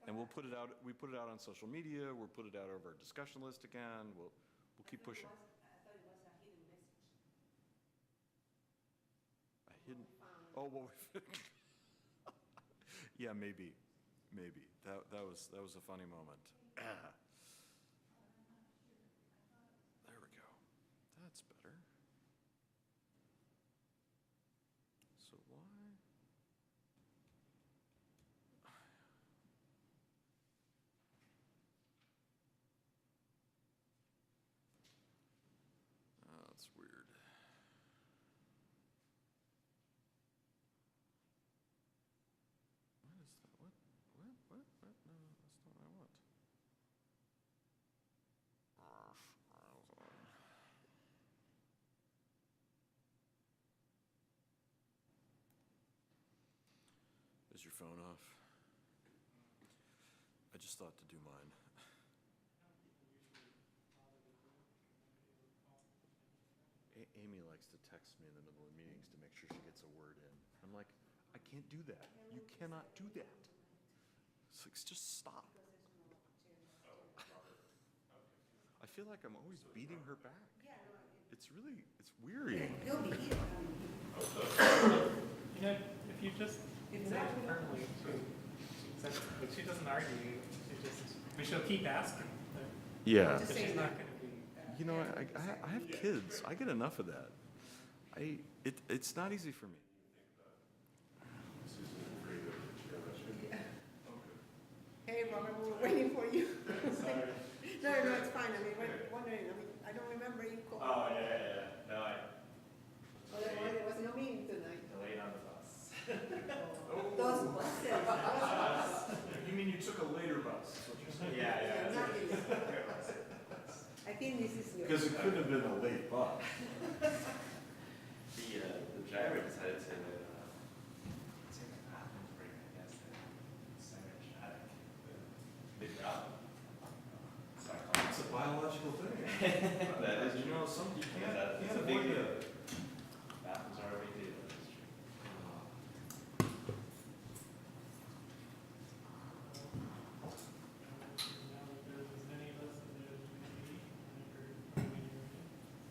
And we'll put it out, we put it out on social media, we'll put it out over our discussion list again, we'll keep pushing. I thought it was a hidden message. A hidden, oh, well, yeah, maybe. That was a funny moment. There we go. That's better. So why? Oh, that's weird. What is that? What? No, that's not what I want. Is your phone off? I just thought to do mine. Amy likes to text me in the middle of meetings to make sure she gets a word in. I'm like, I can't do that. You cannot do that. It's like, just stop. I feel like I'm always beating her back. It's wearying. You know, if you just say it firmly, but she doesn't argue. She'll keep asking. Yeah. But she's not going to be. You know, I have kids. I get enough of that. It's not easy for me. Hey, Robert, we were waiting for you. No, it's fine. I mean, wondering, I don't remember you called. Oh, yeah. No, Well, there was no meeting tonight. delayed on the bus. Those buses. You mean you took a later bus? Yeah. Not really. I think this is new. Because it couldn't have been a late bus. The driver decided to take a bathroom break, I guess, and center traffic. Big problem. So I called. It's a biological thing. That is, You know, some, you can't It's a big avoid deal. it. Bathrooms are a big deal. That's true.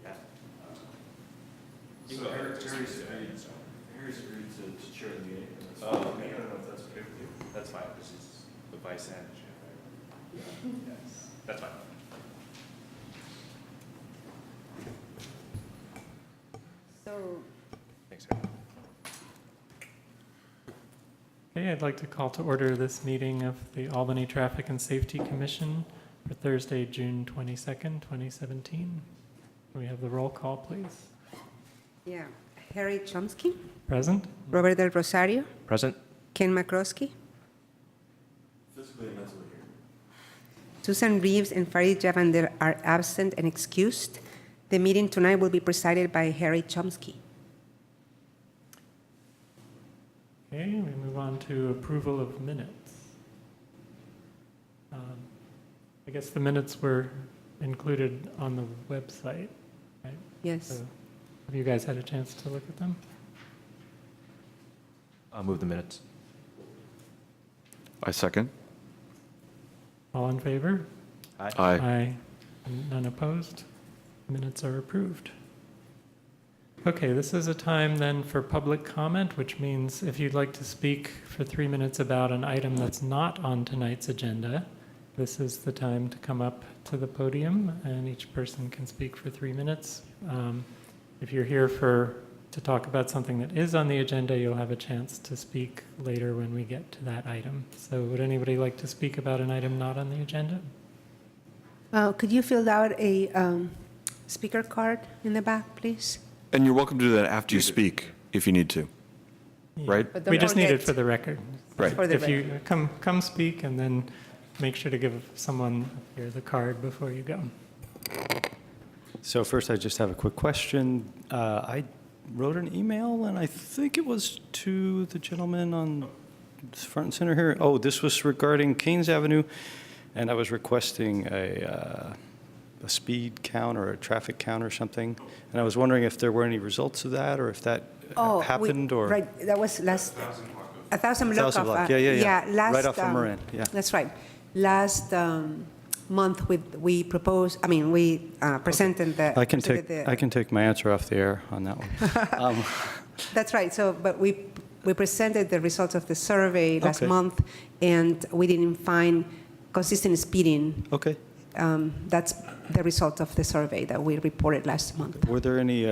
Yeah. Harry's agreed to chair the meeting. Oh, okay. I don't know if that's okay with you. That's fine, this is the vice and chair, right? Yes, that's fine. So, Thanks, sir. Okay, I'd like to call to order this meeting of the Albany Traffic and Safety Commission for Thursday, June 22nd, 2017. Can we have the roll call, please? yeah, Harry Chomsky, Present? Robert Del Rosario, Present? Ken McCroskey, Physically and mentally here. Susan Reeves and Farid Javandar are absent and excused. The meeting tonight will be presided by Harry Chomsky. Okay, we move on to approval of minutes. I guess the minutes were included on the website, right? Yes. So have you guys had a chance to look at them? I'll move the minutes. I second. All in favor? Aye. Aye. None opposed? Minutes are approved. Okay, this is a time then for public comment, which means if you'd like to speak for 3 minutes about an item that's not on tonight's agenda, this is the time to come up to the podium, and each person can speak for 3 minutes. If you're here to talk about something that is on the agenda, you'll have a chance to speak later when we get to that item. So would anybody like to speak about an item not on the agenda? Could you fill out a speaker card in the back, please? And you're welcome to do that after you speak, if you need to. Right? But We don't just need it forget- for the record. Right. For the If you come speak, and then make sure to give someone here the card before you go. So first, I just have a quick question. I wrote an email, and I think it was to the gentleman on front and center here. Oh, this was regarding Kains Avenue, and I was requesting a speed count or a traffic count or something. And I was wondering if there were any results of that, or if that happened, or? Right, that was last, 1,000 block 1,000 of... block, yeah. last, Right off of Marin, yeah. That's right. Last month, we proposed, we presented the... I can presented the- I can take my answer off the air on that one. That's right. So, but we presented the results of the survey last Okay. month, and we didn't find consistent speeding. Okay. That's the result of the survey that we reported last month. Were there any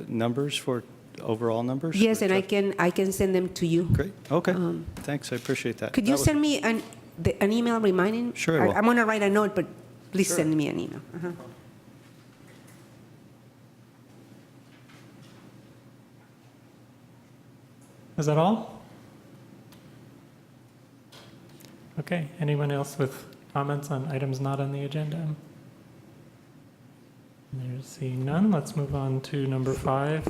numbers for overall numbers? Yes, and For I can send them to you. Great, okay. Thanks, I appreciate that. Could you That was- send me an email reminding? Sure I will. I'm going to write a note, but please Sure. send me an email. Is that all? Okay, anyone else with comments on items not on the agenda? There's seeing none. Let's move on to number 5,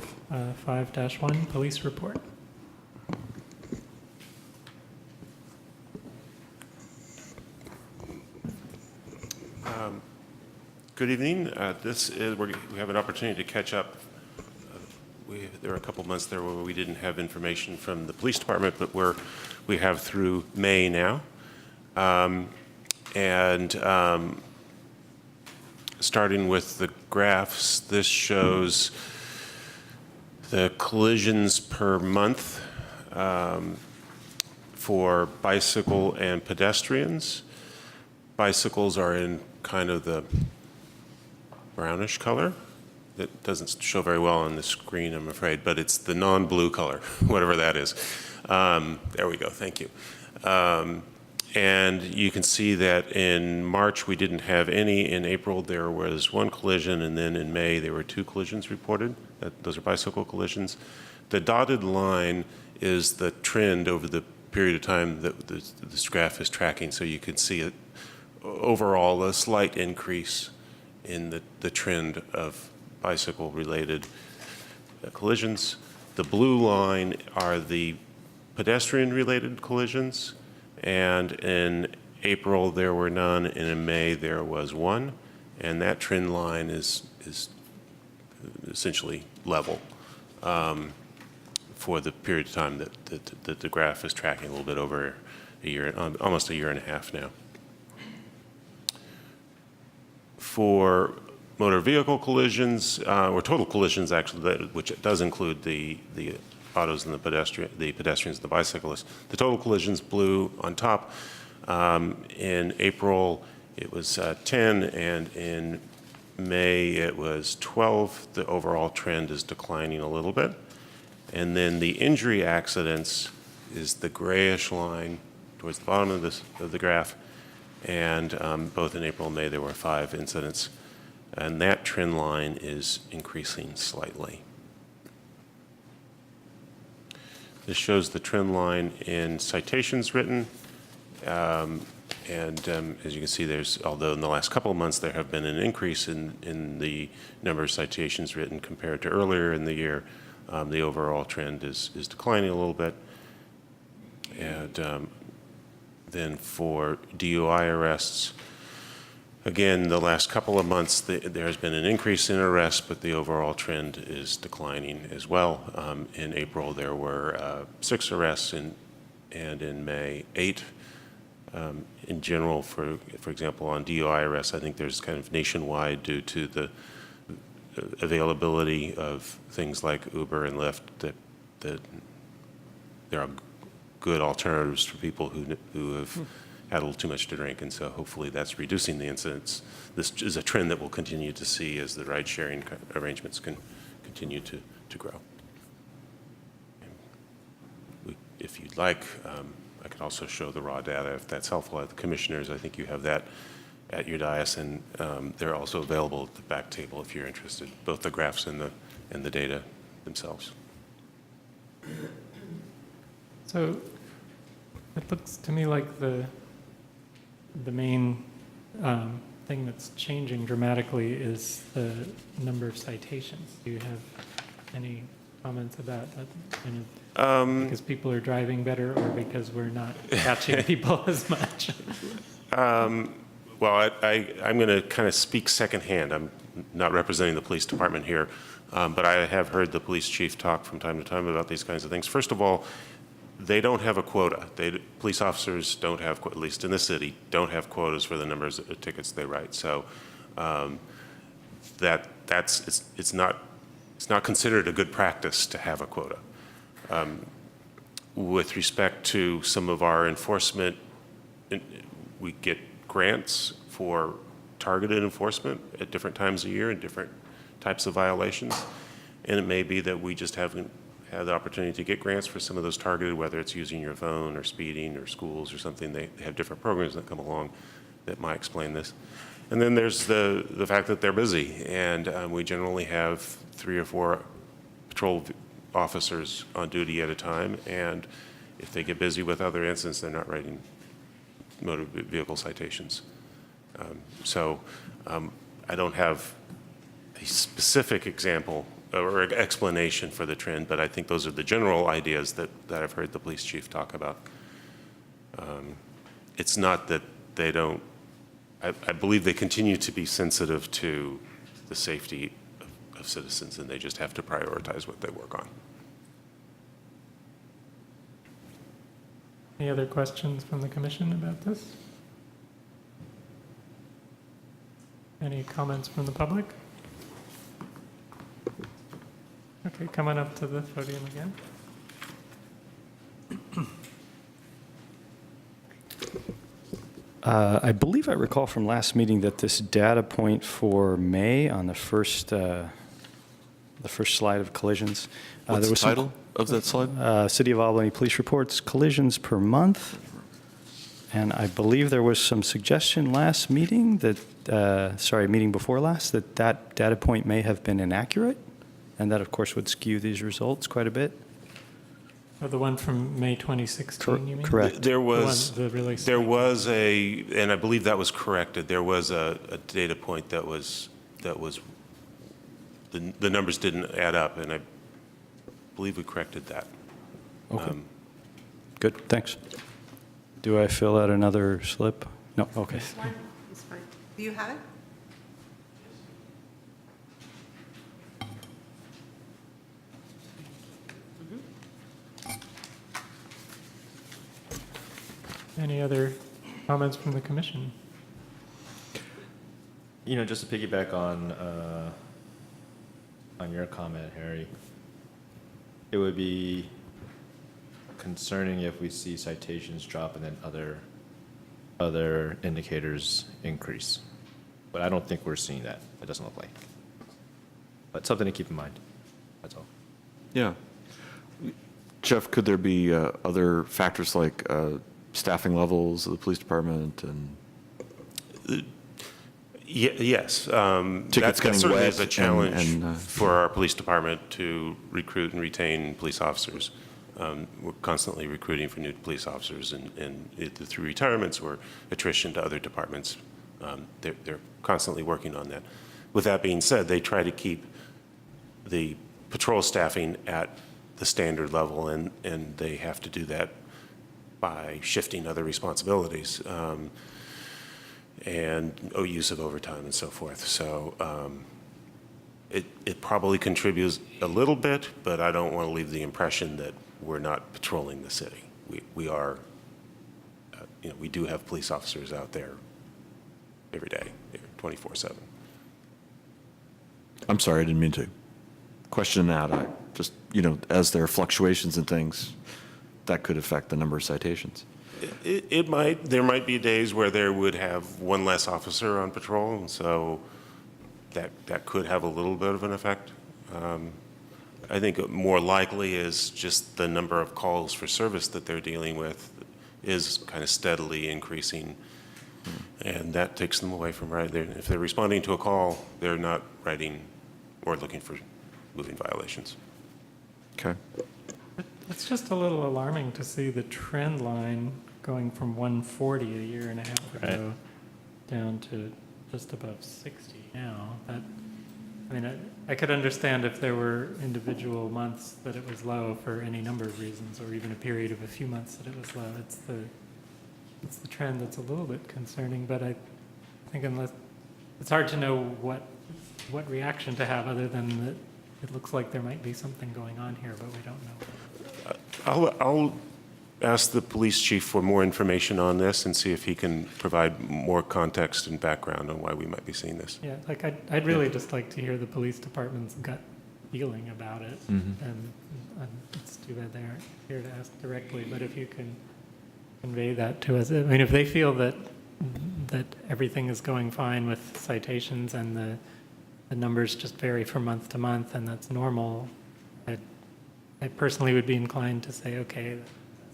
5-1, police report. Good evening. We have an opportunity to catch up. There were a couple months there where we didn't have information from the police department, but we have through May now. Starting with the graphs, this shows the collisions per month for bicycle and pedestrians. Bicycles are in kind of the brownish color. That doesn't show very well on the screen, I'm afraid, but it's the non-blue color, whatever that is. There we go, thank you. And you can see that in March we didn't have any. In April there was one collision, and then in May there were 2 collisions reported. Those are bicycle collisions. The dotted line is the trend over the period of time that this graph is tracking, so you can see it overall a slight increase in the trend of bicycle-related collisions. The blue line are the pedestrian-related collisions, and in April there were none, and in May there was one, and that trend line is essentially level for the period of time that the graph is tracking, a little bit over a year, almost a year and a half now. For motor vehicle collisions, or total collisions actually, which does include the autos and the pedestrians and the bicyclists. The total collisions blue on top. In April it was 10, and in May it was 12. The overall trend is declining a little bit. And then the injury accidents is the grayish line towards the bottom of the graph. And both in April and May there were 5 incidents. And that trend line is increasing slightly. This shows the trend line in citations written. As you can see, although in the last couple of months there have been an increase in the number of citations written compared to earlier in the year, the overall trend is declining a little bit. And then for DUI arrests, again, the last couple of months, there has been an increase in arrests, but the overall trend is declining as well. In April, there were 6 arrests, and in May, 8. In general, for example, on DUI arrests, I think there's kind of nationwide due to the availability of things like Uber and Lyft that there are good alternatives for people who have had a little too much to drink, and so hopefully that's reducing the incidents. This is a trend that we'll continue to see as the ride-sharing arrangements can continue to grow. If you'd like, I could also show the raw data if that's helpful. The commissioners, I think you have that at your dais, and they're also available at the back table if you're interested, both the graphs and the data themselves. So it looks to me like the main thing that's changing dramatically is the number of citations. Do you have any comments about that? Because people are driving better, or because we're not catching people as much? Well, I'm going to kind of speak secondhand. I'm not representing the police department here, but I have heard the police chief talk from time to time about these kinds of things. First of all, they don't have a quota. Police officers don't have, at least in the city, don't have quotas for the numbers of tickets they write. So it's not considered a good practice to have a quota. With respect to some of our enforcement, we get grants for targeted enforcement at different times of year and different types of violations. And it may be that we just haven't had the opportunity to get grants for some of those targeted, whether it's using your phone or speeding or schools or something. They have different programs that come along that might explain this. And then there's the fact that they're busy, and we generally have 3 or 4 patrol officers on duty at a time, and if they get busy with other incidents, they're not writing motor vehicle citations. I don't have a specific example or explanation for the trend, but I think those are the general ideas that I've heard the police chief talk about. It's not that they don't, I believe they continue to be sensitive to the safety of citizens, and they just have to prioritize what they work on. Any other questions from the commission about this? Any comments from the public? Okay, come on up to the podium again. I believe I recall from last meeting that this data point for May on the first slide of collisions. What's the title of that slide? City of Albany Police Reports, collisions per month. And I believe there was some suggestion last meeting that, meeting before last, that data point may have been inaccurate. And that, of course, would skew these results quite a bit. Oh, the one from May 2016, you mean? Correct. There The was and I believe that was corrected. There was a data point that was the numbers didn't add up, and I believe we corrected that. Okay. Good, thanks. Do I fill out another slip? No, okay. One is fine. Do you have it? Any other comments from the commission? You know, just to piggyback on your comment, Harry, it would be concerning if we see citations drop and then other indicators increase. But I don't think we're seeing that. It doesn't look like. But something to keep in mind. That's all. Yeah. Jeff, could there be other factors like staffing levels of the police department and? Yes. Tickets That getting certainly wet is a challenge and, for our police department to recruit and retain police officers. We're constantly recruiting for new police officers, and either through retirements or attrition to other departments. They're constantly working on that. With that being said, they try to keep the patrol staffing at the standard level, and they have to do that by shifting other responsibilities and use of overtime and so forth. So it probably contributes a little bit, but I don't want to leave the impression that we're not patrolling the city. We are, we do have police officers out there every day, 24/7. I'm sorry, I didn't mean to question that. I just, as there are fluctuations in things, that could affect the number of citations. It might. There might be days where there would have one less officer on patrol, and so that could have a little bit of an effect. I think more likely is just the number of calls for service that they're dealing with is kind of steadily increasing, and that takes them away from if they're responding to a call, they're not writing or looking for moving violations. Okay. It's just a little alarming to see the trend line going from 140 a year and a half ago down to just above 60 now. I could understand if there were individual months that it was low for any number of reasons, or even a period of a few months that it was low. It's the trend that's a little bit concerning, but I think it's hard to know what reaction to have other than that it looks like there might be something going on here, but we don't know. I'll ask the police chief for more information on this and see if he can provide more context and background on why we might be seeing this. Yeah, like I'd really just like to hear the police department's gut feeling about it. And it's too bad they aren't here to ask directly, but if you can convey that to us. I mean, if they feel that everything is going fine with citations and the numbers just vary from month to month and that's normal, I personally would be inclined to say, okay, that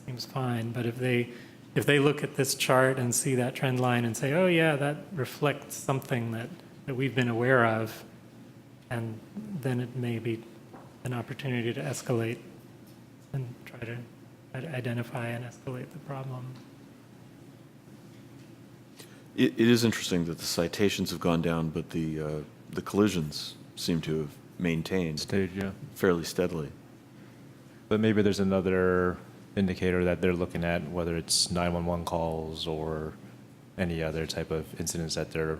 seems fine. But if they look at this chart and see that trend line and say, oh yeah, that reflects something that we've been aware of, and then it may be an opportunity to escalate and try to identify and escalate the problem. It is interesting that the citations have gone down, but the collisions seem to have maintained Stage, yeah. fairly steadily. But maybe there's another indicator that they're looking at, whether it's 911 calls or any other type of incidents that they're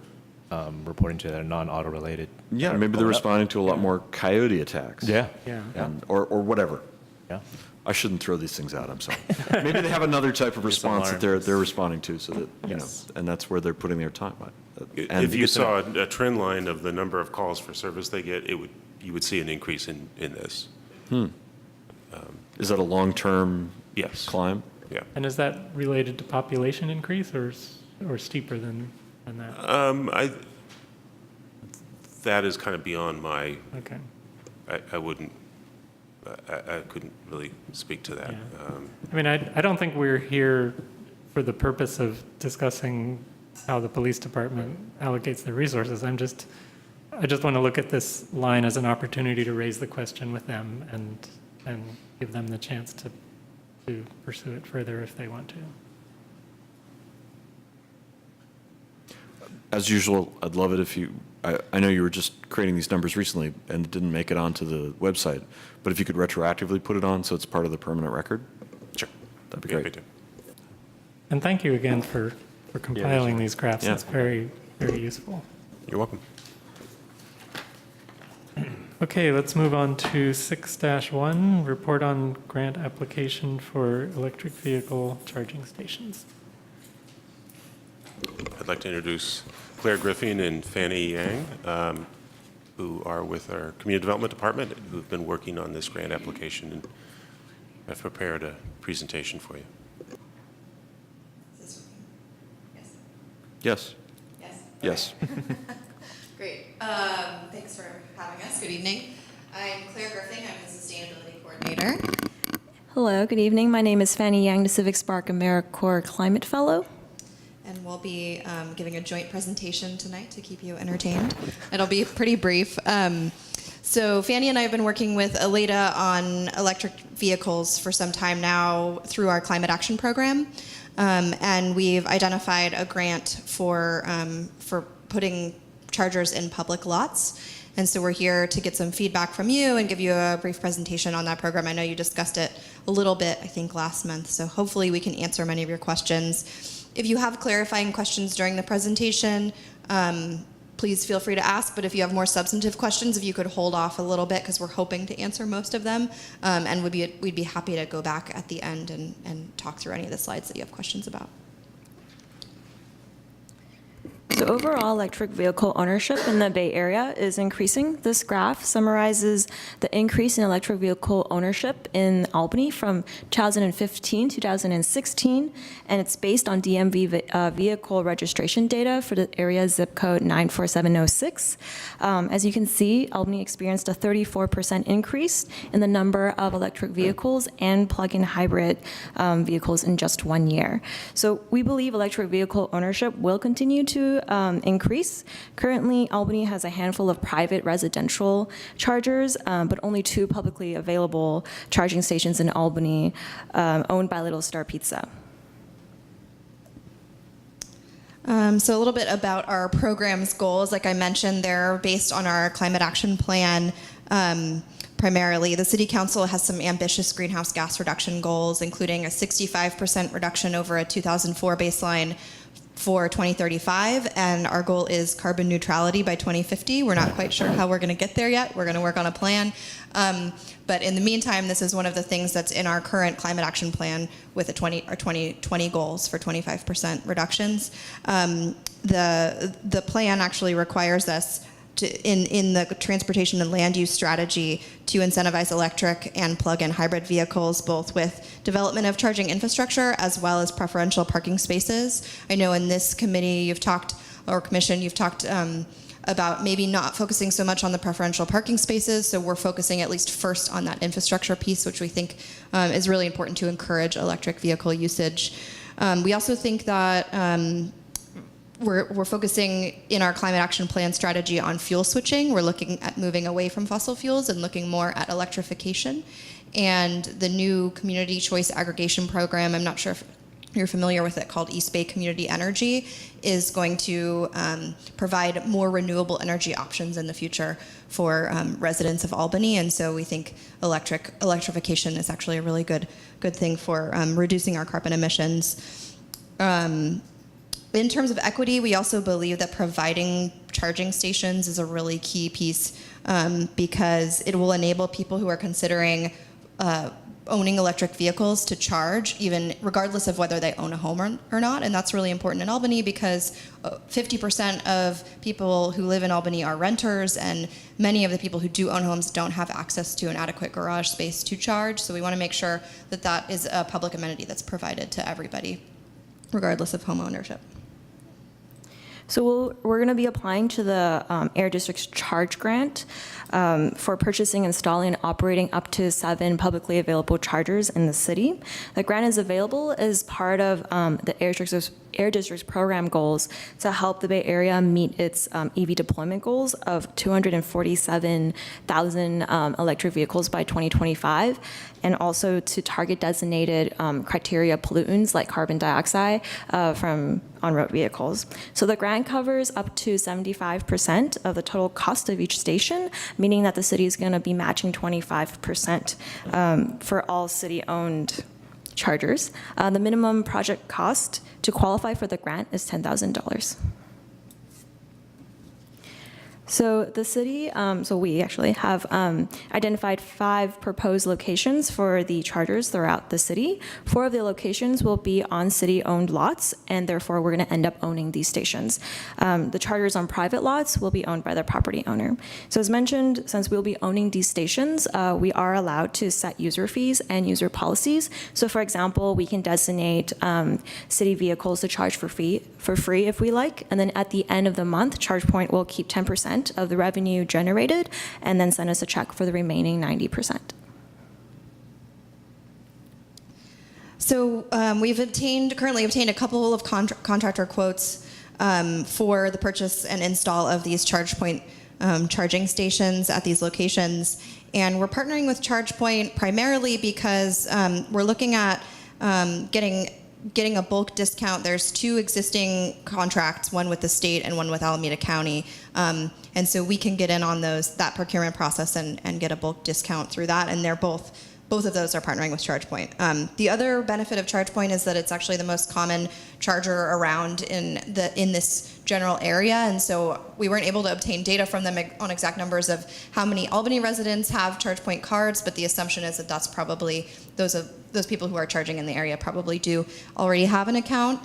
reporting to that are non-auto related. Yeah, maybe they're responding to a lot more coyote attacks. Yeah. Yeah. And, or whatever. Yeah. I shouldn't throw these things out, I'm sorry. Maybe they have another type of response that they're responding to, so that, you know, and that's where they're putting their time. And If you because saw a trend line of the number of calls for service they get, you would see an increase in this. is that a long-term Yes. climb? Yeah. And is that related to population increase or steeper than that? That is kind of beyond my, Okay. I wouldn't, I couldn't really speak to that. Yeah. I mean, I don't think we're here for the purpose of discussing how the police department allocates their resources. I just want to look at this line as an opportunity to raise the question with them and give them the chance to pursue it further if they want to. As usual, I'd love it if you, I know you were just creating these numbers recently and it didn't make it onto the website, but if you could retroactively put it on so it's part of the permanent record, Sure. that'd be Yeah, great. we do. And thank you again for compiling these graphs. Yeah. It's very, very useful. You're welcome. Okay, let's move on to 6-1, report on grant application for electric vehicle charging stations. I'd like to introduce Claire Griffin and Fanny Yang, who are with our Community Development Department, who've been working on this grant application and have prepared a presentation for you. Yes, Yes. yes. Great. Thanks for having us. Good evening. I'm Claire Griffin. I'm the Sustainability Coordinator. Hello, good evening. My name is Fanny Yang, the Civic Spark AmeriCorps Climate Fellow. And we'll be giving a joint presentation tonight to keep you entertained. It'll be pretty brief. So Fanny and I have been working with Aleda on electric vehicles for some time now through our Climate Action Program. And we've identified a grant for putting chargers in public lots. And so we're here to get some feedback from you and give you a brief presentation on that program. I know you discussed it a little bit, I think, last month. So hopefully we can answer many of your questions. If you have clarifying questions during the presentation, please feel free to ask. But if you have more substantive questions, if you could hold off a little bit, because we're hoping to answer most of them. And we'd be happy to go back at the end and talk through any of the slides that you have questions about. So overall, electric vehicle ownership in the Bay Area is increasing. This graph summarizes the increase in electric vehicle ownership in Albany from 2015 to 2016, and it's based on DMV vehicle registration data for the area zip code 94706. As you can see, Albany experienced a 34% increase in the number of electric vehicles and plug-in hybrid vehicles in just 1 year. So we believe electric vehicle ownership will continue to increase. Currently, Albany has a handful of private residential chargers, but only 2 publicly available charging stations in Albany owned by Little Star Pizza. So a little bit about our program's goals. Like I mentioned, they're based on our climate action plan. Primarily, the City Council has some ambitious greenhouse gas reduction goals, including a 65% reduction over a 2004 baseline for 2035, and our goal is carbon neutrality by 2050. We're not quite sure how we're going to get there yet. We're going to work on a plan. But in the meantime, this is one of the things that's in our current climate action plan with our 2020 goals for 25% reductions. The plan actually requires us in the transportation and land use strategy to incentivize electric and plug-in hybrid vehicles, both with development of charging infrastructure as well as preferential parking spaces. I know in this committee you've talked about maybe not focusing so much on the preferential parking spaces, so we're focusing at least first on that infrastructure piece, which we think is really important to encourage electric vehicle usage. We also think that we're focusing in our climate action plan strategy on fuel switching. We're looking at moving away from fossil fuels and looking more at electrification. And the new community choice aggregation program, I'm not sure if you're familiar with it, called East Bay Community Energy, is going to provide more renewable energy options in the future for residents of Albany. And so we think electrification is actually a really good thing for reducing our carbon emissions. In terms of equity, we also believe that providing charging stations is a really key piece because it will enable people who are considering owning electric vehicles to charge, even regardless of whether they own a home or not. And that's really important in Albany because 50% of people who live in Albany are renters, and many of the people who do own homes don't have access to an adequate garage space to charge. So we want to make sure that that is a public amenity that's provided to everybody, regardless of home ownership. So we're going to be applying to the Air District's charge grant for purchasing, installing, and operating up to 7 publicly available chargers in the city. The grant is available as part of the Air District's program goals to help the Bay Area meet its EV deployment goals of 247,000 electric vehicles by 2025, and also to target designated criteria pollutants like carbon dioxide from on-road vehicles. So the grant covers up to 75% of the total cost of each station, meaning that the city is going to be matching 25% for all city-owned chargers. The minimum project cost to qualify for the grant is $10,000. So the city, we actually have identified 5 proposed locations for the chargers throughout the city. 4 of the locations will be on city-owned lots, and therefore we're going to end up owning these stations. The chargers on private lots will be owned by the property owner. So as mentioned, since we'll be owning these stations, we are allowed to set user fees and user policies. So for example, we can designate city vehicles to charge for free if we like, and then at the end of the month, ChargePoint will keep 10% of the revenue generated and then send us a check for the remaining 90%. So we've currently obtained a couple of contractor quotes for the purchase and install of these ChargePoint charging stations at these locations. And we're partnering with ChargePoint primarily because we're looking at getting a bulk discount. There's 2 existing contracts, one with the state and one with Alameda County. And so we can get in on that procurement process and get a bulk discount through that. And they're both of those are partnering with ChargePoint. The other benefit of ChargePoint is that it's actually the most common charger around in this general area. And so we weren't able to obtain data from them on exact numbers of how many Albany residents have ChargePoint cards, but the assumption is that that's probably those people who are charging in the area probably do already have an account.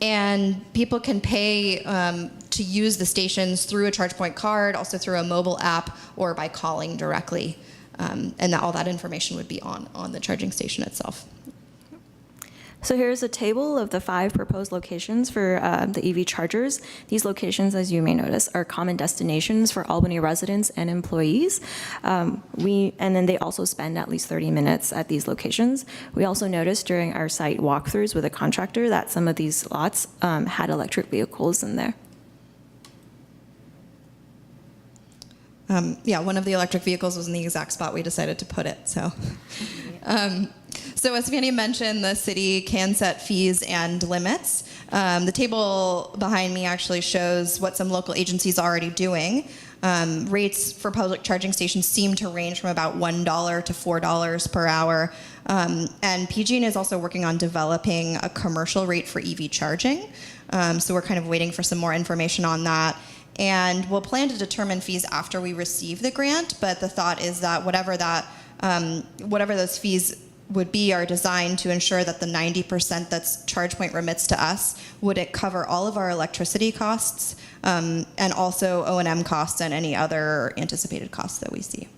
And people can pay to use the stations through a ChargePoint card, also through a mobile app, or by calling directly. And all that information would be on the charging station itself. So here's a table of the 5 proposed locations for the EV chargers. These locations, as you may notice, are common destinations for Albany residents and employees. And then they also spend at least 30 minutes at these locations. We also noticed during our site walkthroughs with a contractor that some of these lots had electric vehicles in there. One of the electric vehicles was in the exact spot we decided to put it. So as Fanny mentioned, the city can set fees and limits. The table behind me actually shows what some local agencies are already doing. Rates for public charging stations seem to range from about $1 to $4 per hour. And PG&E is also working on developing a commercial rate for EV charging. So we're kind of waiting for some more information on that. And we'll plan to determine fees after we receive the grant, but the thought is that whatever those fees would be are designed to ensure that the 90% that's ChargePoint remits to us would it cover all of our electricity costs and also O&M costs and any other anticipated costs that we see.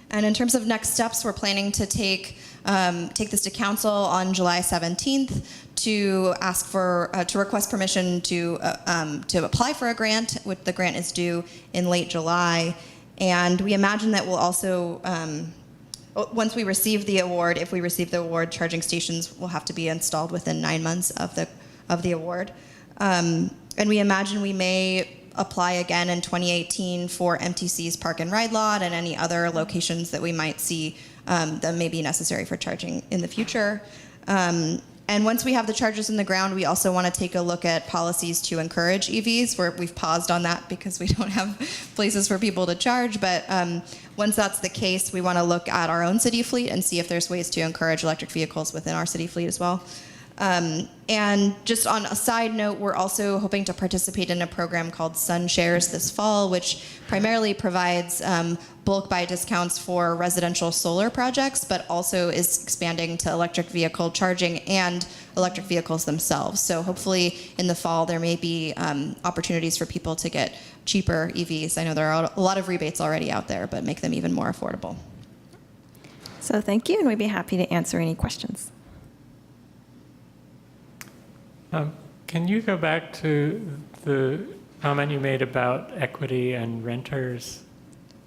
And in terms of next steps, we're planning to take this to council on July 17th to ask for to request permission to apply for a grant. Which the grant is due in late July, and we imagine that we'll also once we receive the award, if we receive the award, charging stations will have to be installed within 9 months of the award, and we imagine we may apply again in 2018 for MTC's park and ride lot and any other locations that we might see that may be necessary for charging in the future. And once we have the chargers in the ground, we also want to take a look at policies to encourage EVs. We've paused on that because we don't have places for people to charge. But once that's the case, we want to look at our own city fleet and see if there's ways to encourage electric vehicles within our city fleet as well. And just on a side note, we're also hoping to participate in a program called Sun Shares this fall, which primarily provides bulk buy discounts for residential solar projects, but also is expanding to electric vehicle charging and electric vehicles themselves. So hopefully in the fall, there may be opportunities for people to get cheaper EVs. I know there are a lot of rebates already out there, but make them even more affordable. So thank you, and we'd be happy to answer any questions. Can you go back to the comment you made about equity and renters?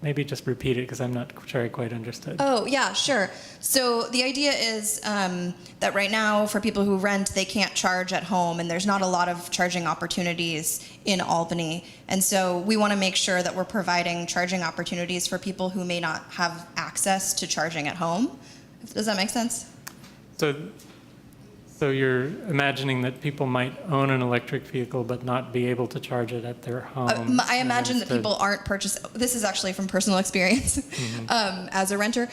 Maybe just repeat it because I'm not sure I quite understood. Oh, yeah, sure. So the idea is that right now for people who rent, they can't charge at home, and there's not a lot of charging opportunities in Albany. And so we want to make sure that we're providing charging opportunities for people who may not have access to charging at home. Does that make sense? So you're imagining that people might own an electric vehicle but not be able to charge it at their home? I imagine that people aren't purchasing. This is actually from personal experience. As a renter,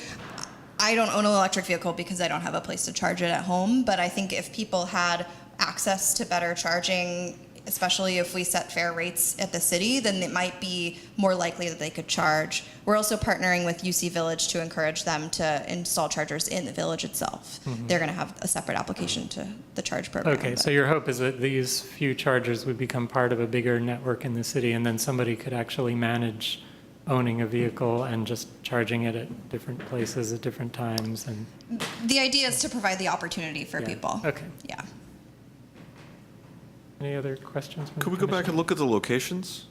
I don't own an electric vehicle because I don't have a place to charge it at home. But I think if people had access to better charging, especially if we set fair rates at the city, then it might be more likely that they could charge. We're also partnering with UC Village to encourage them to install chargers in the village itself. They're going to have a separate application to the charge program. Okay, so your hope is that these few chargers would become part of a bigger network in the city, and then somebody could actually manage owning a vehicle and just charging it at different places at different times. And the idea is to provide the opportunity for people. Okay. Yeah. Any other questions? from Could we the go back commission? and look at the locations?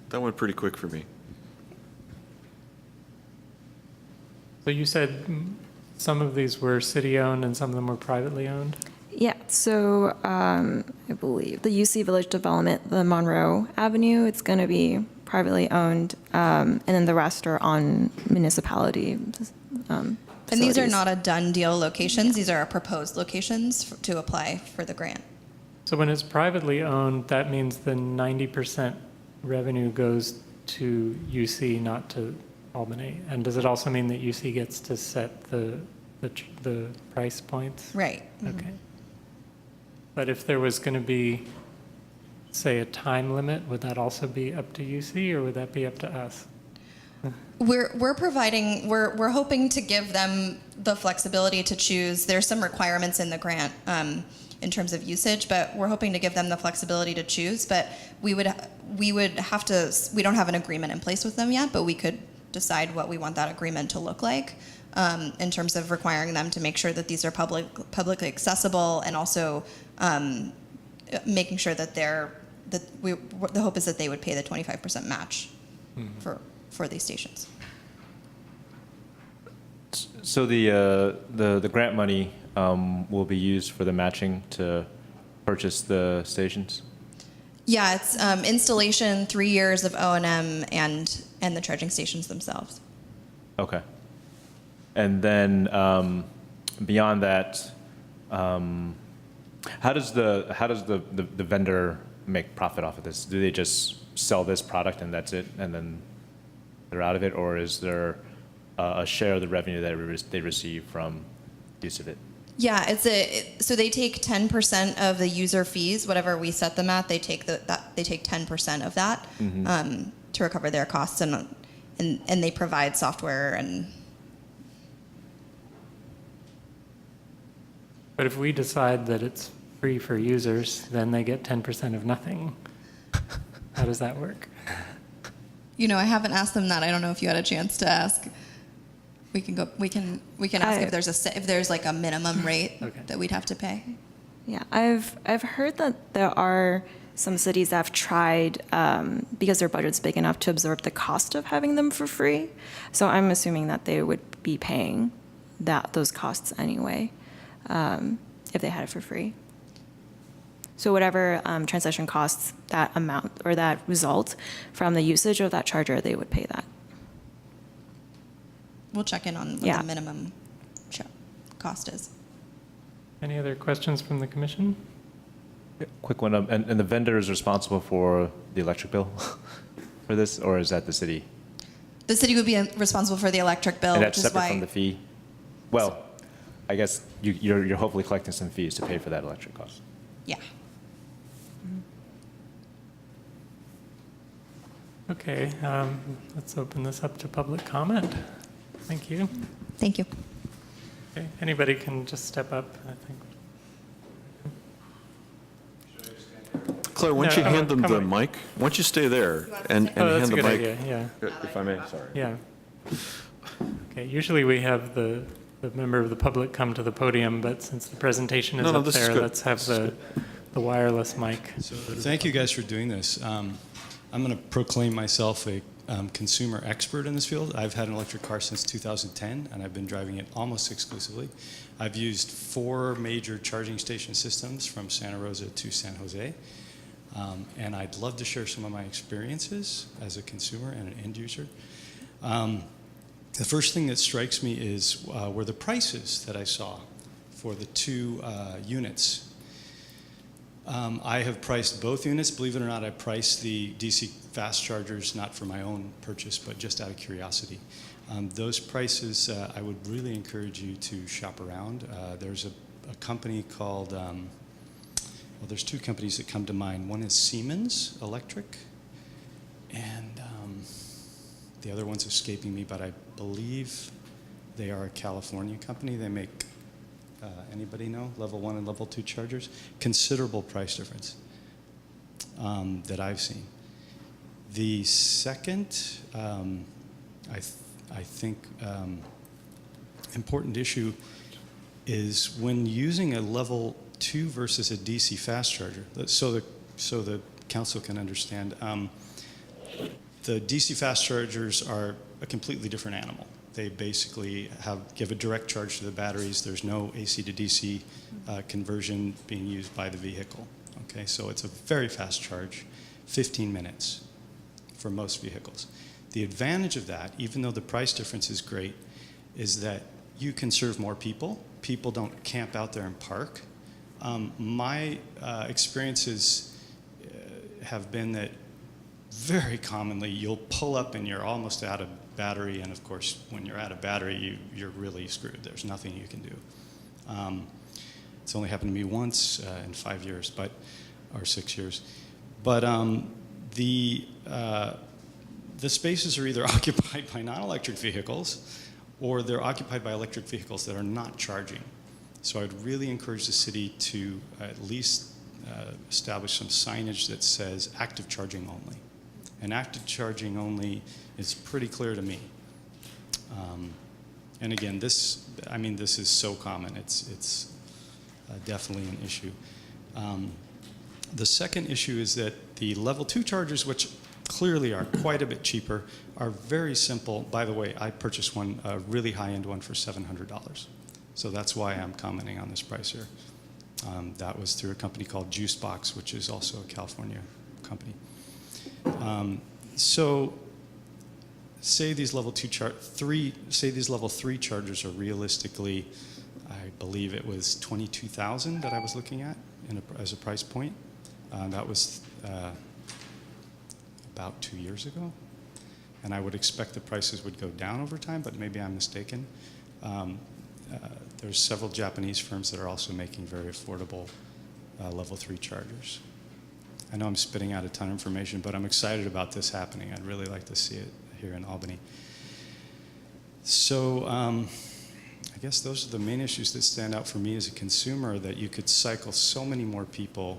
That went pretty quick for me. So you said some of these were city-owned and some of them were privately owned? Yeah, so I believe the UC Village development, the Monroe Avenue, it's going to be privately owned, and then the rest are on municipality. And these are facilities. not a done deal locations. These are our proposed locations to apply for the grant. So when it's privately owned, that means the 90% revenue goes to UC, not to Albany. And does it also mean that UC gets to set the price points? Right. Okay. But if there was going to be, say, a time limit, would that also be up to UC, or would that be up to us? We're hoping to give them the flexibility to choose. There's some requirements in the grant in terms of usage, but we're hoping to give them the flexibility to choose. But we would have to. We don't have an agreement in place with them yet, but we could decide what we want that agreement to look like in terms of requiring them to make sure that these are publicly accessible, and also making sure that the hope is that they would pay the 25% match for these stations. So the grant money will be used for the matching to purchase the stations? Yeah, it's installation, 3 years of O&M, and the charging stations themselves. Okay. And then beyond that, how does the vendor make profit off of this? Do they just sell this product and that's it, and then they're out of it, or is there a share of the revenue that they receive from use of it? Yeah, so they take 10% of the user fees, whatever we set them at. They take 10% of that to recover their costs, and they provide software and. But if we decide that it's free for users, then they get 10% of nothing. How does that work? I haven't asked them that. I don't know if you had a chance to ask. We can ask if there's like a minimum rate that we'd have to pay. Yeah, I've heard that there are some cities that have tried because their budget's big enough to absorb the cost of having them for free. So I'm assuming that they would be paying those costs anyway if they had it for free. So whatever transaction costs that amount or that result from the usage of that charger, they would pay that. We'll check in on what the minimum cost is. Any other questions from the commission? Quick one, and the vendor is responsible for the electric bill for this, or is that the city? The city would be responsible for the electric bill, And that's which is separate why. from the fee? Well, I guess you're hopefully collecting some fees to pay for that electric cost. Yeah. Okay, let's open this up to public comment. Thank you. Thank you. Okay, anybody can just step up, I think. Claire, why don't you No, hand them come the on. mic? Why don't you stay there and Oh, that's hand a the good mic? idea, yeah. If I may, sorry. Yeah. Okay, usually we have the member of the public come to the podium, but since the presentation is No, up this is there, good. let's have the wireless mic. So thank you guys for doing this. I'm going to proclaim myself a consumer expert in this field. I've had an electric car since 2010, and I've been driving it almost exclusively. I've used 4 major charging station systems from Santa Rosa to San Jose, and I'd love to share some of my experiences as a consumer and an end user. The first thing that strikes me is were the prices that I saw for the 2 units. I have priced both units. Believe it or not, I priced the DC fast chargers not for my own purchase, but just out of curiosity. Those prices, I would really encourage you to shop around. There's a company called, well, there's 2 companies that come to mind. One is Siemens Electric, and the other one's escaping me, but I believe they are a California company. They make anybody know? Level 1 and level 2 chargers. Considerable price difference that I've seen. The second, I think, important issue is when using a level 2 versus a DC fast charger. So the council can understand. The DC fast chargers are a completely different animal. They basically give a direct charge to the batteries. There's no AC to DC conversion being used by the vehicle. Okay, so it's a very fast charge, 15 minutes for most vehicles. The advantage of that, even though the price difference is great, is that you can serve more people. People don't camp out there and park. My experiences have been that very commonly you'll pull up and you're almost out of battery, and of course when you're out of battery you're really screwed. There's nothing you can do. It's only happened to me once in 5 years, or 6 years. But the spaces are either occupied by non-electric vehicles or they're occupied by electric vehicles that are not charging. So I'd really encourage the city to at least establish some signage that says active charging only. And active charging only is pretty clear to me. And again, this is so common. It's definitely an issue. The second issue is that the level 2 chargers, which clearly are quite a bit cheaper, are very simple. By the way, I purchased one, a really high-end one for $700. So that's why I'm commenting on this price here. That was through a company called Juicebox, which is also a California company. So say these level 3 chargers are realistically, I believe it was $22,000 that I was looking at as a price point. That was about 2 years ago. and I would expect the prices would go down over time, but maybe I'm mistaken. There's several Japanese firms that are also making very affordable level 3 chargers. I know I'm spitting out a ton of information, but I'm excited about this happening. I'd really like to see it here in Albany. So I guess those are the main issues that stand out for me as a consumer, that you could cycle so many more people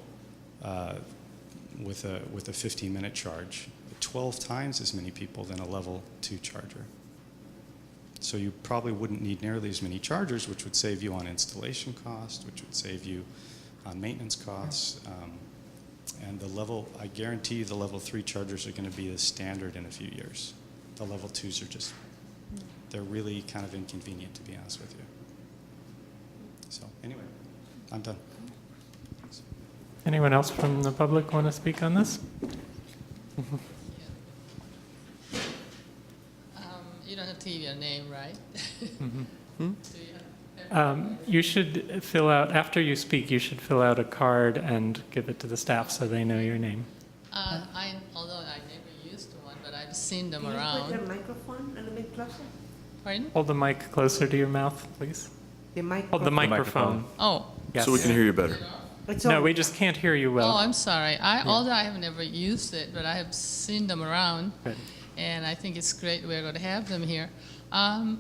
with a 15-minute charge, 12 times as many people than a level 2 charger. So you probably wouldn't need nearly as many chargers, which would save you on installation costs, which would save you on maintenance costs. And I guarantee you the level 3 chargers are going to be the standard in a few years. The level 2s are they're really kind of inconvenient, to be honest with you. So anyway, I'm done. Thanks. Anyone else from the public want to speak on this? You don't have to give your name, right? You should fill out, after you speak, you should fill out a card and give it to the staff so they know your name. Although I never used one, but I've seen them Can you around. put your microphone a little bit closer? Pardon? Hold the mic closer to your mouth, please. The Hold the microphone. microphone. Oh. Yes. So we can hear you better. No, we just can't hear you well. Oh, I'm sorry. Although I have never used it, but I have seen them around. Good. And I think it's great we're going to have them here. My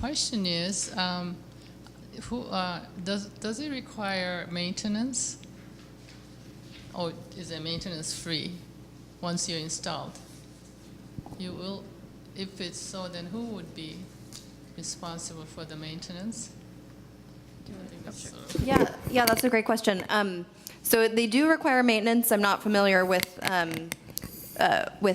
question is, does it require maintenance? Or is it maintenance free once you're installed? You will, if it's so, then who would be responsible for the maintenance? I think that's sort of- Yeah, that's a great question. So they do require maintenance. I'm not familiar with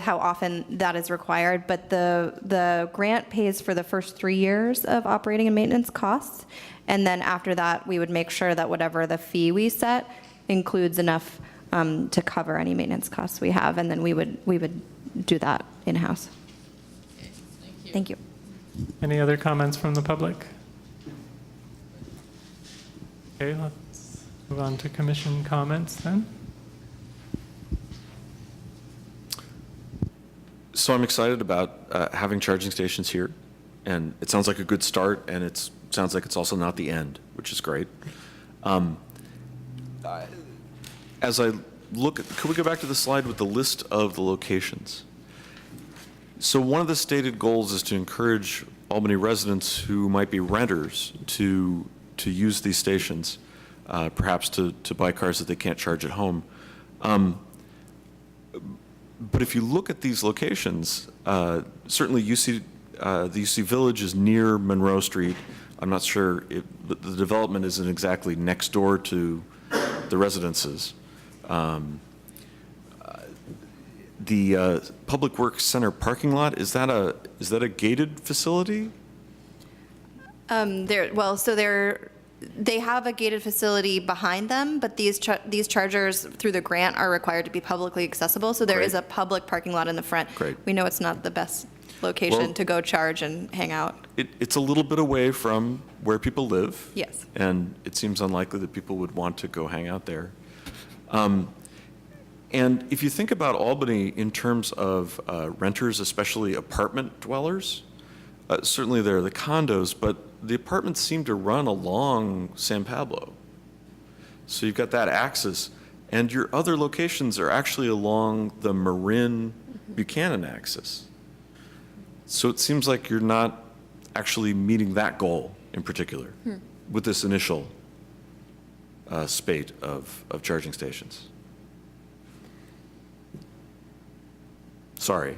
how often that is required, but the grant pays for the first 3 years of operating and maintenance costs, and then after that, we would make sure that whatever the fee we set includes enough to cover any maintenance costs we have, and then we would do that in-house. Okay, thank you. Thank you. Any other comments from the public? Okay, let's move on to commission comments then. So I'm excited about having charging stations here, and it sounds like a good start, and it sounds like it's also not the end, which is great. As I look, could we go back to the slide with the list of the locations? So one of the stated goals is to encourage Albany residents who might be renters to use these stations, perhaps to buy cars that they can't charge at home. But if you look at these locations, certainly the UC Village is near Monroe Street. I'm not sure if the development isn't exactly next door to the residences. The Public Works Center parking lot, is that a gated facility? They have a gated facility behind them, but these chargers through the grant are required to be publicly accessible. So there is a public parking lot in the front. Great. We know it's not the best location to go charge and hang out. It's a little bit away from where people live. Yes. And it seems unlikely that people would want to go hang out there. And if you think about Albany in terms of renters, especially apartment dwellers, certainly there are the condos, but the apartments seem to run along San Pablo. So you've got that axis, and your other locations are actually along the Marin-Buchanan axis. So it seems like you're not actually meeting that goal in particular with this initial spate of charging stations. Sorry.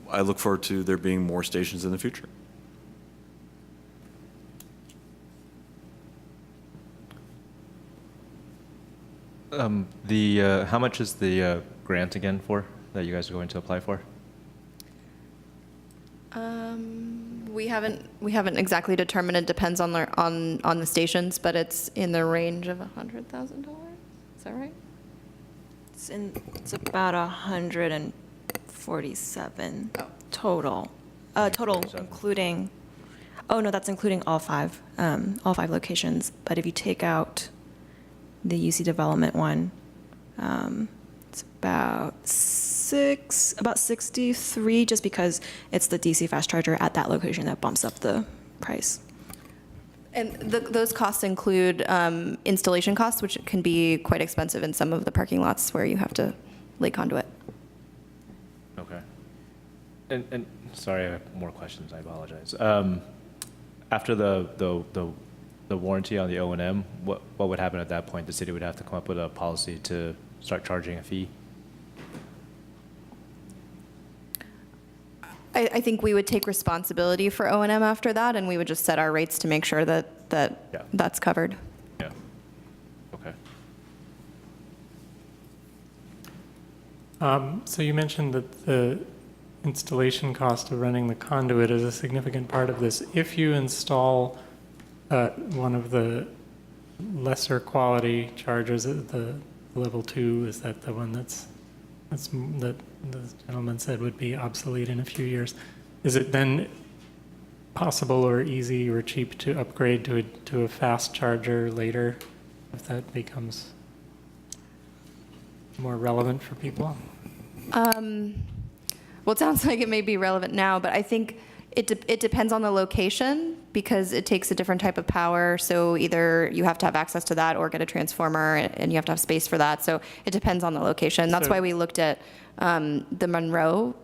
I look forward to there being more stations in the future. How much is the grant again for that you guys are going to apply for? We haven't exactly determined. It depends on the stations, but it's in the range of $100,000. Is that right? It's about 147 total. Total including, oh no, that's including all five locations. But if you take out the UC development one, It's about 63, just because it's the DC fast charger at that location that bumps up the price. And those costs include installation costs, which can be quite expensive in some of the parking lots where you have to lay conduit. Okay. And sorry, I have more questions. I apologize. After the warranty on the O&M, what would happen at that point? The city would have to come up with a policy to start charging a fee? I think we would take responsibility for O&M after that, and we would just set our rates to make sure that Yeah. that's covered. Yeah. Okay. So you mentioned that the installation cost of running the conduit is a significant part of this. If you install one of the lesser quality chargers, the level 2, is that the one that the gentleman said would be obsolete in a few years? Is it then possible or easy or cheap to upgrade to a fast charger later, if that becomes more relevant for people? Well, it sounds like it may be relevant now, but I think it depends on the location, because it takes a different type of power. So either you have to have access to that or get a transformer, and you have to have space for that. So it depends on the location. That's why we looked at the Monroe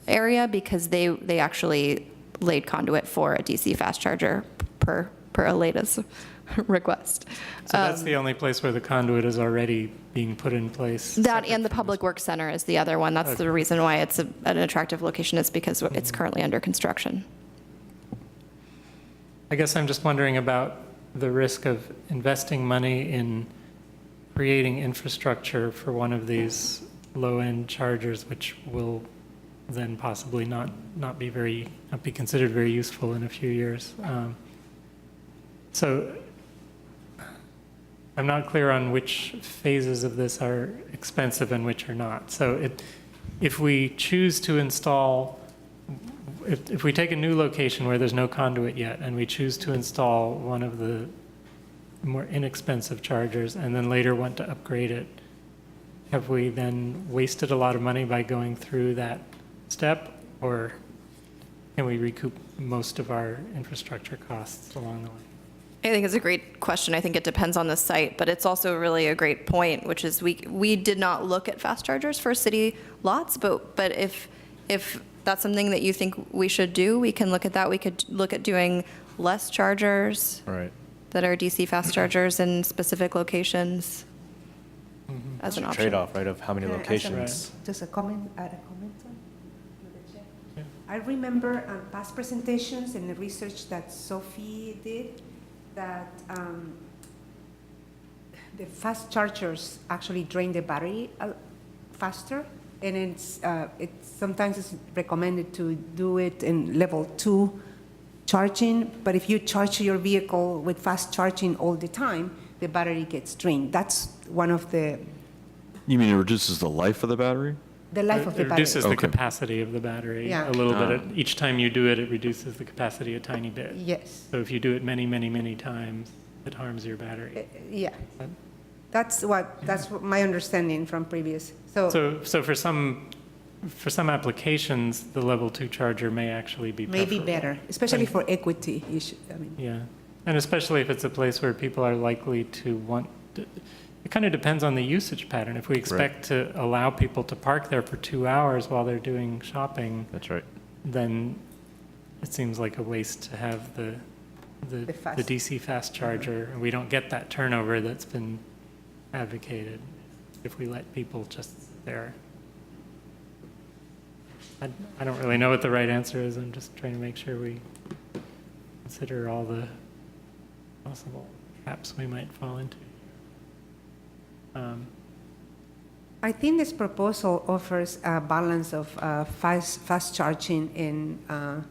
area, because they actually laid conduit for a DC fast charger per Aleda's request. So that's the only place where the conduit is already being put in place? That and the Public Works Center is the other one. That's the reason why it's an attractive location, is because it's currently under construction. I guess I'm just wondering about the risk of investing money in creating infrastructure for one of these low-end chargers, which will then possibly not be considered very useful in a few years. So I'm not clear on which phases of this are expensive and which are not. So if we choose to install, if we take a new location where there's no conduit yet, and we choose to install one of the more inexpensive chargers and then later want to upgrade it, have we then wasted a lot of money by going through that step, or can we recoup most of our infrastructure costs along the way? I think it's a great question. I think it depends on the site, but it's also really a great point, which is we did not look at fast chargers for city lots, but if that's something that you think we should do, we can look at that. We could look at doing less chargers that are DC fast chargers in specific locations as an option. Trade-off, right, of how many locations. Just add a comment on the chair. Yeah. I remember past presentations and the research that Sophie did, that the fast chargers actually drain the battery faster, and it's sometimes it's recommended to do it in level 2 charging, but if you charge your vehicle with fast charging all the time, the battery gets drained. That's one of the... You mean it reduces the life of the battery? The life of the It battery. reduces the capacity of the battery a little bit. Each time you do it, it reduces the capacity a tiny bit. Yes. So if you do it many, many, many times, it harms your battery. Yeah. That's what my understanding from previous. So for some applications, the level 2 charger may actually be maybe preferable. better, especially for equity issue. Yeah, and especially if it's a place where people are likely to want to, it kind of depends on the usage pattern. If we expect to allow people to park there for 2 hours while they're doing shopping, That's right. then it seems like a waste to have the DC fast charger, and we don't get that turnover that's been advocated if we let people just sit there. I don't really know what the right answer is. I'm just trying to make sure we consider all the possible traps we might fall into. I think this proposal offers a balance of fast charging and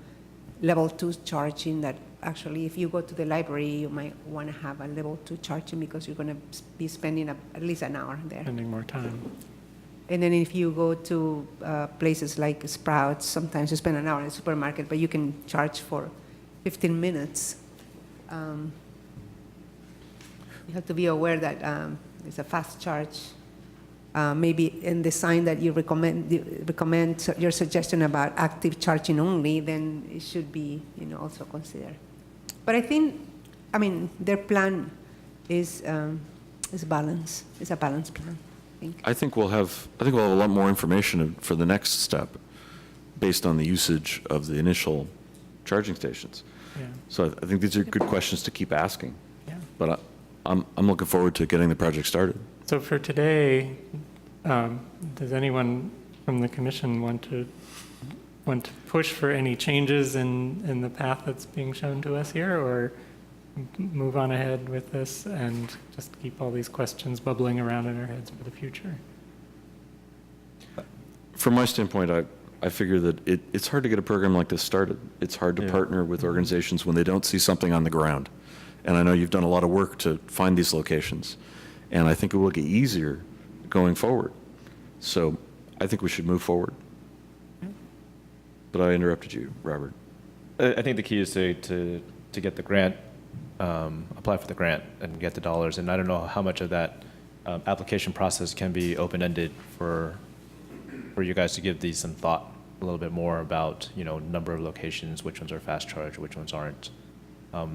level 2 charging, that actually if you go to the library, you might want to have a level 2 charging because you're going to be spending at least an hour there. Spending more time. And then if you go to places like Sprouts, sometimes you spend an hour in the supermarket, but you can charge for 15 minutes. You have to be aware that it's a fast charge maybe in the sign that you recommend your suggestion about active charging only, then it should be, also considered. But I think, their plan is balanced. It's a balanced plan. I think we'll have a lot more information for the next step based on the usage of the initial charging stations. Yeah. So I think these are good questions to keep asking. Yeah. But I'm looking forward to getting the project started. So for today, does anyone from the commission want to push for any changes in the path that's being shown to us here, or move on ahead with this and just keep all these questions bubbling around in our heads for the future? From my standpoint, I figure that it's hard to get a program like this started. It's hard to partner with organizations when they don't see something on the ground. And I know you've done a lot of work to find these locations. And I think it will get easier going forward. So I think we should move forward. But I interrupted you, Robert. I think the key is to get the grant, apply for the grant and get the dollars. And I don't know how much of that application process can be open-ended for you guys to give these some thought a little bit more about, number of locations, which ones are fast charge, which ones aren't,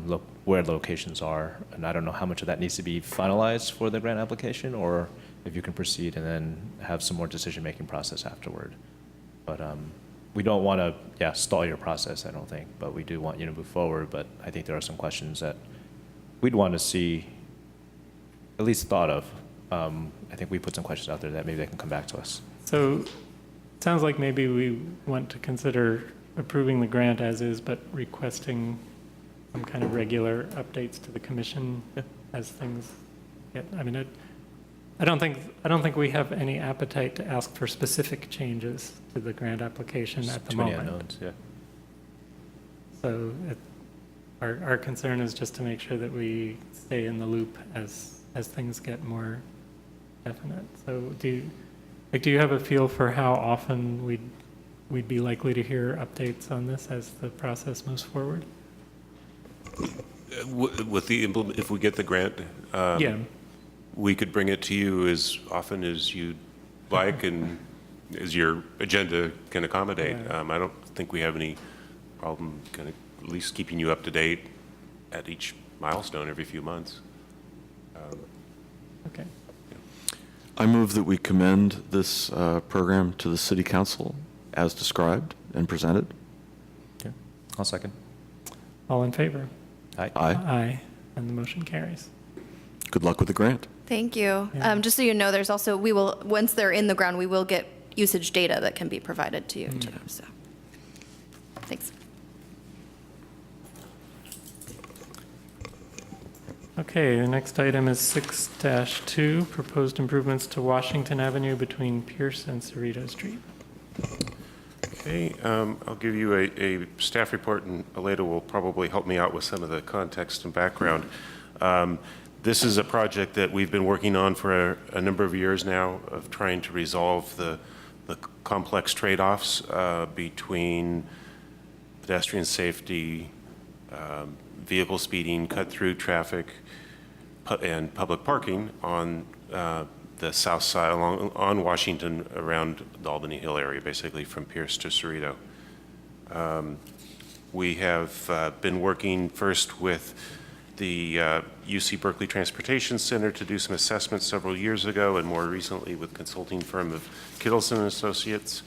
look where the locations are. And I don't know how much of that needs to be finalized for the grant application, or if you can proceed and then have some more decision-making process afterward. But we don't want to, stall your process, I don't think, but we do want you to move forward. But I think there are some questions that we'd want to see at least thought of. I think we put some questions out there that maybe they can come back to us. So it sounds like maybe we want to consider approving the grant as is, but requesting some kind of regular updates to the commission as things get. I don't think we have any appetite to ask for specific changes to the grant application at the moment. Unknowns, yeah. So our concern is just to make sure that we stay in the loop as things get more definite. So do you have a feel for how often we'd be likely to hear updates on this as the process moves forward? With if we get the grant, we could bring it to you as often as you'd like and as your agenda can accommodate. Right. I don't think we have any problem kind of at least keeping you up to date at each milestone every few months. Okay. I move that we commend this program to the City Council as described and presented. Okay. I'll second. All in favor? Aye. Aye. Aye. And the motion carries. Good luck with the grant. Thank you. Yeah. Just so you know, there's also, once they're in the ground, we will get usage data that can be provided to you too, so. Thanks. Okay, the next item is 6-2, proposed improvements to Washington Avenue between Pierce and Cerrito Street. Okay, I'll give you a staff report, and Aleda will probably help me out with some of the context and background. This is a project that we've been working on for a number of years now, of trying to resolve the complex trade-offs between pedestrian safety, vehicle speeding, cut-through traffic, and public parking on the south side on Washington around the Albany Hill area, basically from Pierce to Cerrito. We have been working first with the UC Berkeley Transportation Center to do some assessments several years ago, and more recently with consulting firm of Kittleson Associates.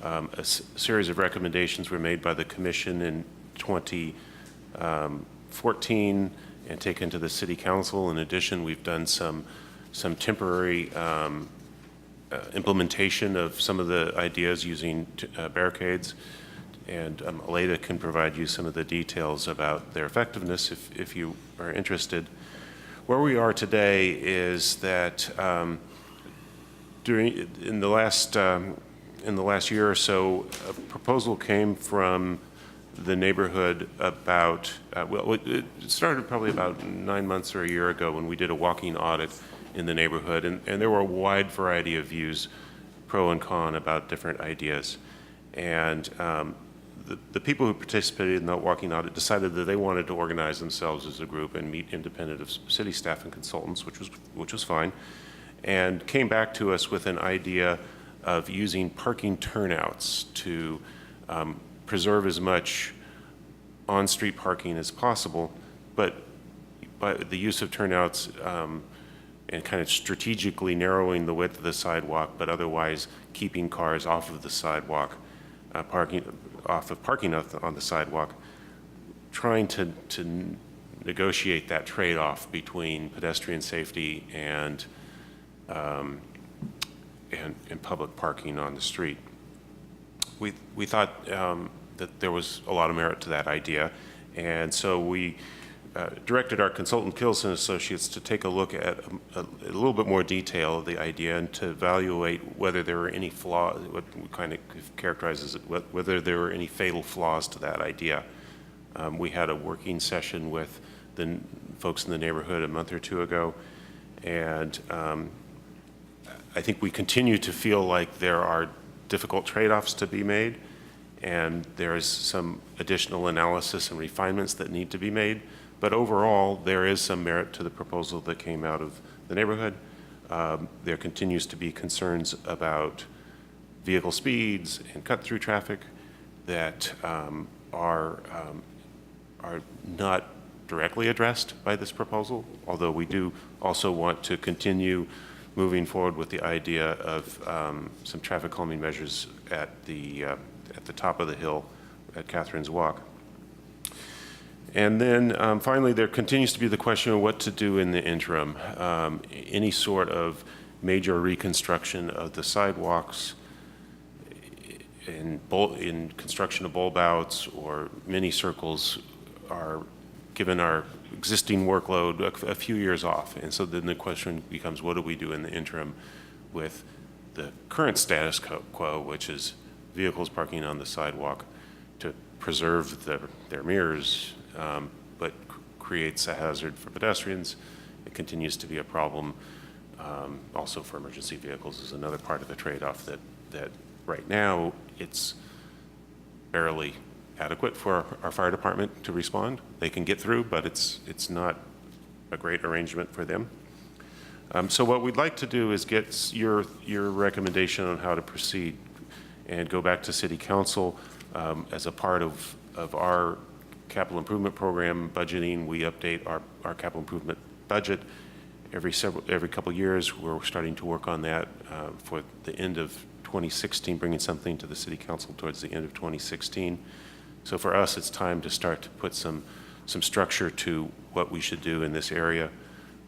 A series of recommendations were made by the commission in 2014 and taken to the City Council. In addition, we've done some temporary implementation of some of the ideas using barricades. And Aleda can provide you some of the details about their effectiveness if you are interested. Where we are today is that in the last year or so, a proposal came from the neighborhood about, it started probably about 9 months or a year ago when we did a walking audit in the neighborhood, and there were a wide variety of views, pro and con, about different ideas. And the people who participated in that walking audit decided that they wanted to organize themselves as a group and meet independent of city staff and consultants, which was fine. and came back to us with an idea of using parking turnouts to preserve as much on-street parking as possible, but by the use of turnouts and kind of strategically narrowing the width of the sidewalk, but otherwise keeping cars off of the sidewalk, parking on the sidewalk, trying to negotiate that trade-off between pedestrian safety and public parking on the street. We thought that there was a lot of merit to that idea, and so we directed our consultant Kilson Associates to take a look at a little bit more detail of the idea and to evaluate whether there were any flaws, what we kind of characterize as whether there were any fatal flaws to that idea. We had a working session with the folks in the neighborhood a month or two ago, and I think we continue to feel like there are difficult trade-offs to be made, and there is some additional analysis and refinements that need to be made. But overall, there is some merit to the proposal that came out of the neighborhood. There continues to be concerns about vehicle speeds and cut-through traffic that are not directly addressed by this proposal, although we do also want to continue moving forward with the idea of some traffic calming measures at the top of the hill at Catherine's Walk. And then finally, there continues to be the question of what to do in the interim. Any sort of major reconstruction of the sidewalks, in construction of bulb outs or mini circles are, given our existing workload, a few years off. And so then the question becomes, what do we do in the interim with the current status quo, which is vehicles parking on the sidewalk to preserve their mirrors, but creates a hazard for pedestrians. It continues to be a problem also for emergency vehicles is another part of the trade-off that right now it's barely adequate for our fire department to respond. They can get through, but it's not a great arrangement for them. So what we'd like to do is get your recommendation on how to proceed and go back to City Council as a part of our capital improvement program budgeting. We update our capital improvement budget every couple of years. We're starting to work on that for the end of 2016, bringing something to the City Council towards the end of 2016. So for us, it's time to start to put some structure to what we should do in this area.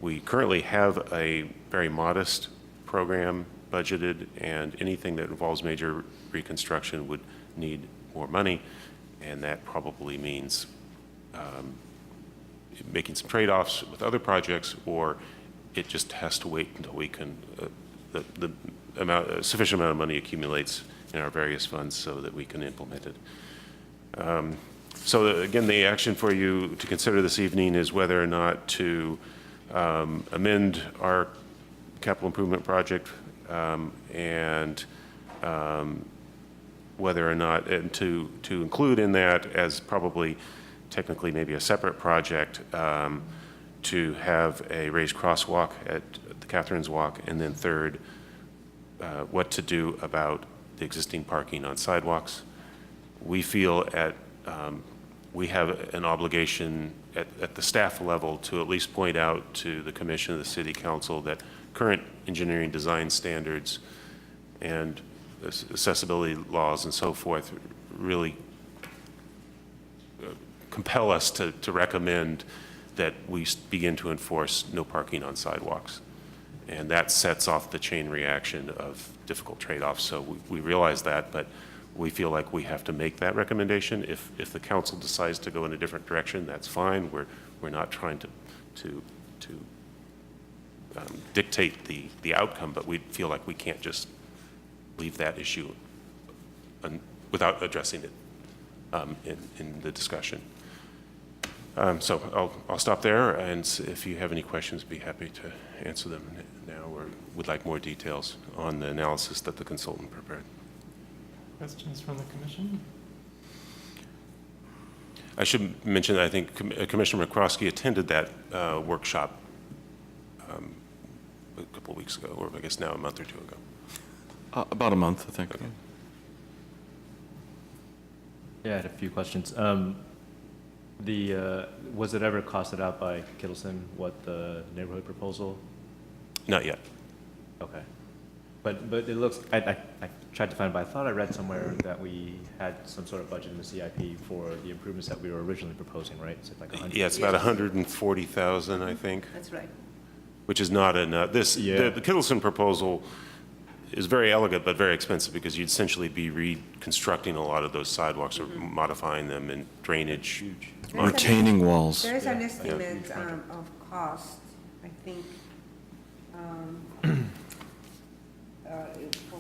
We currently have a very modest program budgeted, and anything that involves major reconstruction would need more money, and that probably means making some trade-offs with other projects, or it just has to wait until we can the sufficient amount of money accumulates in our various funds so that we can implement it. So again, the action for you to consider this evening is whether or not to amend our capital improvement project and whether or not, and to include in that as probably technically maybe a separate project, to have a raised crosswalk at the Catherine's Walk, and then third, what to do about the existing parking on sidewalks. We feel we have an obligation at the staff level to at least point out to the Commission of the City Council that current engineering design standards and accessibility laws and so forth really compel us to recommend that we begin to enforce no parking on sidewalks. And that sets off the chain reaction of difficult trade-offs. So we realize that, but we feel like we have to make that recommendation. If the council decides to go in a different direction, that's fine. We're not trying to dictate the outcome, but we feel like we can't just leave that issue without addressing it in the discussion. So I'll stop there, and if you have any questions, be happy to answer them now, or would like more details on the analysis that the consultant prepared. Questions from the commission? I should mention that I think Commissioner McCroskey attended that workshop a couple of weeks ago, or I guess now a month or two ago. About a month, I think. Yeah, I had a few questions. Was it ever costed out by Kittleson, what the neighborhood proposal? Not yet. Okay. But it looks, I tried to find, but I thought I read somewhere that we had some sort of budget in the CIP for the improvements that we were originally proposing, right? Is it like 100? Yeah, it's about 140,000, I think, That's right. which is not enough. Yeah. The Kittleson proposal is very elegant, but very expensive, because you'd essentially be reconstructing a lot of those sidewalks or modifying them in drainage. Retaining walls. There is an estimate of cost, I think.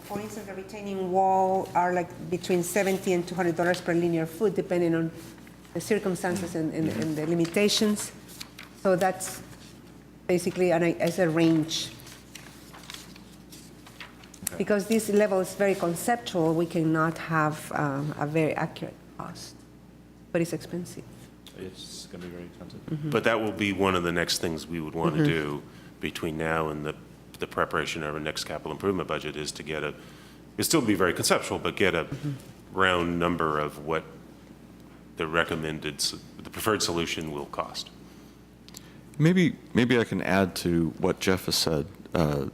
For instance, a retaining wall are like between $70 and $200 per linear foot, depending on the circumstances and the limitations. So that's basically as a range. Okay. Because this level is very conceptual, we cannot have a very accurate cost, but it's expensive. It's going to be very expensive. But that will be one of the next things we would want to do between now and the preparation of our next capital improvement budget, is to get it'll still be very conceptual, but get a round number of what the preferred solution will cost. Maybe I can add to what Jeff has said,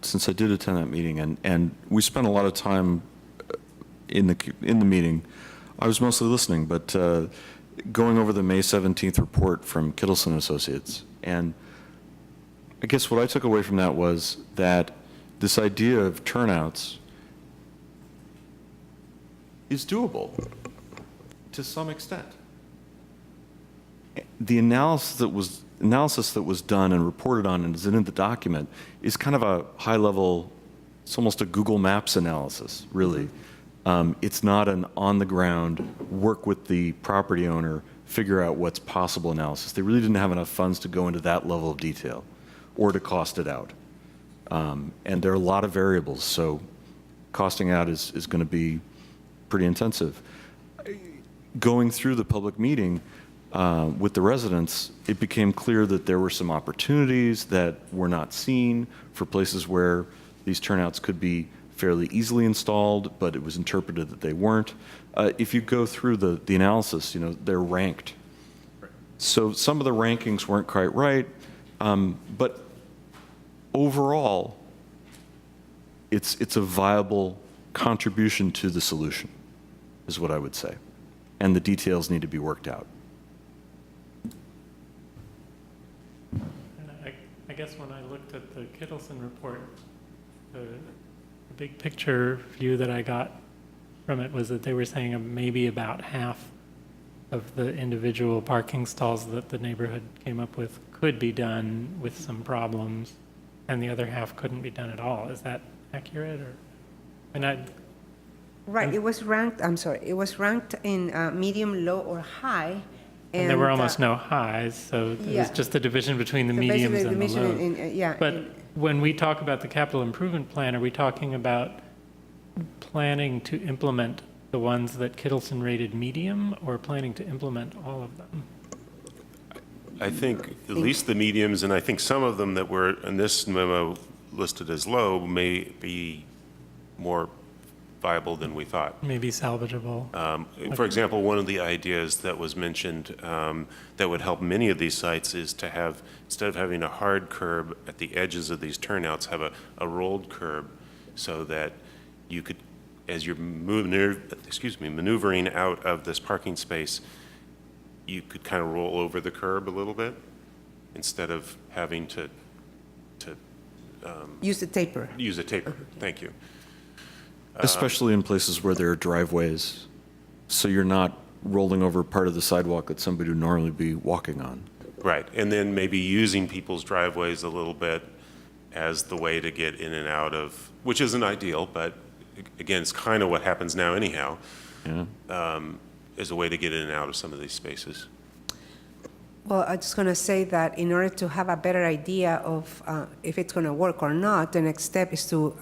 since I did attend that meeting, and we spent a lot of time in the meeting. I was mostly listening, but going over the May 17th report from Kittleson Associates. And I guess what I took away from that was that this idea of turnouts is doable to some extent. The analysis that was done and reported on and is in the document is kind of a high level, it's almost a Google Maps analysis, really. It's not an on the ground, work with the property owner, figure out what's possible analysis. They really didn't have enough funds to go into that level of detail or to cost it out. And there are a lot of variables, so costing out is going to be pretty intensive. Going through the public meeting with the residents, it became clear that there were some opportunities that were not seen for places where these turnouts could be fairly easily installed, but it was interpreted that they weren't. If you go through the analysis, they're ranked. So some of the rankings weren't quite right, but overall, it's a viable contribution to the solution, is what I would say. And the details need to be worked out. And I guess when I looked at the Kittleson report, the big picture view that I got from it was that they were saying maybe about half of the individual parking stalls that the neighborhood came up with could be done with some problems, and the other half couldn't be done at all. Is that accurate? Right, it was ranked in medium, low, or high. And there were almost no highs, so it was just the division between the So mediums basically and the division lows. But when we talk about the capital improvement plan, are we talking about planning to implement the ones that Kittleson rated medium, or planning to implement all of them? I think at least the mediums, and I think some of them that were in this memo listed as low may be more viable than we thought. Maybe salvageable. For example, one of the ideas that was mentioned that would help many of these sites is to have, instead of having a hard curb at the edges of these turnouts, have a rolled curb, so that you could, as you're maneuvering out of this parking space, you could kind of roll over the curb a little bit instead of having to use the taper. use a taper. Thank you. Especially in places where there are driveways, so you're not rolling over part of the sidewalk that somebody would normally be walking on. Right, and then maybe using people's driveways a little bit as the way to get in and out of, which isn't ideal, but again, it's kind of what happens now anyhow, as a way to get in and out of some of these spaces. Well, I'm just going to say that in order to have a better idea of if it's going to work or not, the next step is to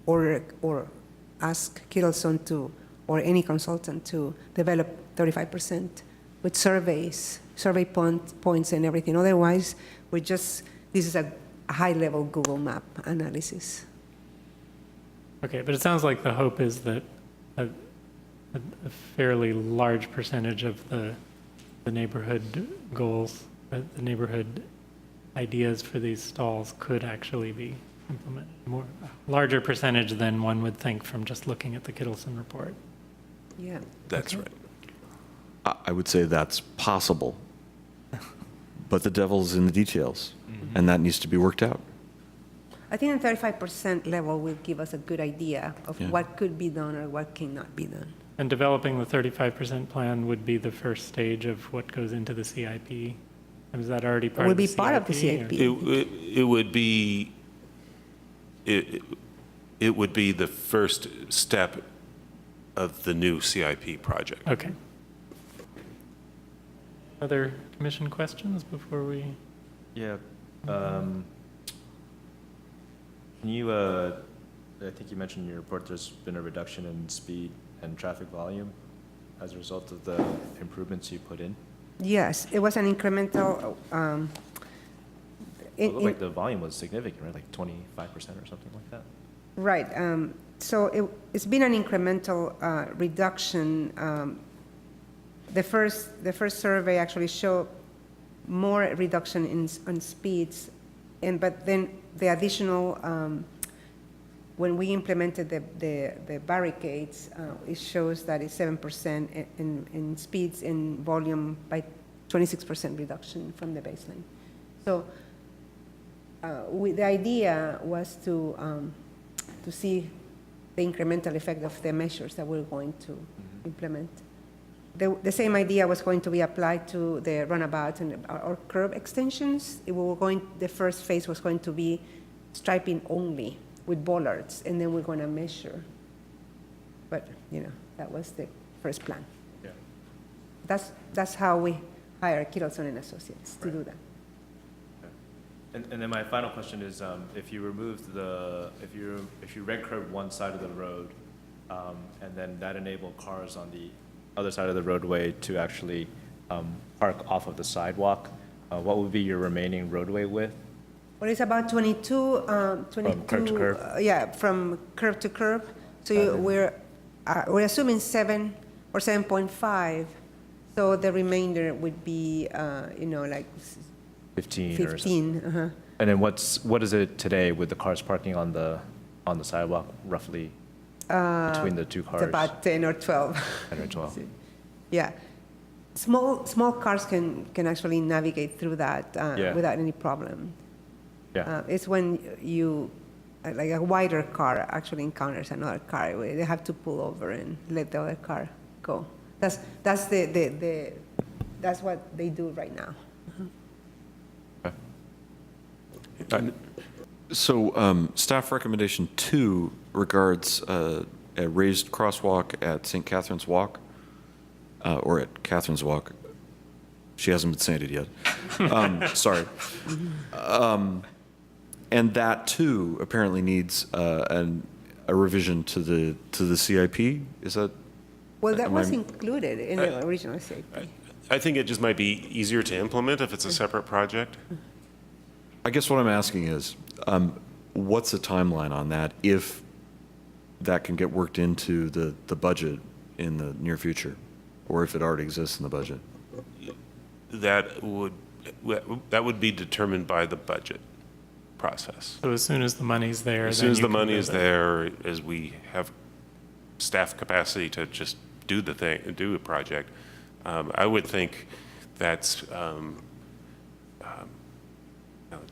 order or ask Kittleson to, or any consultant, to develop 35% with survey points and everything. Otherwise, this is a high-level Google Map analysis. Okay, but it sounds like the hope is that a fairly large percentage of the neighborhood goals, the neighborhood ideas for these stalls could actually be implemented. More larger percentage than one would think from just looking at the Kittleson report. Yeah. That's right. I would say that's possible, but the devil's in the details, and that needs to be worked out. I think the 35% level will give us a good idea of Yeah. what could be done or what cannot be done. And developing the 35% plan would be the first stage of what goes into the CIP. And is that already part Will of the be CIP? part of the or- CIP. It would be, it would be the first step of the new CIP project. Okay. Other commission questions before we? Yeah. Can you, I think you mentioned in your report there's been a reduction in speed and traffic volume as a result of the improvements you put in? Yes, it was an incremental. It looked like the volume was significant, right? Like 25% or something like that? Right. So it's been an incremental reduction. The first survey actually showed more reduction on speeds, but then the additional, when we implemented the barricades, it shows that it's 7% in speeds and volume by 26% reduction from the baseline. So the idea was to see the incremental effect of the measures that we're going to implement. The same idea was going to be applied to the runabouts and our curb extensions. The first phase was going to be striping only with bollards, and then we're going to measure. But, that was the first plan. Yeah. That's how we hire Kittleson and Associates to do that. And then my final question is, if you removed if you red curved one side of the road, and then that enabled cars on the other side of the roadway to actually park off of the sidewalk, what would be your remaining roadway width? Well, it's about 22, From curb to curb? Yeah, from curb to curb. So we're assuming 7 or 7.5. So the remainder would be, like 15 or something? 15. Uh-huh. And then what is it today with the cars parking on the sidewalk, roughly, between the two cars? It's about 10 or 12. 10 or 12. Yeah. Small cars can actually navigate through that Yeah. without any problem. Yeah. It's when like a wider car actually encounters another car, where they have to pull over and let the other car go. That's what they do right now. So staff recommendation 2 regards a raised crosswalk at St. Catherine's Walk, or at Catherine's Walk. She hasn't been saying it yet. Sorry. And that too apparently needs a revision to the CIP. Is that? Well, that am was I- included in the original CIP. I think it just might be easier to implement if it's a separate project. I guess what I'm asking is, what's the timeline on that, if that can get worked into the budget in the near future, or if it already exists in the budget? That would be determined by the budget process. So as soon as the money's there, As then soon as you the can money move is it. there, as we have staff capacity to just do the thing, do a project, I would think that's,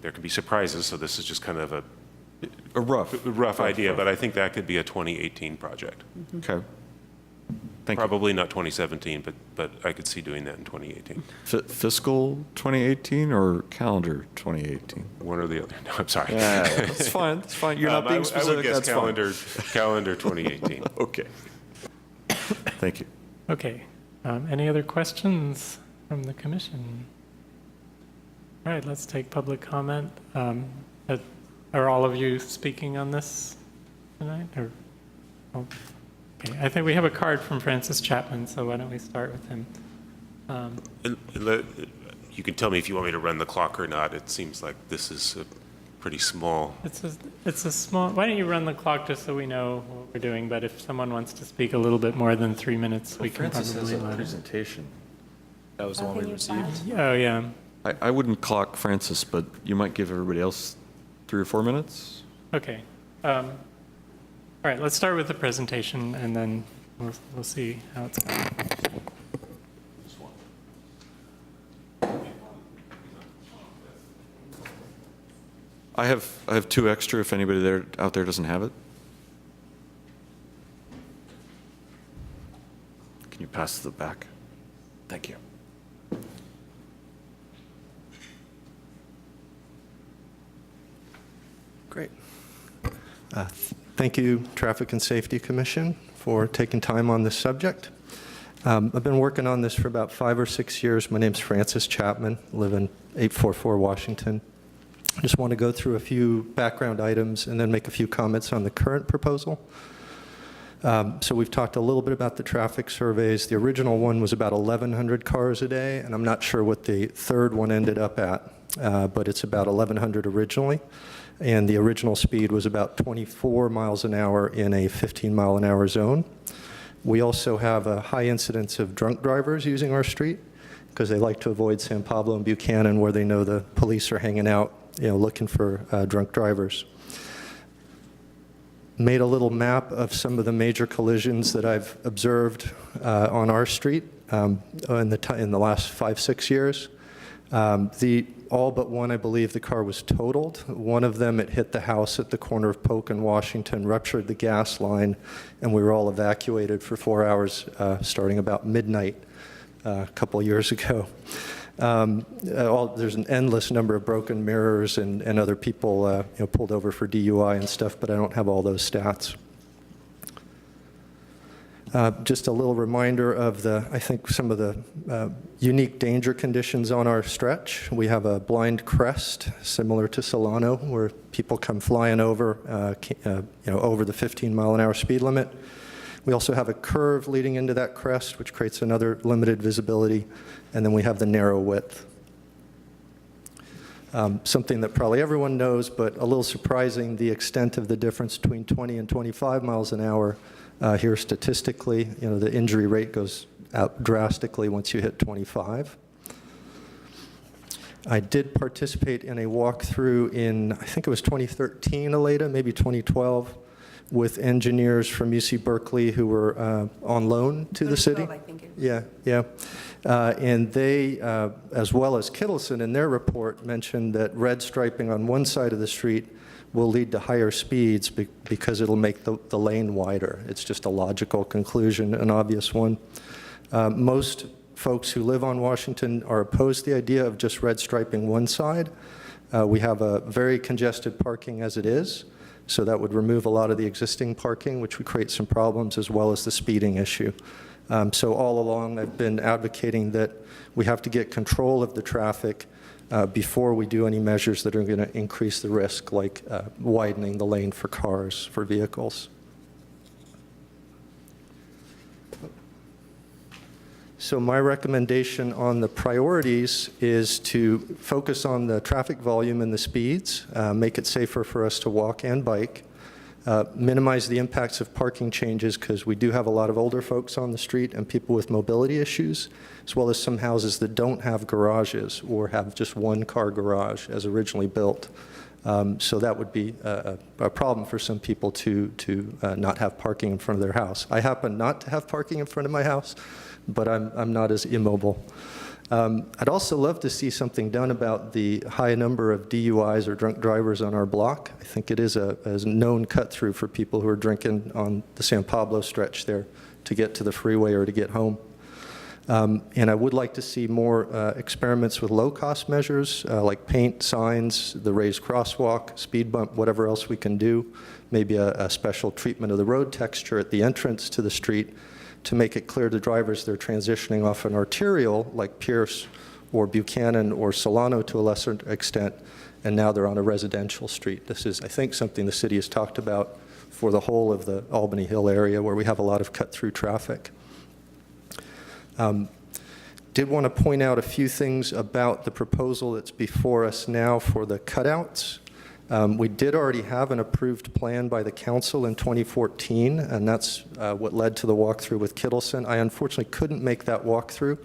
there could be surprises, so this is just kind of a rough idea, but I think that could be a 2018 project. Okay. Thank you. Probably not 2017, but I could see doing that in 2018. Fiscal 2018 or calendar 2018? One or the other. No, I'm sorry. Yeah, that's fine. That's fine. You're not being I would specific. guess That's calendar 2018. fine. Okay. Thank you. Okay. Any other questions from the commission? All right, let's take public comment. Are all of you speaking on this tonight? Okay, I think we have a card from Francis Chapman, so why don't we start with him? You can tell me if you want me to run the clock or not. It seems like this is pretty small. It's a small, why don't you run the clock just so we know what we're doing, but if someone wants to speak a little bit more than 3 minutes, we can Francis has probably a let it. presentation. That was the one we received. Oh, yeah. I wouldn't clock Francis, but you might give everybody else 3 or 4 minutes? Okay. All right, let's start with the presentation, and then we'll see how it's going. I have 2 extra if anybody out there doesn't have it. Can you pass the back? Thank you. Great. Thank you, Traffic and Safety Commission, for taking time on this subject. I've been working on this for about 5 or 6 years. My name's Francis Chapman, live in 844 Washington. I just want to go through a few background items and then make a few comments on the current proposal. So we've talked a little bit about the traffic surveys. The original one was about 1,100 cars a day, and I'm not sure what the third one ended up at, but it's about 1,100 originally. And the original speed was about 24 miles an hour in a 15-mile-an-hour zone. We also have a high incidence of drunk drivers using our street because they like to avoid San Pablo and Buchanan where they know the police are hanging out, looking for drunk drivers. Made a little map of some of the major collisions that I've observed on our street in the last 5-6 years. All but one, I believe, the car was totaled. One of them, it hit the house at the corner of Polk and Washington, ruptured the gas line, and we were all evacuated for 4 hours starting about midnight a couple years ago. There's an endless number of broken mirrors and other people pulled over for DUI and stuff, but I don't have all those stats. Just a little reminder of I think some of the unique danger conditions on our stretch. We have a blind crest similar to Solano where people come flying over, over the 15-mile-an-hour speed limit. We also have a curve leading into that crest, which creates another limited visibility, and then we have the narrow width. Something that probably everyone knows, but a little surprising, the extent of the difference between 20 and 25 miles an hour. Here statistically, the injury rate goes out drastically once you hit 25. I did participate in a walkthrough in, I think it was 2013, Aleda, maybe 2012, with engineers from UC Berkeley who were on loan to the city. I think it was. Yeah. And they, as well as Kittleson in their report, mentioned that red striping on one side of the street will lead to higher speeds because it'll make the lane wider. It's just a logical conclusion, an obvious one. Most folks who live on Washington are opposed to the idea of just red striping one side. We have a very congested parking as it is, so that would remove a lot of the existing parking, which would create some problems, as well as the speeding issue. So all along, I've been advocating that we have to get control of the traffic before we do any measures that are going to increase the risk, like widening the lane for cars, for vehicles. So my recommendation on the priorities is to focus on the traffic volume and the speeds, make it safer for us to walk and bike, minimize the impacts of parking changes because we do have a lot of older folks on the street and people with mobility issues, as well as some houses that don't have garages or have just one car garage as originally built. So that would be a problem for some people to not have parking in front of their house. I happen not to have parking in front of my house, but I'm not as immobile. I'd also love to see something done about the high number of DUIs or drunk drivers on our block. I think it is a known cut-through for people who are drinking on the San Pablo stretch there to get to the freeway or to get home. And I would like to see more experiments with low-cost measures like paint, signs, the raised crosswalk, speed bump, whatever else we can do. Maybe a special treatment of the road texture at the entrance to the street to make it clear to drivers they're transitioning off an arterial like Pierce or Buchanan or Solano to a lesser extent, and now they're on a residential street. This is, I think, something the city has talked about for the whole of the Albany Hill area where we have a lot of cut-through traffic. Did want to point out a few things about the proposal that's before us now for the cutouts. We did already have an approved plan by the council in 2014, and that's what led to the walkthrough with Kittleson. I unfortunately couldn't make that walkthrough,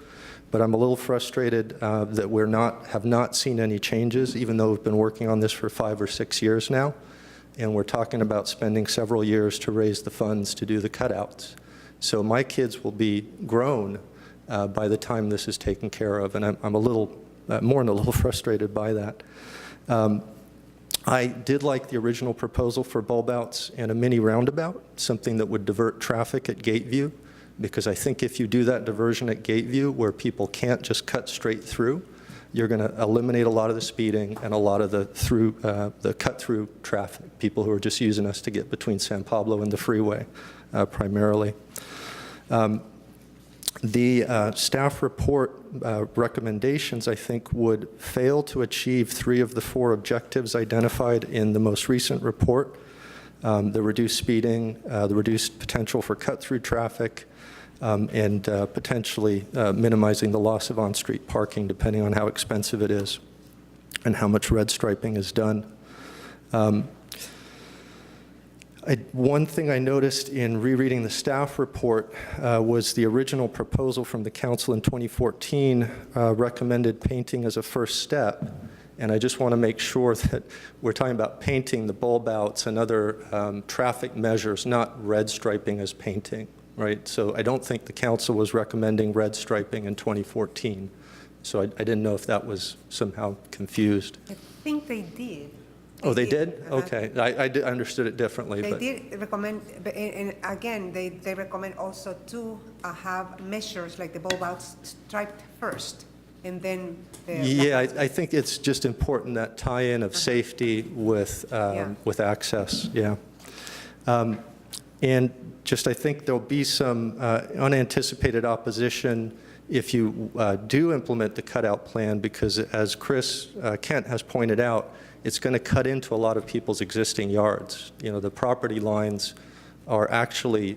but I'm a little frustrated that have not seen any changes, even though we've been working on this for 5 or 6 years now, and we're talking about spending several years to raise the funds to do the cutouts. So my kids will be grown by the time this is taken care of, and I'm a little more than a little frustrated by that. I did like the original proposal for bulb outs and a mini roundabout, something that would divert traffic at Gateview, because I think if you do that diversion at Gateview where people can't just cut straight through, you're going to eliminate a lot of the speeding and a lot of the cut-through traffic, people who are just using us to get between San Pablo and the freeway primarily. The staff report recommendations, I think, would fail to achieve 3 of the 4 objectives identified in the most recent report: the reduced speeding, the reduced potential for cut-through traffic, and potentially minimizing the loss of on-street parking, depending on how expensive it is and how much red striping is done. One thing I noticed in rereading the staff report was the original proposal from the council in 2014 recommended painting as a first step. And I just want to make sure that we're talking about painting, the bulb outs, and other traffic measures, not red striping as painting, right? So I don't think the council was recommending red striping in 2014. So I didn't know if that was somehow confused. I think they did. Oh, they did? Okay. I understood it differently. They but did recommend, and again, they recommend also to have measures like the bulb outs striped first, and then the... Yeah, I think it's just important, that tie-in of safety with access, yeah. And just I think there'll be some unanticipated opposition if you do implement the cutout plan, because as Chris Kent has pointed out, it's going to cut into a lot of people's existing yards. You know, the property lines are actually,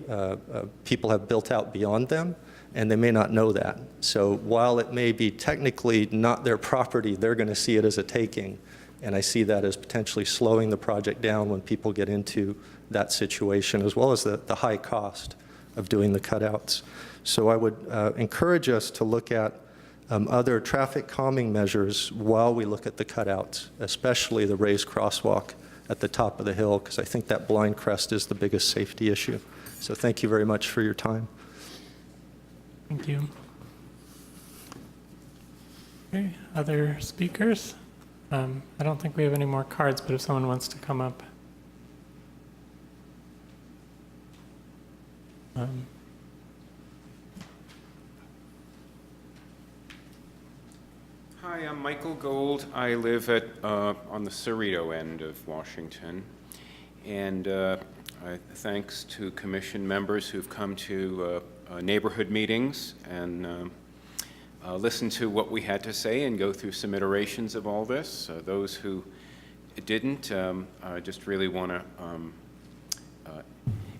people have built out beyond them, and they may not know that. So while it may be technically not their property, they're going to see it as a taking. And I see that as potentially slowing the project down when people get into that situation, as well as the high cost of doing the cutouts. So I would encourage us to look at other traffic calming measures while we look at the cutouts, especially the raised crosswalk at the top of the hill, because I think that blind crest is the biggest safety issue. So thank you very much for your time. Thank you. Okay, other speakers? I don't think we have any more cards, but if someone wants to come up. Hi, I'm Michael Gold. I live at on the Cerrito end of Washington, and thanks to commission members who've come to neighborhood meetings and listen to what we had to say and go through some iterations of all this. Those who didn't, I just really want to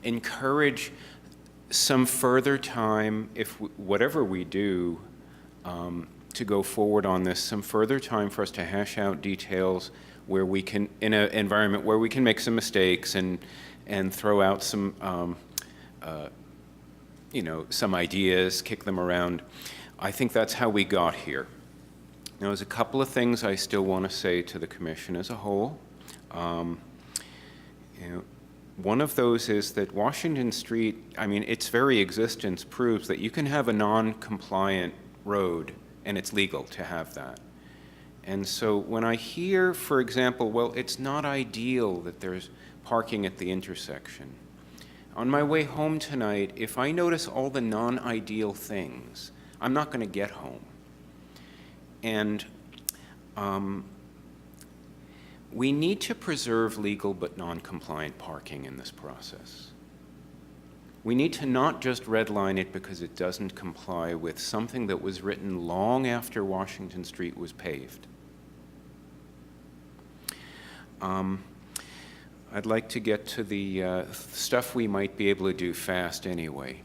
encourage some further time, if whatever we do, to go forward on this, some further time for us to hash out details where we can, in an environment where we can make some mistakes and throw out some, you know, some ideas, kick them around. I think that's how we got here. Now, there's a couple of things I still want to say to the commission as a whole. You know, one of those is that Washington Street, I mean, its very existence proves that you can have a non-compliant road and it's legal to have that. And so when I hear, for example, well, it's not ideal that there's parking at the intersection. On my way home tonight, if I notice all the non-ideal things, I'm not going to get home. And we need to preserve legal but non-compliant parking in this process. We need to not just redline it because it doesn't comply with something that was written long after Washington Street was paved. I'd like to get to the stuff we might be able to do fast anyway.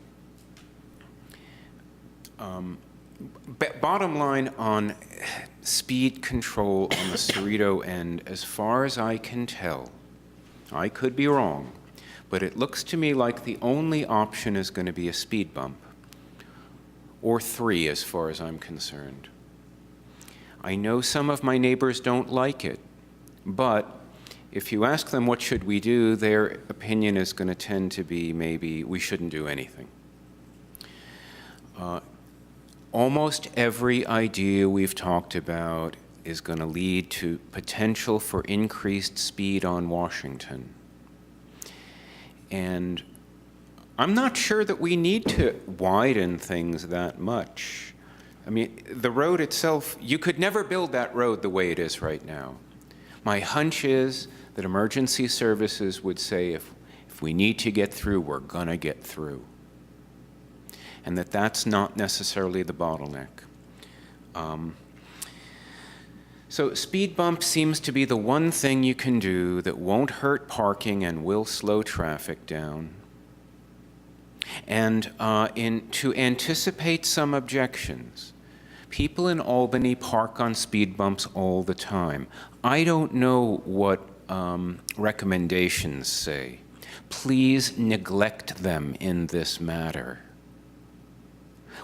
Bottom line on speed control on the Cerrito end, as far as I can tell, I could be wrong, but it looks to me like the only option is going to be a speed bump, or 3 as far as I'm concerned. I know some of my neighbors don't like it, but if you ask them what should we do, their opinion is going to tend to be maybe we shouldn't do anything. Almost every idea we've talked about is going to lead to potential for increased speed on Washington. And I'm not sure that we need to widen things that much. I mean, the road itself, you could never build that road the way it is right now. My hunch is that emergency services would say if we need to get through, we're going to get through. And that's not necessarily the bottleneck. So speed bump seems to be the one thing you can do that won't hurt parking and will slow traffic down. And to anticipate some objections, people in Albany park on speed bumps all the time. I don't know what recommendations say. Please neglect them in this matter.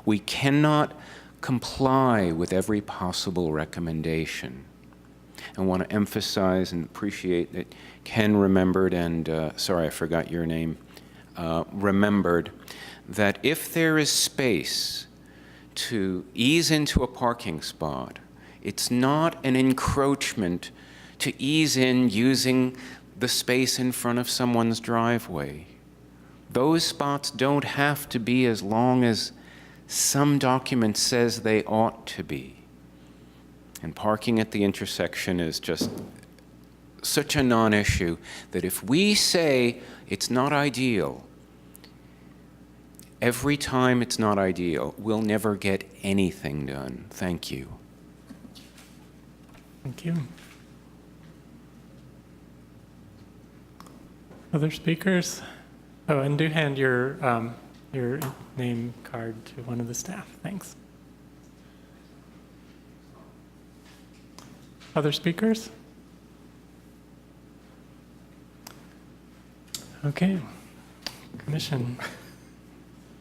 We cannot comply with every possible recommendation. I want to emphasize and appreciate that Ken remembered, and sorry, I forgot your name, remembered that if there is space to ease into a parking spot, it's not an encroachment to ease in using the space in front of someone's driveway. Those spots don't have to be as long as some document says they ought to be. And parking at the intersection is just such a non-issue that if we say it's not ideal, every time it's not ideal, we'll never get anything done. Thank you. Thank you. Other speakers? Oh, and do hand your name card to one of the staff. Thanks. Other speakers? Okay. Commission.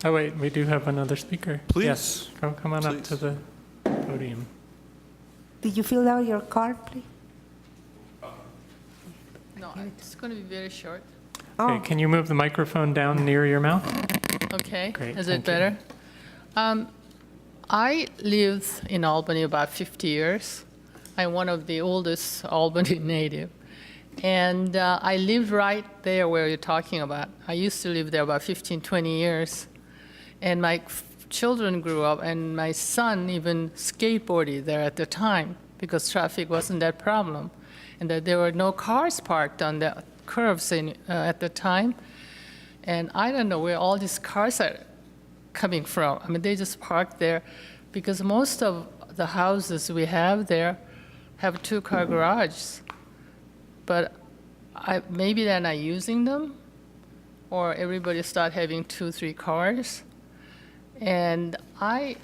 Oh, wait, we do have another speaker. Please. Yes, come on up to the podium. Did you fill out your card, please? No, it's going to be very short. Okay, can you move the microphone down near your mouth? Okay, Great, is thank it better? I lived in Albany about 50 years. I'm one of the oldest Albany native. And I lived right there where you're talking about. I used to live there about 15, 20 years. And my children grew up, and my son even skateboarded there at the time because traffic wasn't that problem. And that there were no cars parked on the curves at the time. And I don't know where all these cars are coming from. I mean, they just park there because most of the houses we have there have 2-car garages. But maybe they're not using them, or everybody start having 2, 3 cars. And I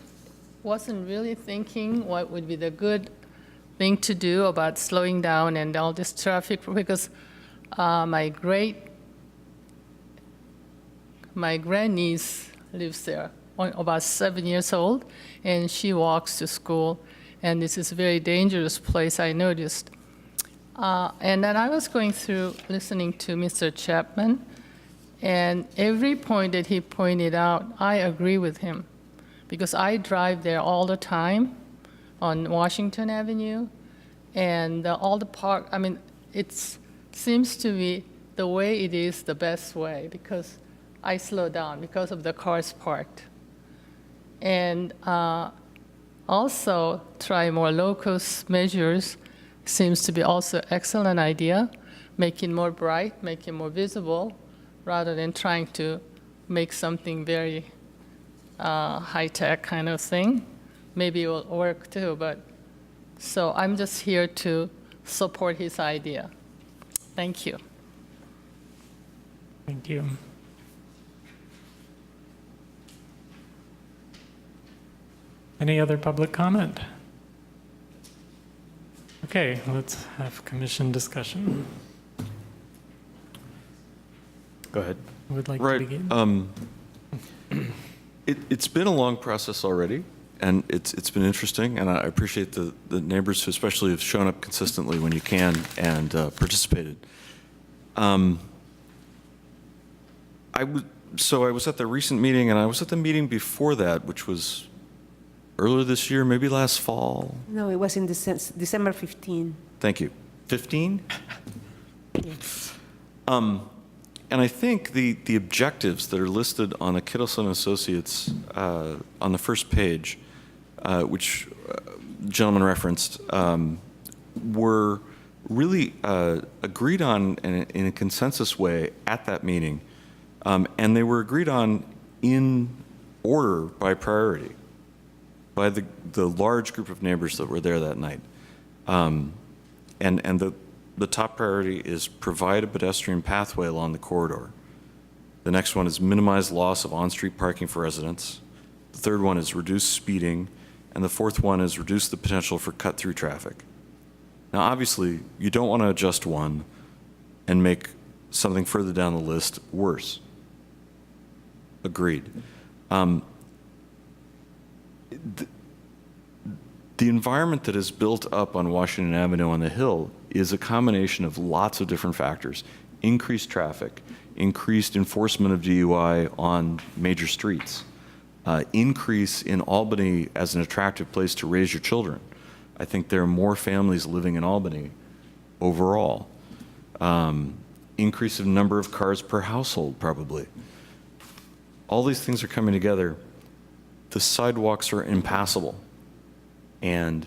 wasn't really thinking what would be the good thing to do about slowing down and all this traffic, because my grandniece lives there, about 7 years old, and she walks to school. And this is a very dangerous place, I noticed. And then I was going through listening to Mr. Chapman, and every point that he pointed out, I agree with him, because I drive there all the time on Washington Avenue, and all the park, I mean, it seems to me the way it is the best way, because I slow down because of the cars parked. And also try more local measures seems to be also excellent idea, making more bright, making more visible, rather than trying to make something very high-tech kind of thing. Maybe it will work too, but so I'm just here to support his idea. Thank you. Thank you. Any other public comment? Okay, let's have commission discussion. Go ahead. Who would like to Right. begin? It's been a long process already, and it's been interesting, and I appreciate the neighbors who especially have shown up consistently when you can and participated. So I was at the recent meeting, and I was at the meeting before that, which was earlier this year, maybe last fall. No, it was in December 15. Thank you. 15? Yes. And I think the objectives that are listed on the Kittleson Associates on the first page, which the gentleman referenced, were really agreed on in a consensus way at that meeting. And they were agreed on in order by priority by the large group of neighbors that were there that night. And the top priority is provide a pedestrian pathway along the corridor. The next one is minimize loss of on-street parking for residents. The third one is reduce speeding. And the fourth one is reduce the potential for cut-through traffic. Now, obviously, you don't want to adjust one and make something further down the list worse. Agreed. The environment that is built up on Washington Avenue on the Hill is a combination of lots of different factors. Increased traffic, increased enforcement of DUI on major streets, increase in Albany as an attractive place to raise your children. I think there are more families living in Albany overall. Increase in number of cars per household, probably. All these things are coming together. The sidewalks are impassable. And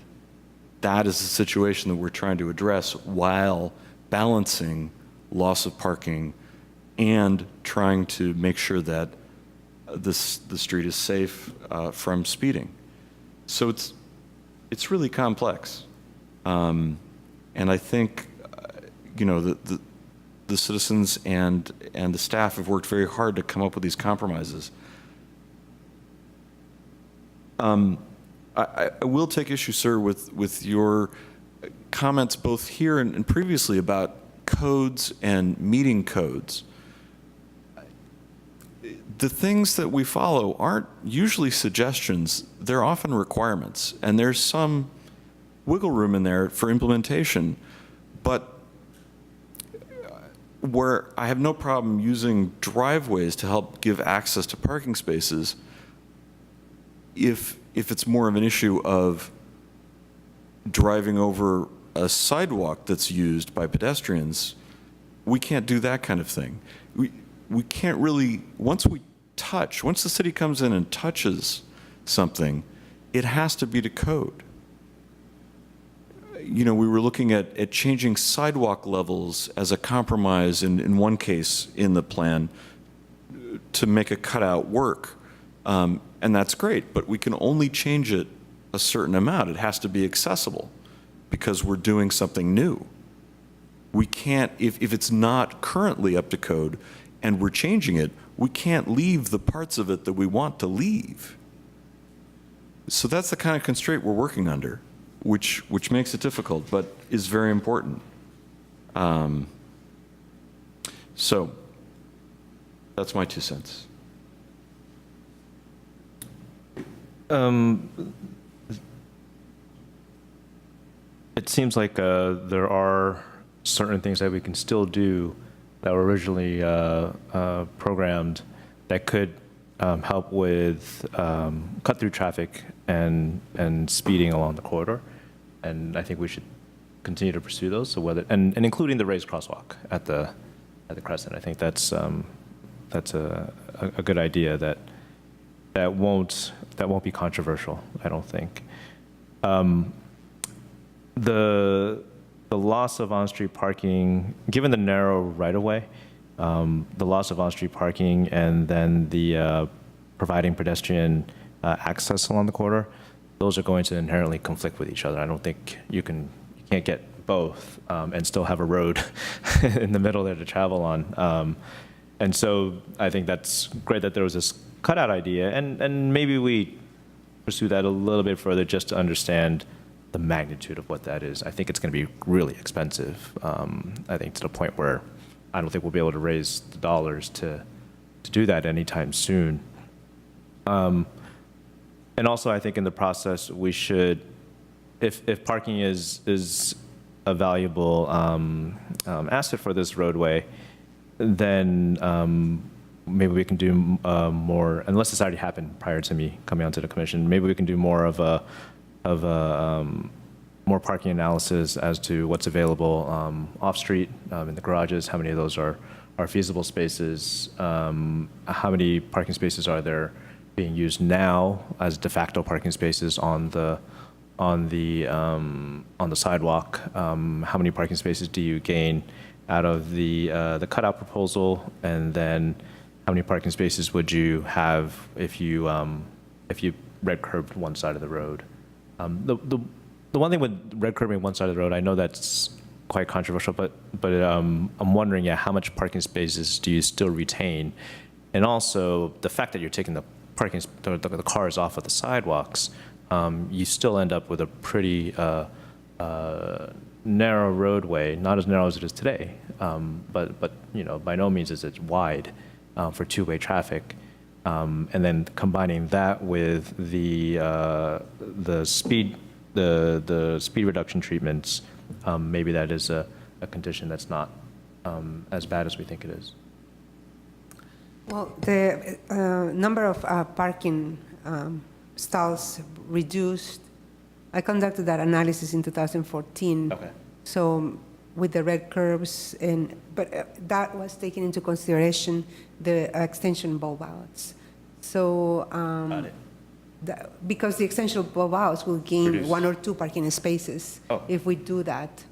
that is the situation that we're trying to address while balancing loss of parking and trying to make sure that the street is safe from speeding. So it's really complex. And I think, the citizens and the staff have worked very hard to come up with these compromises. I will take issue, sir, with your comments both here and previously about codes and meeting codes. The things that we follow aren't usually suggestions, they're often requirements, and there's some wiggle room in there for implementation, but where I have no problem using driveways to help give access to parking spaces, if it's more of an issue of driving over a sidewalk that's used by pedestrians, we can't do that kind of thing. We can't really, once the city comes in and touches something, it has to be to code. We were looking at changing sidewalk levels as a compromise in one case in the plan to make a cutout work. And that's great, but we can only change it a certain amount. It has to be accessible because we're doing something new. We can't, if it's not currently up to code and we're changing it, we can't leave the parts of it that we want to leave. So that's the kind of constraint we're working under, which makes it difficult, but is very important. So that's my 2 cents. It seems like there are certain things that we can still do that were originally programmed that could help with cut-through traffic and speeding along the corridor. And I think we should continue to pursue those. So and including the raised crosswalk at the Crescent. I think that's a good idea that won't be controversial, I don't think. The loss of on-street parking, given the narrow right-of-way, the loss of on-street parking and then the providing pedestrian access along the corridor, those are going to inherently conflict with each other. I don't think you can't get both and still have a road in the middle there to travel on. And so I think that's great that there was this cutout idea, and maybe we pursue that a little bit further just to understand the magnitude of what that is. I think it's going to be really expensive. I think to the point where I don't think we'll be able to raise the dollars to do that anytime soon. And also, I think in the process, we should, if parking is a valuable asset for this roadway, then maybe we can do more, unless it's already happened prior to me coming onto the commission, maybe we can do more of a more parking analysis as to what's available off-street in the garages, how many of those are feasible spaces, how many parking spaces are there being used now as de facto parking spaces on the sidewalk, how many parking spaces do you gain out of the cutout proposal, and then how many parking spaces would you have if you red curbed one side of the road? The one thing with red curbing one side of the road, I know that's quite controversial, but I'm wondering, how much parking spaces do you still retain? And also the fact that you're taking the cars off of the sidewalks, you still end up with a pretty narrow roadway, not as narrow as it is today, but by no means is it wide for two-way traffic. And then combining that with the speed reduction treatments, maybe that is a condition that's not as bad as we think it is. Well, the number of parking stalls reduced. I conducted that analysis in 2014. Okay. So with the red curves, but that was taken into consideration the extension bulb outs. So Got it. because the extension bulb outs will gain Reduce. 1 or 2 parking spaces if we do that,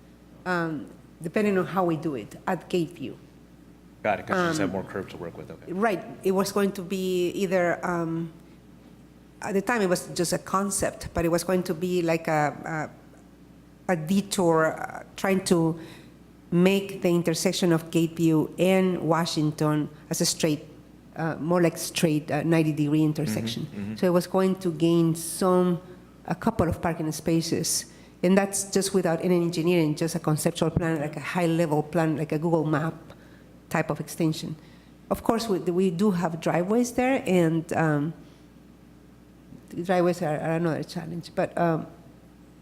depending on how we do it at Gateview. Got it, because you just have more curb to work with, okay. Right. It was going to be either, at the time it was just a concept, but it was going to be like a detour trying to make the intersection of Gateview and Washington as a straight, more like straight 90-degree intersection. So it was going to gain a couple of parking spaces. And that's just without any engineering, just a conceptual plan, like a high-level plan, like a Google map type of extension. Of course, we do have driveways there, and the driveways are another challenge, but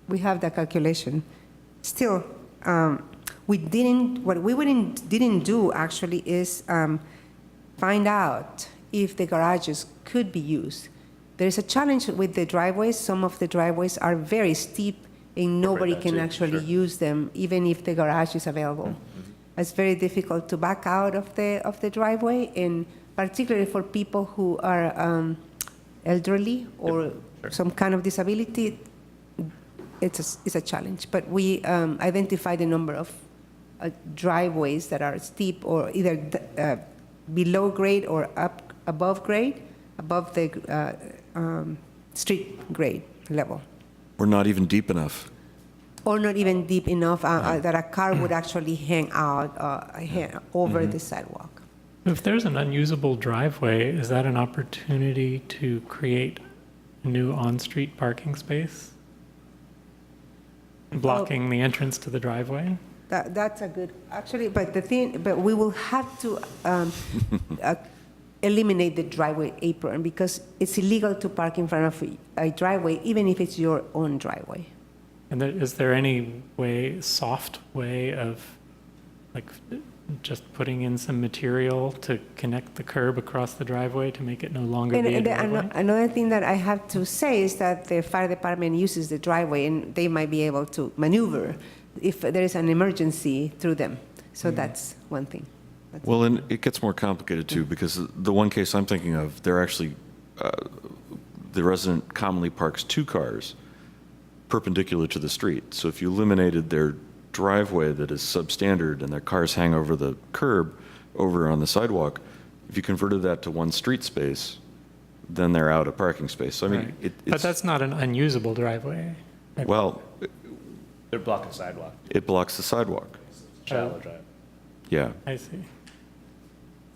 we have that calculation. Still, what we didn't do actually is find out if the garages could be used. There is a challenge with the driveways. Some of the driveways are very steep, and nobody can actually use them, even if the garage is available. It's very difficult to back out of the driveway, and particularly for people who are elderly or some kind of disability, it's a challenge. But we identified a number of driveways that are steep or either below grade or up above grade, above the street grade level. Or not even deep enough. Or not even deep enough that a car would actually hang out over the sidewalk. If there's an unusable driveway, is that an opportunity to create a new on-street parking space? Blocking the entrance to the driveway? That's a good, actually, but we will have to eliminate the driveway apron, because it's illegal to park in front of a driveway, even if it's your own driveway. And is there any soft way of, like, just putting in some material to connect the curb across the driveway to make it no longer be a driveway? Another thing that I have to say is that the fire department uses the driveway, and they might be able to maneuver if there is an emergency through them. So that's one thing. Well, and it gets more complicated too, because the one case I'm thinking of, they're actually, the resident commonly parks 2 cars perpendicular to the street. So if you eliminated their driveway that is substandard and their cars hang over the curb over on the sidewalk, if you converted that to 1 street space, then they're out of parking space. So I mean, Right. But that's not an unusable driveway. well, They're blocking the sidewalk. it blocks the sidewalk. Shallow drive. Yeah. I see.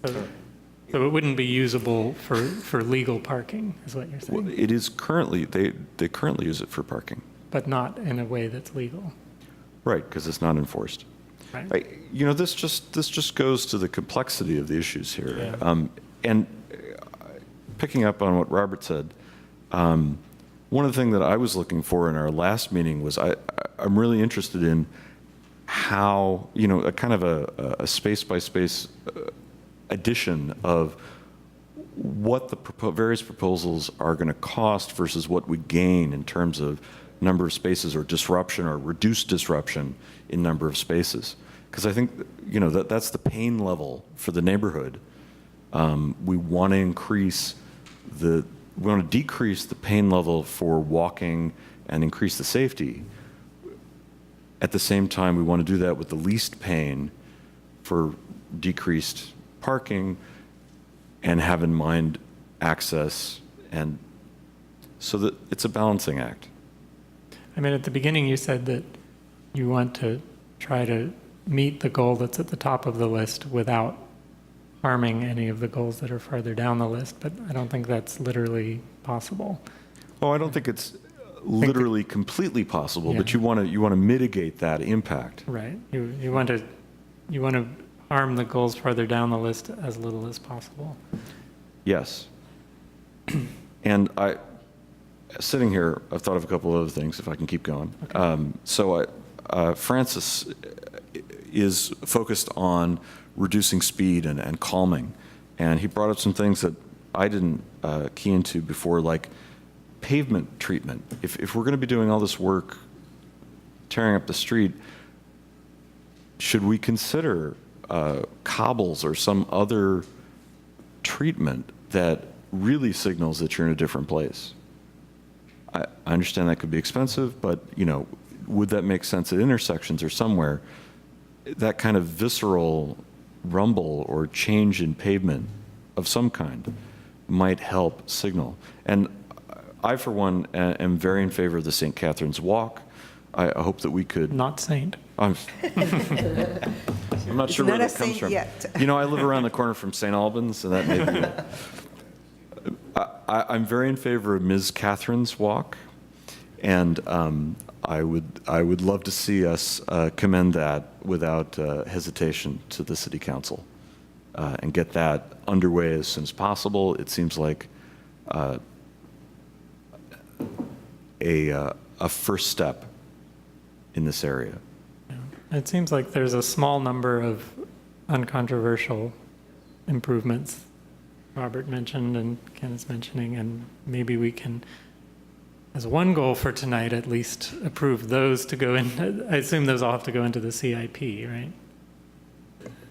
So it wouldn't be usable for legal parking, is what you're saying? Well, it is currently, they currently use it for parking. but not in a way that's legal. Right, because it's not enforced. Right. You know, this just goes to the complexity of the issues here. Yeah. And picking up on what Robert said, one of the things that I was looking for in our last meeting was I'm really interested in how, you know, a kind of a space-by-space addition of what the various proposals are going to cost versus what we gain in terms of number of spaces or disruption or reduced disruption in number of spaces. Because I think, you know, that's the pain level for the neighborhood. We want to decrease the pain level for walking and increase the safety. At the same time, we want to do that with the least pain for decreased parking and have in mind access, and so that it's a balancing act. I mean, at the beginning you said that you want to try to meet the goal that's at the top of the list without harming any of the goals that are farther down the list, but I don't think that's literally possible. Oh, I don't think it's literally completely possible, Yeah. but you want to mitigate that impact. Right. You want to harm the goals farther down the list as little as possible. Yes. And sitting here, I've thought of a couple of other things, if I can keep going. Okay. Francis is focused on reducing speed and calming, and he brought up some things that I didn't key into before, like pavement treatment. If we're going to be doing all this work tearing up the street, should we consider cobbles or some other treatment that really signals that you're in a different place? I understand that could be expensive, but, you know, would that make sense at intersections or somewhere? That kind of visceral rumble or change in pavement of some kind might help signal. And I, for one, am very in favor of the St. Catherine's Walk. I hope that we could... Not saint. I'm not sure where not that a comes saint from. yet. You know, I live around the corner from St. Albans, so that may be... I'm very in favor of Ms. Catherine's Walk, and I would love to see us commend that without hesitation to the City Council and get that underway as soon as possible. It seems like a first step in this area. It seems like there's a small number of uncontroversial improvements Robert mentioned and Ken is mentioning, and maybe we can, as one goal for tonight, at least approve those to go in. I assume those all have to go into the CIP, right?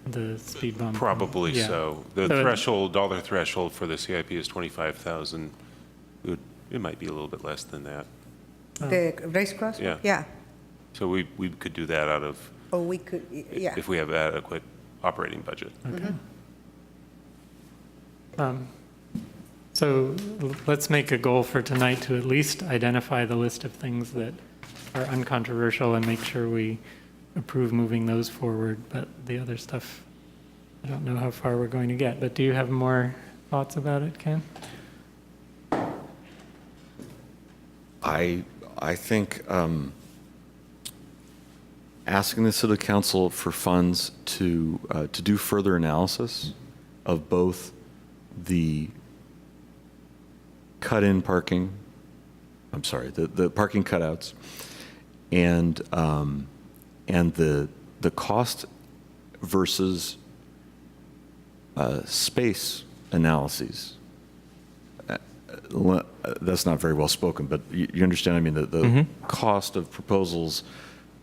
The speed bump. Probably Yeah. so. The dollar threshold for the CIP is 25,000. It might be a little bit less than that. The race cross? Yeah. Yeah. So we could do that out of, Or we could, yeah. if we have adequate operating budget. Okay. So let's make a goal for tonight to at least identify the list of things that are uncontroversial and make sure we approve moving those forward. But the other stuff, I don't know how far we're going to get. But do you have more thoughts about it, Ken? I think asking the City Council for funds to do further analysis of both the cut-in parking, the parking cutouts, and the cost versus space analyses. That's not very well spoken, but you understand, I mean, the cost of proposals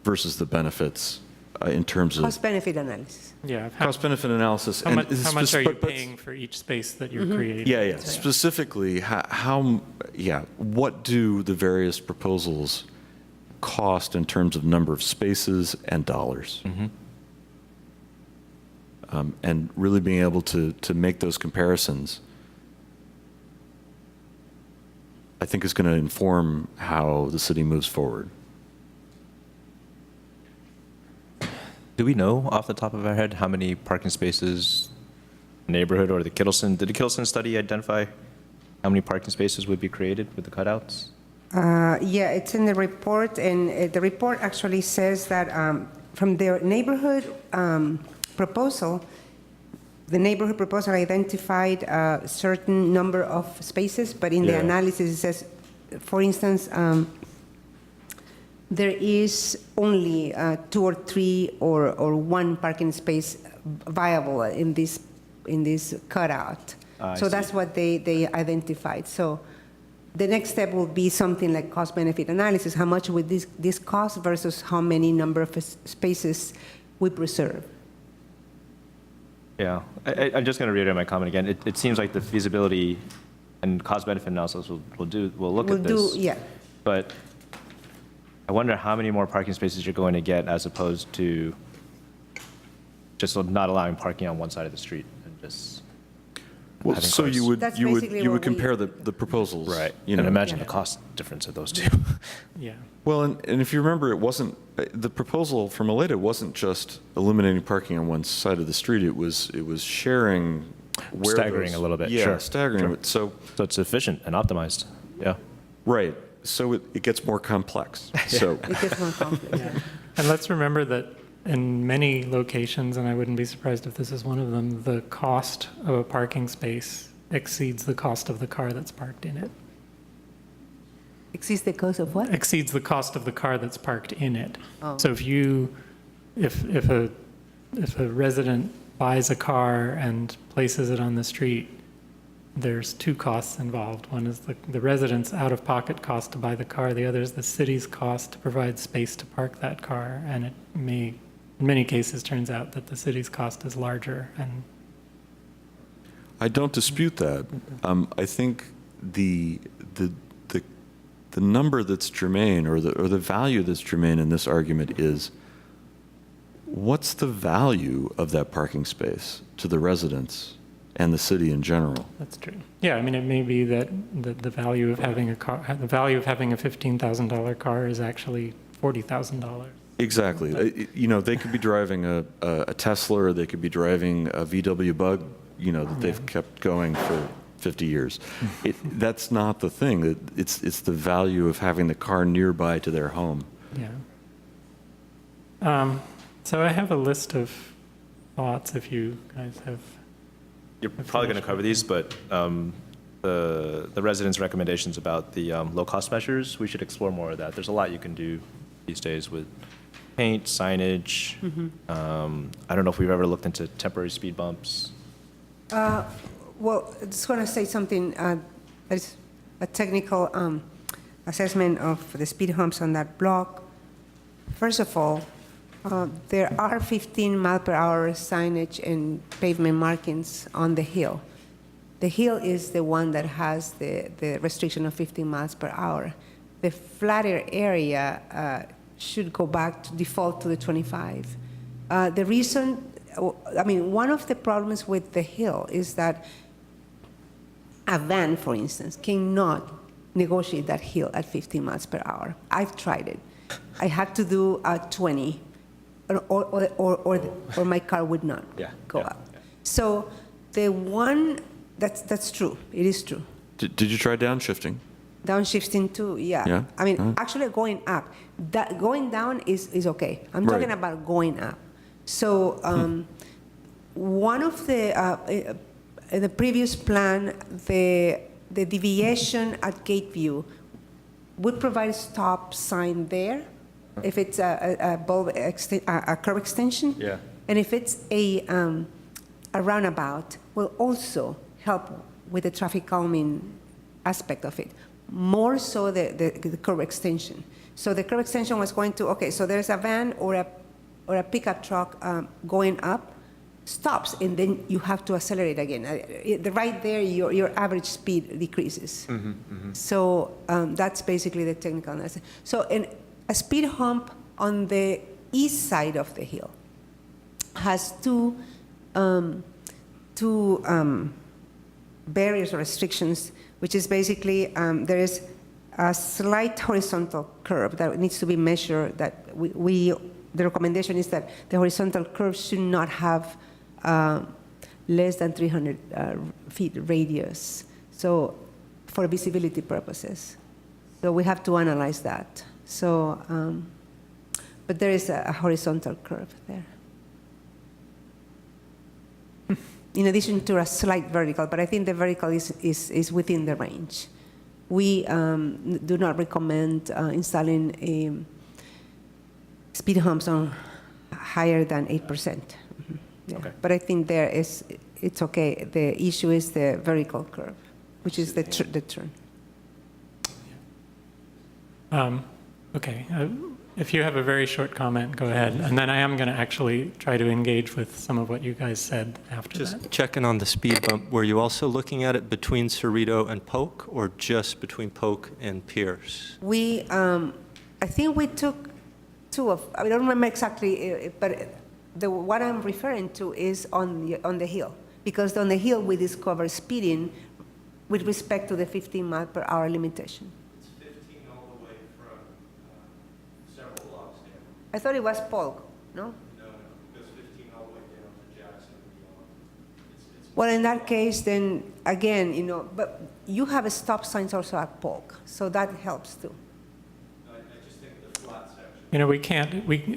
versus the benefits in terms of... Cost-benefit analysis. Yeah. Cost-benefit analysis. How much are you paying for each space that you're creating? Yeah. Specifically, what do the various proposals cost in terms of number of spaces and dollars? And really being able to make those comparisons, I think, is going to inform how the city moves forward. Do we know off the top of our head how many parking spaces neighborhood or did the Kittleson study identify how many parking spaces would be created with the cutouts? Yeah, it's in the report, and the report actually says that from their neighborhood proposal, the neighborhood proposal identified a certain number of spaces, but in the analysis it says, for instance, there is only 2 or 3 or 1 parking space viable in this cutout. So that's what they identified. So the next step will be something like cost-benefit analysis. How much would this cost versus how many number of spaces we preserve? Yeah, I'm just going to reiterate my comment again. It seems like the feasibility and cost-benefit analysis will look at this. Yeah. But I wonder how many more parking spaces you're going to get as opposed to just not allowing parking on one side of the street and just. Well, so cars. you would That's you would basically you what would compare the proposals, Right. You And know. imagine the cost difference of those two. Yeah. Well, and if you remember, it wasn't the proposal from Aleda wasn't just eliminating parking on one side of the street. It was sharing where Staggering those- a little bit, Yeah, sure, staggering. sure. It. So So it's efficient and optimized. Yeah. right. So it gets more complex. So It gets more complex. And let's remember that in many locations, and I wouldn't be surprised if this is one of them, the cost of a parking space exceeds the cost of the car that's parked in it. Exceeds the cost of what? Exceeds the cost of the car that's parked in it. Oh. So if a resident buys a car and places it on the street, there's 2 costs involved. One is the resident's out-of-pocket cost to buy the car. The other is the city's cost to provide space to park that car. And it may, in many cases, turns out that the city's cost is larger. And I don't dispute that. I think the number that's germane or the value that's germane in this argument is what's the value of that parking space to the residents and the city in general? that's true. Yeah, I mean, it may be that the value of having a car, the value of having a $15,000 car is actually $40,000. Exactly. You know, they could be driving a Tesla or they could be driving a VW Bug, you know, that they've kept going for 50 years. That's not the thing. It's the value of having the car nearby to their home. Yeah. So I have a list of thoughts if you guys have. You're probably going to cover these, but the residents' recommendations about the low-cost measures, we should explore more of that. There's a lot you can do these days with paint, signage. I don't know if we've ever looked into temporary speed bumps. Well, I just want to say something. There's a technical assessment of the speed humps on that block. First of all, there are 15-mile-per-hour signage and pavement markings on the hill. The hill is the one that has the restriction of 15 miles per hour. The flatter area should go back to default to the 25. The reason, I mean, one of the problems with the hill is that a van, for instance, cannot negotiate that hill at 15 miles per hour. I've tried it. I had to do 20, or my car would not go up. So the one, that's true. It is true. Did you try downshifting? Downshifting too, yeah. Yeah? I mean, actually going up. Going down is okay. I'm talking about going up. So one of the previous plan, the deviation at Gateview would provide a stop sign there if it's a curb extension. Yeah. And if it's a roundabout, will also help with the traffic calming aspect of it, more so the curb extension. So the curb extension was going to, okay, so there's a van or a pickup truck going up, stops, and then you have to accelerate again. Right there, your average speed decreases. So that's basically the technical analysis. So a speed hump on the east side of the hill has two barriers or restrictions, which is basically there is a slight horizontal curve that needs to be measured. That the recommendation is that the horizontal curve should not have less than 300 feet radius. So for visibility purposes. So we have to analyze that. So, but there is a horizontal curve there. In addition to a slight vertical, but I think the vertical is within the range. We do not recommend installing speed humps on higher than 8%. Mm-hmm. Yeah. Okay. But I think it's okay. The issue is the vertical curve, which is the turn. Okay. If you have a very short comment, go ahead. And then I am going to actually try to engage with some of what you guys said after that. Just checking on the speed bump, were you also looking at it between Cerrito and Polk, or just between Polk and Pierce? We, I think we took I don't remember exactly, but what I'm referring to is on the hill, because on the hill we discovered speeding with respect to the 15 mile per hour limitation. It's 15 all the way from several blocks down. I thought it was Polk, no? No, it goes 15 all the way down to Jackson and beyond. Well, in that case, then again, but you have a stop signs also at Polk, so that helps too. I just think the flat section.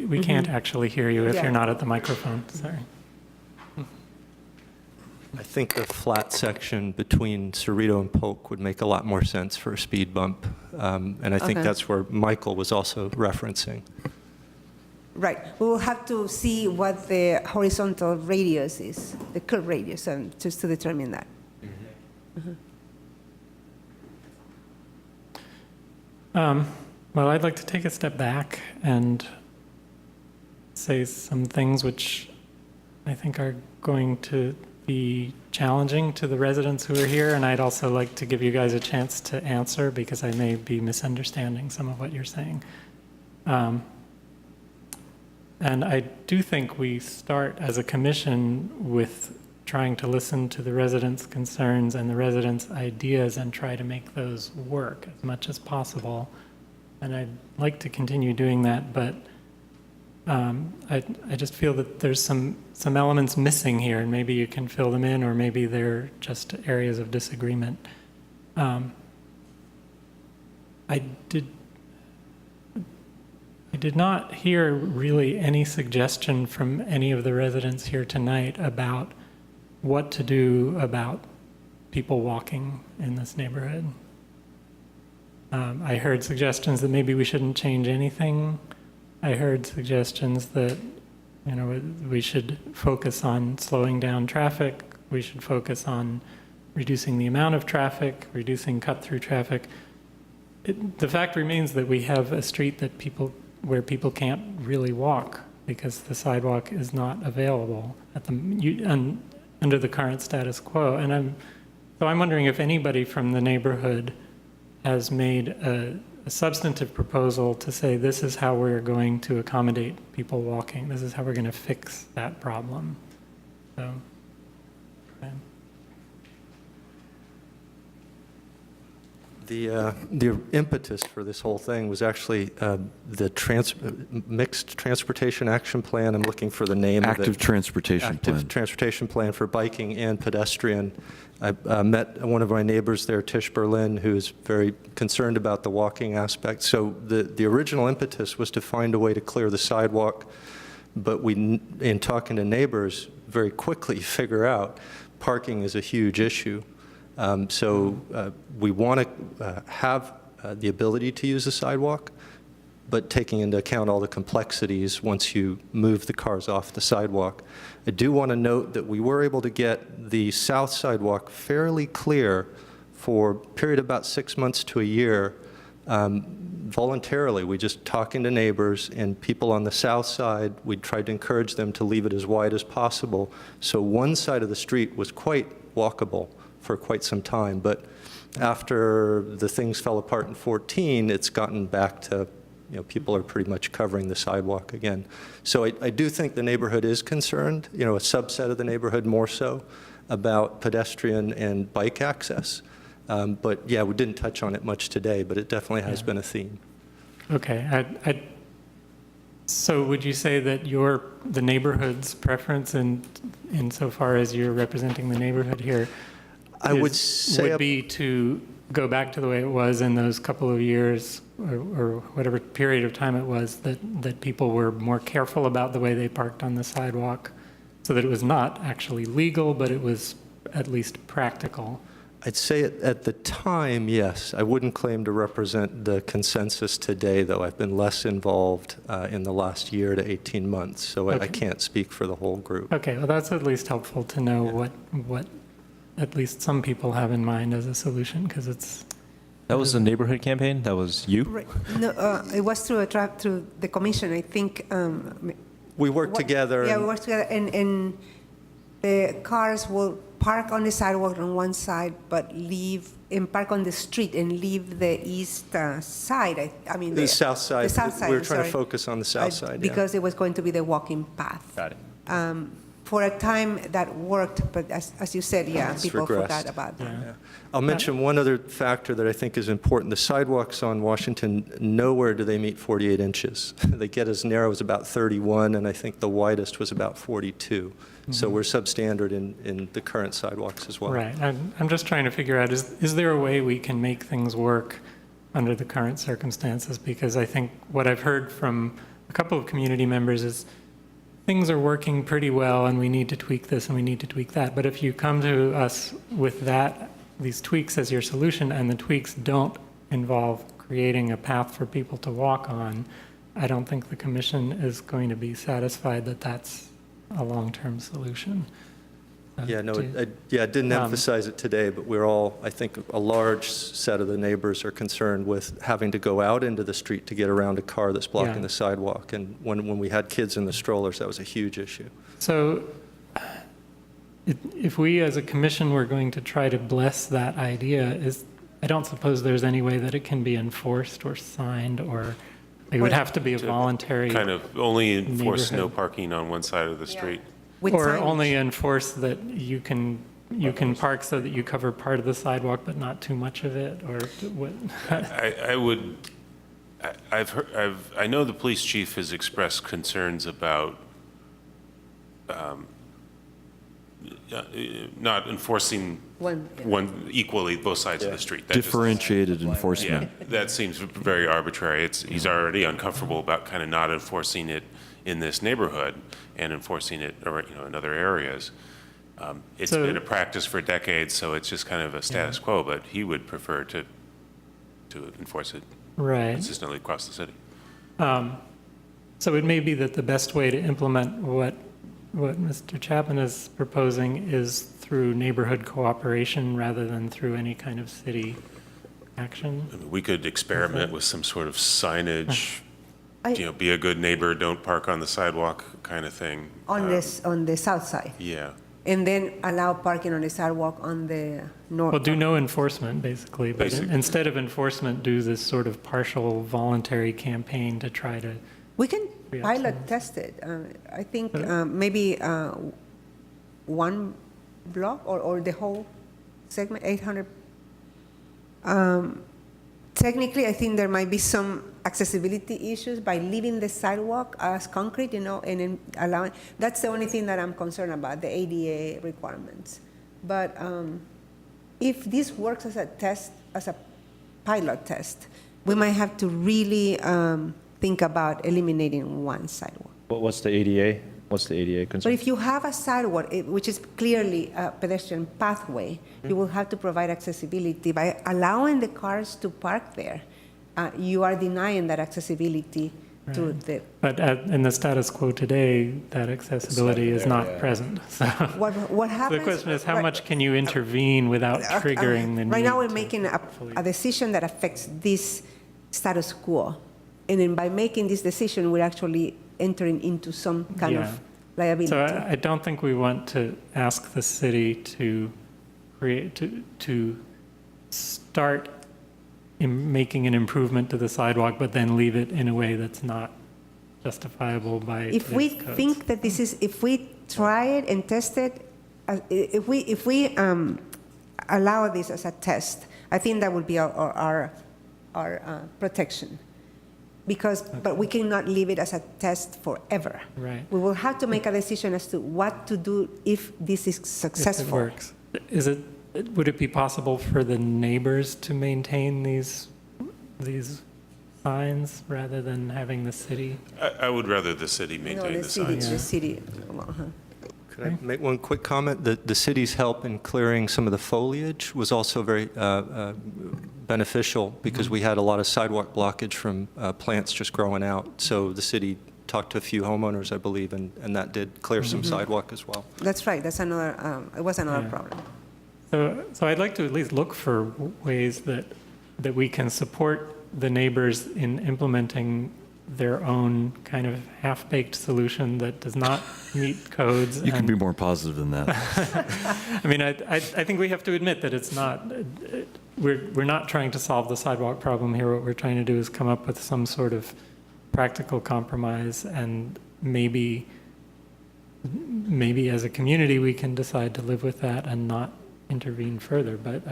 We can't actually hear you if you're not at the microphone. Sorry. I think the flat section between Cerrito and Polk would make a lot more sense for a speed bump, and I think that's where Michael was also referencing. Right. We will have to see what the horizontal radius is, the curve radius, just to determine that. Well, I'd like to take a step back and say some things which I think are going to be challenging to the residents who are here, and I'd also like to give you guys a chance to answer because I may be misunderstanding some of what you're saying. And I do think we start as a commission with trying to listen to the residents' concerns and the residents' ideas and try to make those work as much as possible. And I'd like to continue doing that, but I just feel that there's some elements missing here, and maybe you can fill them in, or maybe they're just areas of disagreement. I did not hear really any suggestion from any of the residents here tonight about what to do about people walking in this neighborhood. I heard suggestions that maybe we shouldn't change anything. I heard suggestions that, we should focus on slowing down traffic. We should focus on reducing the amount of traffic, reducing cut-through traffic. The fact remains that we have a street where people can't really walk because the sidewalk is not available under the current status quo. And I'm wondering if anybody from the neighborhood has made a substantive proposal to say this is how we're going to accommodate people walking. This is how we're going to fix that problem. So, okay. The impetus for this whole thing was actually the mixed transportation action plan. I'm looking for the name of it. Active transportation plan. Active transportation plan for biking and pedestrian. I met one of my neighbors there, Tish Berlin, who's very concerned about the walking aspect. So the original impetus was to find a way to clear the sidewalk, but we, in talking to neighbors, very quickly figure out parking is a huge issue. So we want to have the ability to use the sidewalk, but taking into account all the complexities once you move the cars off the sidewalk. I do want to note that we were able to get the south sidewalk fairly clear for a period of about 6 months to a year voluntarily. We just talking to neighbors and people on the south side, we tried to encourage them to leave it as wide as possible. So one side of the street was quite walkable for quite some time, but after the things fell apart in 14, it's gotten back to, people are pretty much covering the sidewalk again. So I do think the neighborhood is concerned, a subset of the neighborhood more so, about pedestrian and bike access. But yeah, we didn't touch on it much today, but it definitely has been a theme. Okay. So would you say that the neighborhood's preference, insofar as you're representing the neighborhood here, would be to go back to the way it was in those couple of years or whatever period of time it was that people were more careful about the way they parked on the sidewalk, so that it was not actually legal, but it was at least practical. I'd say at the time, yes. I wouldn't claim to represent the consensus today, though. I've been less involved in the last year to 18 months, so I Okay. can't speak for the whole group. Okay, well, that's at least helpful to know what at least some people have in mind as a solution, because it's... That was a neighborhood campaign? That was you? Right. No, it was through the commission, I think. We worked together. Yeah, we and- worked together, and the cars will park on the sidewalk on one side, but park on the street and leave the east side. I mean, The south side. The south side. We were I'm trying to sorry. focus on the south side, yeah. Because it was going to be the walking path. Got it. For a time that worked, but as you said, yeah, It's people regressed. forgot about that. Yeah. I'll mention one other factor that I think is important. The sidewalks on Washington, nowhere do they meet 48 inches. They get as narrow as about 31, and I think the widest was about 42. So we're substandard in the current sidewalks as well. Right. I'm just trying to figure out, is there a way we can make things work under the current circumstances? Because I think what I've heard from a couple of community members is things are working pretty well and we need to tweak this and we need to tweak that. But if you come to us with these tweaks as your solution, and the tweaks don't involve creating a path for people to walk on, I don't think the commission is going to be satisfied that that's a long-term solution. Yeah, no, I didn't emphasize it today, but we're all, I think, a large set of the neighbors are concerned with having to go out into the street to get around a car that's blocking Yeah. the sidewalk. And when we had kids in the strollers, that was a huge issue. So if we as a commission were going to try to bless that idea, I don't suppose there's any way that it can be enforced or signed, or it would have to be a voluntary, Kind of only enforce no neighborhood. parking on one side of the street. With or signage. only enforce that you can park so that you cover part of the sidewalk but not too much of it, or what? I know the police chief has expressed concerns about not enforcing one equally both sides of the street. That just- Differentiated enforcement. Yeah, that seems very arbitrary. He's already uncomfortable about kind of not enforcing it in this neighborhood and enforcing it, or, in other areas. It's So- been a practice for decades, so it's just kind of a status quo, but he would prefer to enforce it Right. consistently across the city. So it may be that the best way to implement what Mr. Chapman is proposing is through neighborhood cooperation rather than through any kind of city action. I mean, we could experiment with some sort of signage, I- be a good neighbor, don't park on the sidewalk kind of thing. On the south side, Yeah. and then allow parking on the sidewalk on the north. Well, do no enforcement, basically, but instead of enforcement, do this sort of partial voluntary campaign to try to, We can Yeah, pilot test it. I think maybe one block or the whole segment, 800. Technically, I think there might be some accessibility issues by leaving the sidewalk as concrete, and then allowing. That's the only thing that I'm concerned about, the ADA requirements. But if this works as a test, as a pilot test, we might have to really think about eliminating one sidewalk. What's the ADA? What's the ADA But concern? if you have a sidewalk, which is clearly a pedestrian pathway, you will have to provide accessibility. By allowing the cars to park there, you are denying that accessibility to the. but in the status quo today, that accessibility is not present. So What happens? the question is, how right- much can you intervene without triggering the need? Right now, we're to- making a decision that affects this status quo. And then by making this decision, we're actually entering into some kind Yeah. of liability. So I don't think we want to ask the city to create, to start making an improvement to the sidewalk, but then leave it in a way that's not justifiable by If we today's codes. think that if we try it and test it, if we allow this as a test, I think that would be our protection. But we cannot leave it as a test forever. Right. We will have to make a decision as to what to do if this is If it successful. works. Is it would it be possible for the neighbors to maintain these signs rather than having the city? I would rather the city No, maintain the the city, signs. the city. Could I make one quick comment? The city's help in clearing some of the foliage was also very beneficial because we had a lot of sidewalk blockage from plants just growing out. So the city talked to a few homeowners, I believe, and that did clear some sidewalk as well. That's right, that's another, it was another Yeah. problem. So I'd like to at least look for ways that we can support the neighbors in implementing their own kind of half-baked solution that does not meet codes. You can and- be more positive than that. I mean, I think we have to admit that it's not, we're not trying to solve the sidewalk problem here. What we're trying to do is come up with some sort of practical compromise, and maybe as a community, we can decide to live with that and not intervene further, but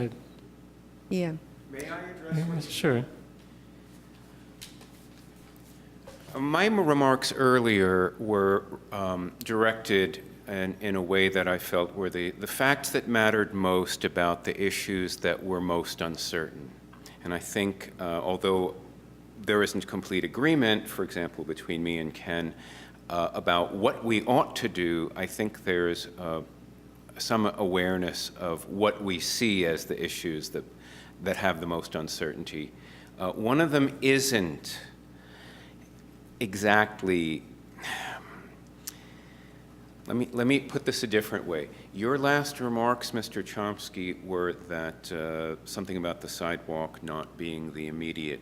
Yeah. May I address? sure. My remarks earlier were directed in a way that I felt were the facts that mattered most about the issues that were most uncertain. And I think, although there isn't complete agreement, for example, between me and Ken about what we ought to do, I think there's some awareness of what we see as the issues that have the most uncertainty. One of them isn't exactly, let me put this a different way. Your last remarks, Mr. Chomsky, were that something about the sidewalk not being the immediate,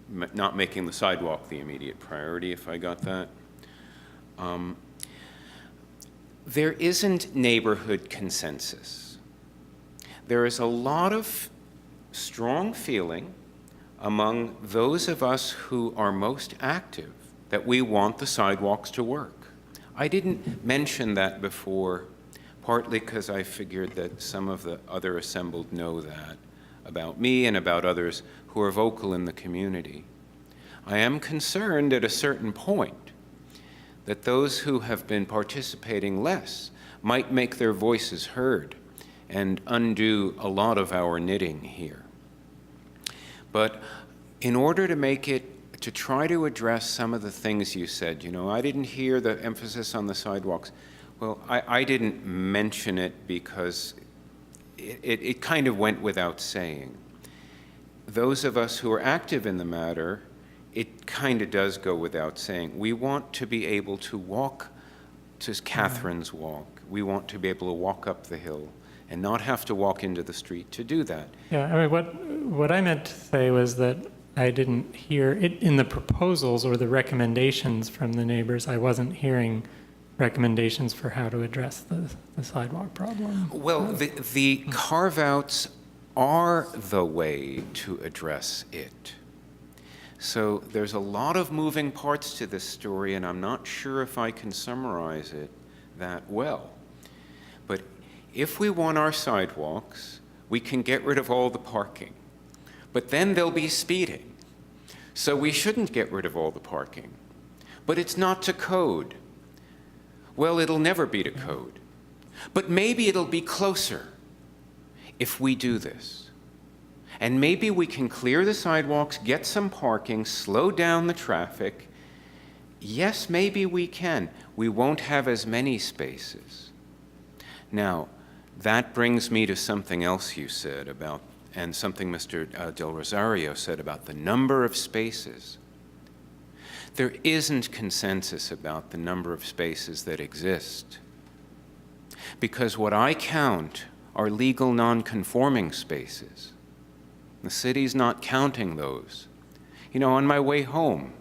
not making the sidewalk the immediate priority, if I got that. There isn't neighborhood consensus. There is a lot of strong feeling among those of us who are most active that we want the sidewalks to work. I didn't mention that before, partly because I figured that some of the other assembled know that about me and about others who are vocal in the community. I am concerned at a certain point that those who have been participating less might make their voices heard and undo a lot of our knitting here. But in order to make it, to try to address some of the things you said, you know, I didn't hear the emphasis on the sidewalks. Well, I didn't mention it because it kind of went without saying. Those of us who are active in the matter, it kind of does go without saying. We want to be able to walk to Catherine's Walk. We want to be able to walk up the hill and not have to walk into the street to do that. Yeah, I mean, what I meant to say was that I didn't hear it in the proposals or the recommendations from the neighbors. I wasn't hearing recommendations for how to address the sidewalk problem. Well, the carve-outs are the way to address it. So there's a lot of moving parts to this story, and I'm not sure if I can summarize it that well. But if we want our sidewalks, we can get rid of all the parking. But then there'll be speeding. So we shouldn't get rid of all the parking. But it's not to code. Well, it'll never be to code. But maybe it'll be closer if we do this. And maybe we can clear the sidewalks, get some parking, slow down the traffic. Yes, maybe we can. We won't have as many spaces. Now, that brings me to something else you said about, and something Mr. Del Rosario said about the number of spaces. There isn't consensus about the number of spaces that exist. Because what I count are legal non-conforming spaces. The city's not counting those. You know, on my way home,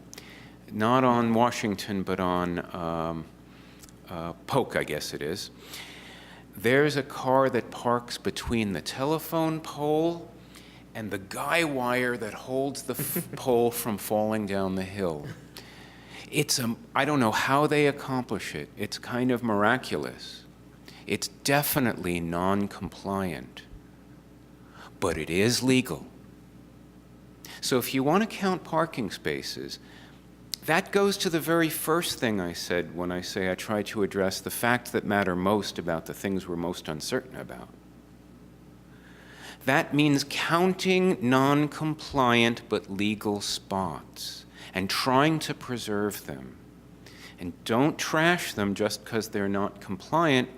not on Washington, but on Polk, I guess it is, there's a car that parks between the telephone pole and the guy wire that holds the pole from falling down the hill. It's I don't know how they accomplish it. It's kind of miraculous. It's definitely non-compliant, but it is legal. So if you want to count parking spaces, that goes to the very first thing I said when I say I try to address the facts that matter most about the things we're most uncertain about. That means counting non-compliant but legal spots and trying to preserve them. And don't trash them just because they're not compliant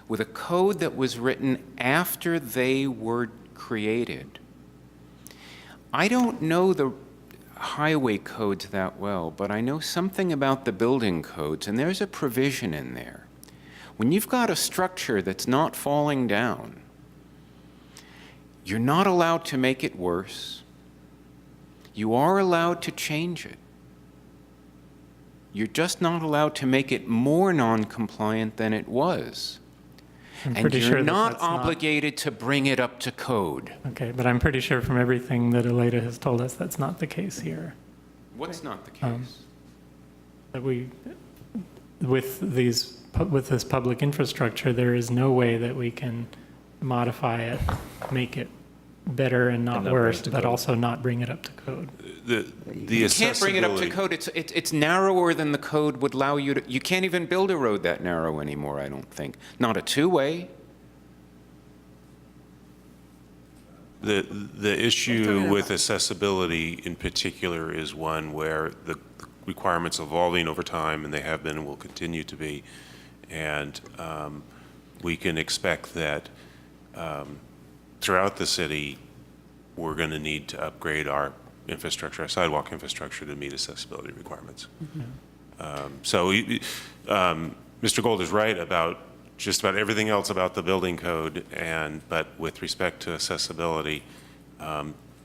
with a code that was written after they were created. I don't know the highway codes that well, but I know something about the building codes, and there's a provision in there. When you've got a structure that's not falling down, you're not allowed to make it worse. You are allowed to change it. You're just not allowed to make it more non-compliant than it was. And you're not obligated to bring it up to code. Okay, but I'm pretty sure from everything that Aleda has told us, that's not the case here. What's not the case? That we, with this public infrastructure, there is no way that we can modify it, make it better and not worse, but also not bring it up to code. You can't bring it up to code. It's narrower than the code would allow you to. You can't even build a road that narrow anymore, I don't think. Not a two-way. The issue with accessibility in particular is one where the requirements are evolving over time, and they have been and will continue to be. And we can expect that throughout the city, we're going to need to upgrade our infrastructure, our sidewalk infrastructure, to meet accessibility requirements. So Mr. Gold is right about just about everything else about the building code, but with respect to accessibility,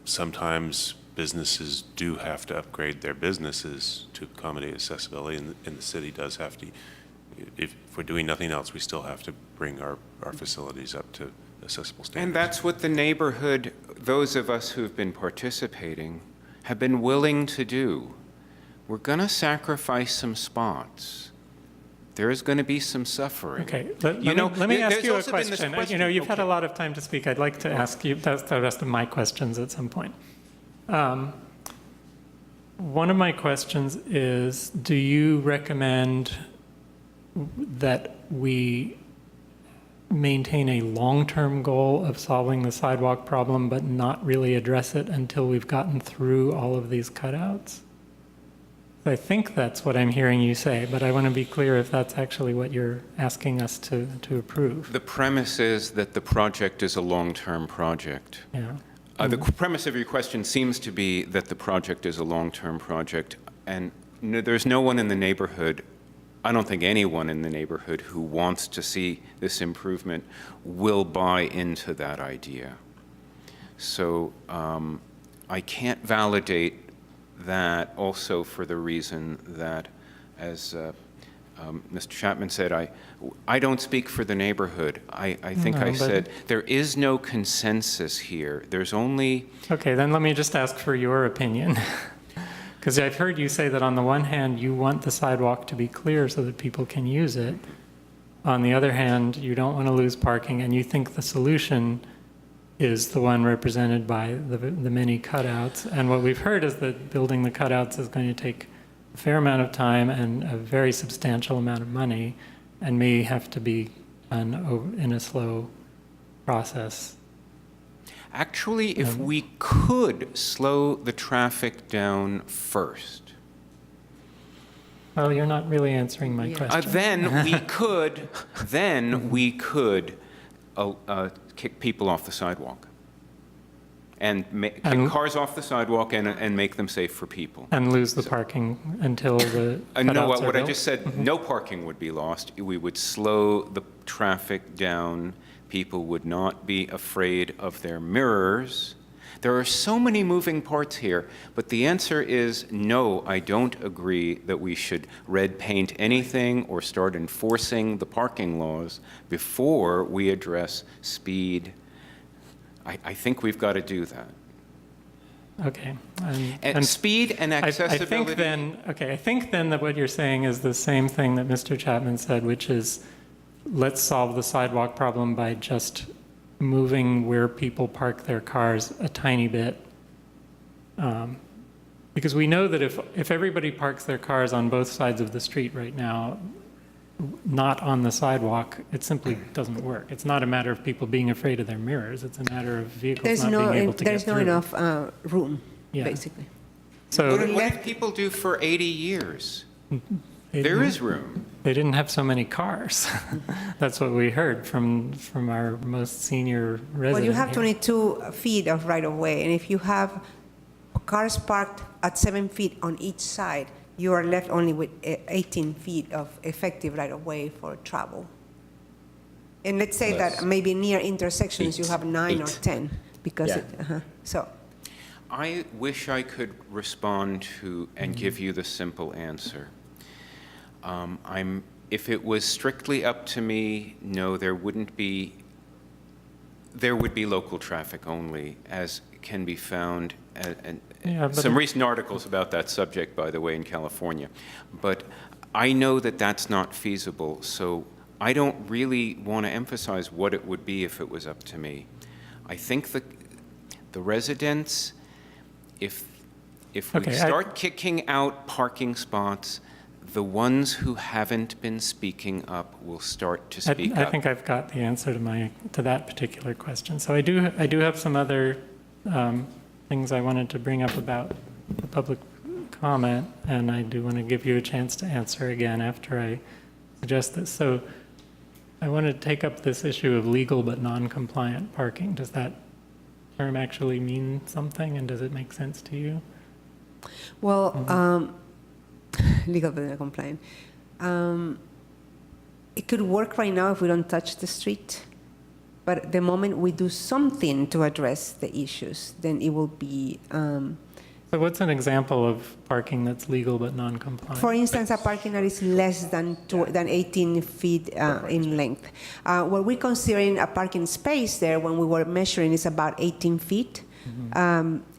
sometimes businesses do have to upgrade their businesses to accommodate accessibility, and the city does have to. If we're doing nothing else, we still have to bring our facilities up to accessible standards. And that's what the neighborhood, those of us who've been participating, have been willing to do. We're going to sacrifice some spots. There is going to be some suffering. Okay, let me ask you a question. You know, you've had a lot of time to speak. I'd like to ask you the rest of my questions at some point. One of my questions is, do you recommend that we maintain a long-term goal of solving the sidewalk problem, but not really address it until we've gotten through all of these cutouts? I think that's what I'm hearing you say, but I want to be clear if that's actually what you're asking us to approve. The premise is that the project is a long-term project. Yeah. The premise of your question seems to be that the project is a long-term project, and there's no one in the neighborhood, I don't think anyone in the neighborhood who wants to see this improvement will buy into that idea. So I can't validate that, also for the reason that, as Mr. Chapman said, I don't speak for the neighborhood. I think I said there is no consensus here. There's only... Okay, then let me just ask for your opinion. Because I've heard you say that on the one hand, you want the sidewalk to be clear so that people can use it. On the other hand, you don't want to lose parking, and you think the solution is the one represented by the many cutouts. And what we've heard is that building the cutouts is going to take a fair amount of time and a very substantial amount of money, and may have to be done in a slow process. Actually, if we could slow the traffic down first. Well, you're not really answering my question. Then we could kick people off the sidewalk and kick cars off the sidewalk and make them safe for people. And lose the parking until the No, what built? I just said, no parking would be lost. We would slow the traffic down. People would not be afraid of their mirrors. There are so many moving parts here, but the answer is no, I don't agree that we should red paint anything or start enforcing the parking laws before we address speed. I think we've got to do that. Okay. And speed and accessibility. I think then that what you're saying is the same thing that Mr. Chapman said, which is, let's solve the sidewalk problem by just moving where people park their cars a tiny bit. Because we know that if everybody parks their cars on both sides of the street right now, not on the sidewalk, it simply doesn't work. It's not a matter of people being afraid of their mirrors. It's a matter of vehicles not being able to get There's through. no enough room, Yeah. basically. So What did people do for 80 years? There is room. They didn't have so many cars. That's what we heard from our most senior resident. Well, you have here. 22 feet of right-of-way, and if you have cars parked at 7 feet on each side, you are left only with 18 feet of effective right-of-way for travel. And let's say Less. that maybe near intersections, you have 9 or 10, because Yeah. so. I wish I could respond to and give you the simple answer. If it was strictly up to me, no, there would be local traffic only, as can be found, and Yeah, but some recent articles about that subject, by the way, in California. But I know that that's not feasible, so I don't really want to emphasize what it would be if it was up to me. I think the residents, if we start kicking out parking spots, the ones who haven't been speaking up will start to speak I up. think I've got the answer to that particular question. So I do have some other things I wanted to bring up about the public comment, and I do want to give you a chance to answer again after I suggest this. So I want to take up this issue of legal but non-compliant parking. Does that term actually mean something, and does it make sense to you? Well, legal but not compliant. It could work right now if we don't touch the street, but the moment we do something to address the issues, then it will be. So what's an example of parking that's legal but non-compliant? For instance, a parking that is less than 18 feet in length. What we're considering a parking space there, when we were measuring, is about 18 feet.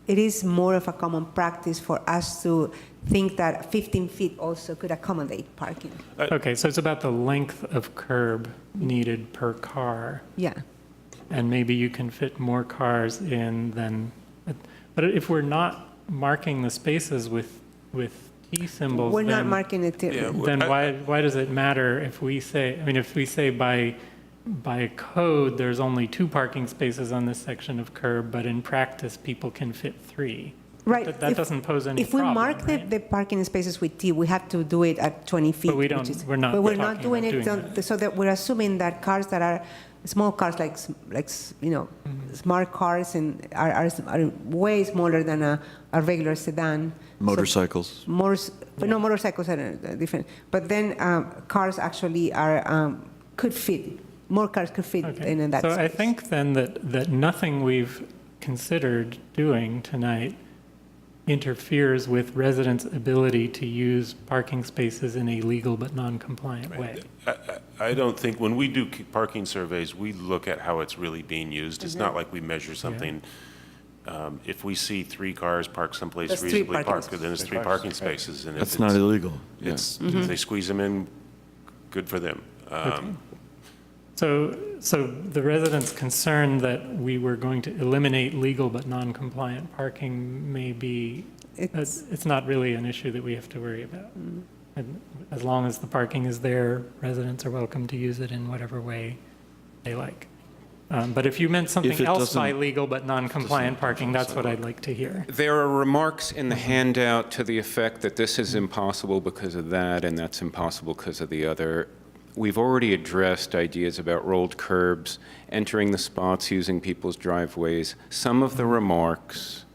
It is more of a common practice for us to think that 15 feet also could accommodate parking. Okay, so it's about the length of curb needed per car. Yeah. And maybe you can fit more cars in than, but if we're not marking the spaces with T symbols, We're not then, marking it. then why does it matter if we say, I mean, if we say by code, there's only 2 parking spaces on this section of curb, but in practice, people can fit 3. Right. That doesn't pose any If we problem, mark right? the parking spaces with T, we have to do it at 20 feet. But we which don't- is- we're not But we're talking not doing about it, doing that. so that we're assuming that cars that are, small cars like smart cars and are way smaller than a regular sedan. Motorcycles. But no, motorcycles are different. But then cars actually could fit, more cars could fit in that So I space. think then that nothing we've considered doing tonight interferes with residents' ability to use parking spaces in a legal but non-compliant way. I don't think, when we do parking surveys, we look at how it's really being used. It's not like we measure something. If we see 3 cars parked someplace That's 3 reasonably parking parked, then it's 3 parking spaces. And if That's not it's- illegal. Yeah. It's, if they squeeze them in, good for them. So the residents' concern that we were going to eliminate legal but non-compliant parking may be, it's not really an issue that we have to worry about. And as long as the parking is there, residents are welcome to use it in whatever way they like. But if you meant something it else by doesn't- legal but non-compliant parking, that's what I'd like to hear. There are remarks in the handout to the effect that this is impossible because of that, and that's impossible because of the other. We've already addressed ideas about rolled curbs, entering the spots, using people's driveways. Some of the remarks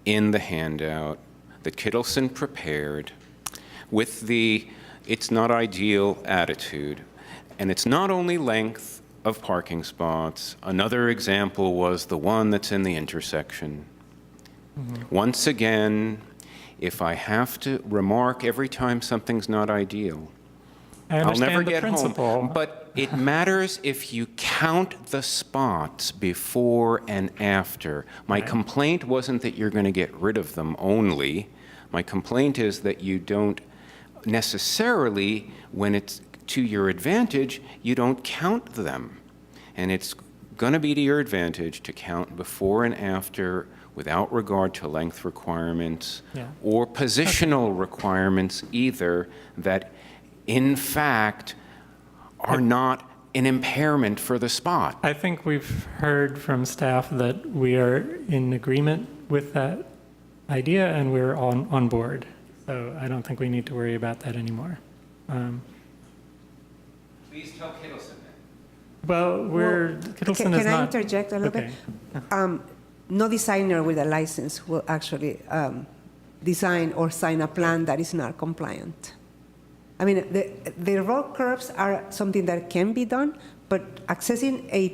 in the handout that Kittleson prepared with the "it's not ideal" attitude. And it's not only length of parking spots. Another example was the one that's in the intersection. Once again, if I have to remark every time something's not ideal, I I'll never understand the get principle. home. But it matters if you count the spots before and after. My complaint wasn't that you're going to get rid of them only. My complaint is that you don't necessarily, when it's to your advantage, you don't count them. And it's going to be to your advantage to count before and after without regard to length requirements or positional requirements either, that in fact are not an impairment for the spot. I think we've heard from staff that we are in agreement with that idea and we're on board. So I don't think we need to worry about that anymore. Please tell Kittleson Well, Kittleson Can is I not. interject a little Okay. bit? No designer with a license will actually design or sign a plan that is not compliant. I mean, the road curves are something that can be done, but accessing a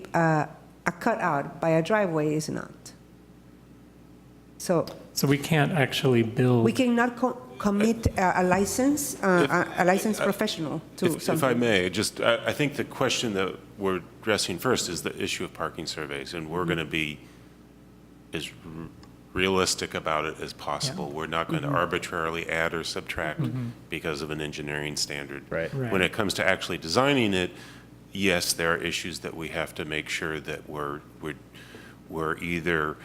cutout by a driveway is not. So So we can't actually build. we cannot commit a licensed professional to something. If I may, just, I think the question that we're addressing first is the issue of parking surveys, and we're going to be as realistic about it as possible. We're not going to arbitrarily add or subtract because of an engineering standard. Right. When it comes to actually designing it, yes, there are issues that we have to make sure that we're either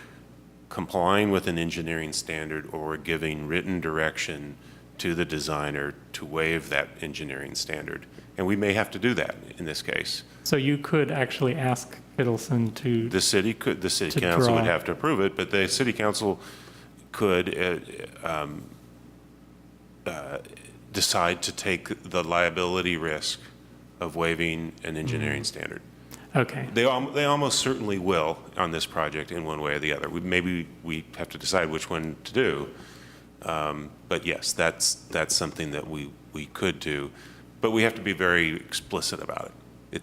complying with an engineering standard or we're giving written direction to the designer to waive that engineering standard. And we may have to do that in this case. So you could actually ask Kittleson to. The city To council would draw. have to approve it, but the city council could decide to take the liability risk of waiving an engineering standard. Okay. They almost certainly will on this project in one way or the other. Maybe we have to decide which one to do. But yes, that's something that we could do. But we have to be very explicit about it.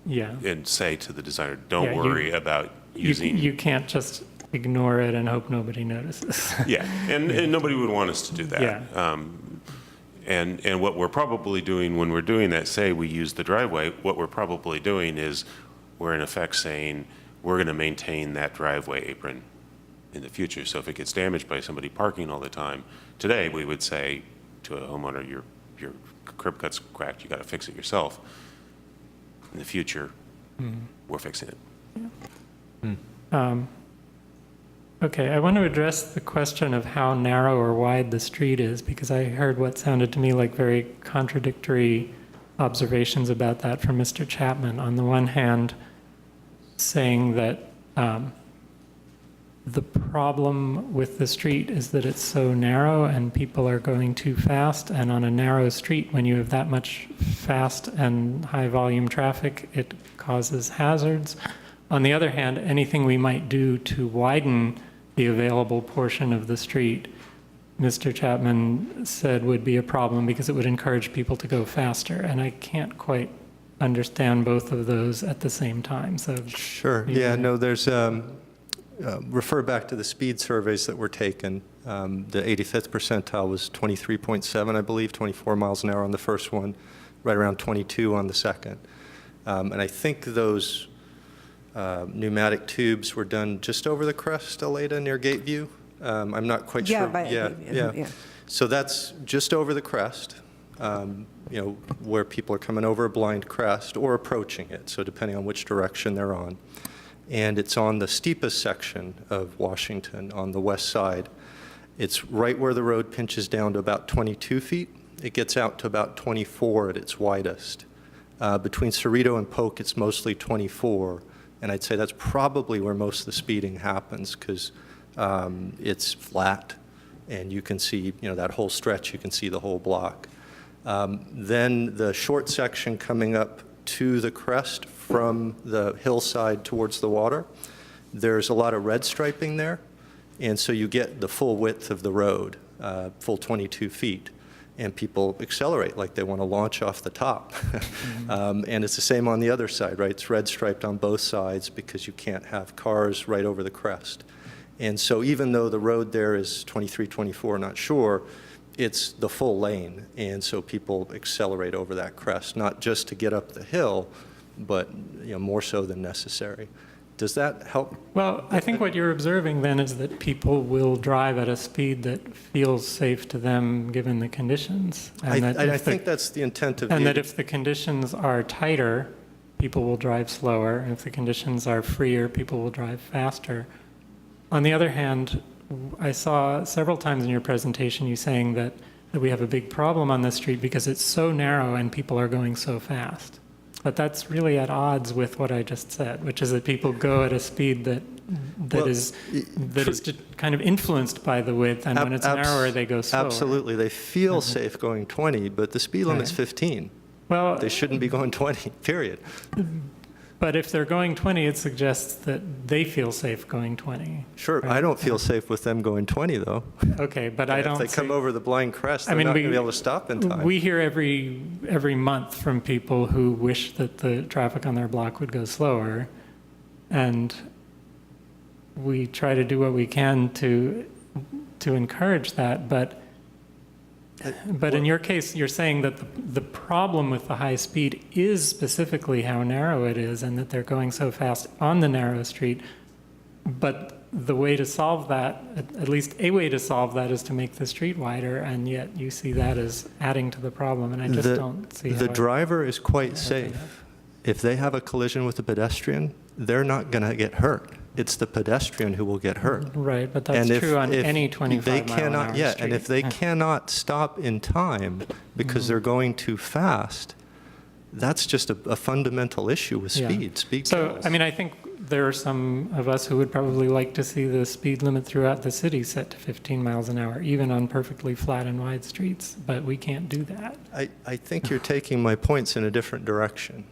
Yeah. And say to the designer, don't Yeah, worry about using. You can't just ignore it and hope nobody notices. Yeah, and nobody would want us to do that. Yeah. And what we're probably doing when we're doing that, say we use the driveway, what we're probably doing is we're in effect saying we're going to maintain that driveway apron in the future. So if it gets damaged by somebody parking all the time, today we would say to a homeowner, your curb cut's cracked, you got to fix it yourself. In the future, we're fixing it. Okay, I want to address the question of how narrow or wide the street is, because I heard what sounded to me like very contradictory observations about that from Mr. Chapman. On the one hand, saying that the problem with the street is that it's so narrow and people are going too fast, and on a narrow street, when you have that much fast and high volume traffic, it causes hazards. On the other hand, anything we might do to widen the available portion of the street, Mr. Chapman said would be a problem because it would encourage people to go faster. And I can't quite understand both of those at the same time. So Sure. Yeah, no, there's, refer back to the speed surveys that were taken. The 85th percentile was 23.7, I believe, 24 miles an hour on the first one, right around 22 on the second. And I think those pneumatic tubes were done just over the crest, Aleda, near Gateview. I'm not quite sure. Yeah. So that's just over the crest, where people are coming over a blind crest or approaching it, so depending on which direction they're on. And it's on the steepest section of Washington on the west side. It's right where the road pinches down to about 22 feet. It gets out to about 24 at its widest. Between Cerrito and Polk, it's mostly 24. And I'd say that's probably where most of the speeding happens because it's flat and you can see, that whole stretch, you can see the whole block. Then the short section coming up to the crest from the hillside towards the water, there's a lot of red striping there. And so you get the full width of the road, full 22 feet. And people accelerate like they want to launch off the top. And it's the same on the other side, right? It's red striped on both sides because you can't have cars right over the crest. And so even though the road there is 23, 24, not sure, it's the full lane. And so people accelerate over that crest, not just to get up the hill, but more so than necessary. Does that help? Well, I think what you're observing then is that people will drive at a speed that feels safe to them given the conditions. And I think that's the intent of And that if the conditions are tighter, people will drive slower. And if the conditions are freer, people will drive faster. On the other hand, I saw several times in your presentation you saying that we have a big problem on this street because it's so narrow and people are going so fast. But that's really at odds with what I just said, which is that people go at a speed that Well, is kind of influenced by the width, and when it's narrower, they go slower. Absolutely. They feel safe going 20, but the speed limit's 15. Well, They shouldn't be going 20, period. but if they're going 20, it suggests that they feel safe going 20. Sure, I don't feel safe with them going 20, though. Okay, but I don't If they come over the blind crest, they're I mean, not going to be able to stop in time. We hear every month from people who wish that the traffic on their block would go slower, and we try to do what we can to encourage that. But in your case, you're saying that the problem with the high speed is specifically how narrow it is, and that they're going so fast on the narrow street. But the way to solve that, at least a way to solve that, is to make the street wider, and yet you see that as adding to the problem, and I just don't see how The driver is quite safe. If they have a collision with a pedestrian, they're not going to get hurt. It's the pedestrian who will get hurt. Right, but that's true on any 25-mile-an-hour Yeah, street. and if they cannot stop in time because they're going too fast, that's just a fundamental issue with speed. Speed So, kills. I mean, I think there are some of us who would probably like to see the speed limit throughout the city set to 15 miles an hour, even on perfectly flat and wide streets, but we can't do that. I think you're taking my points in a different direction.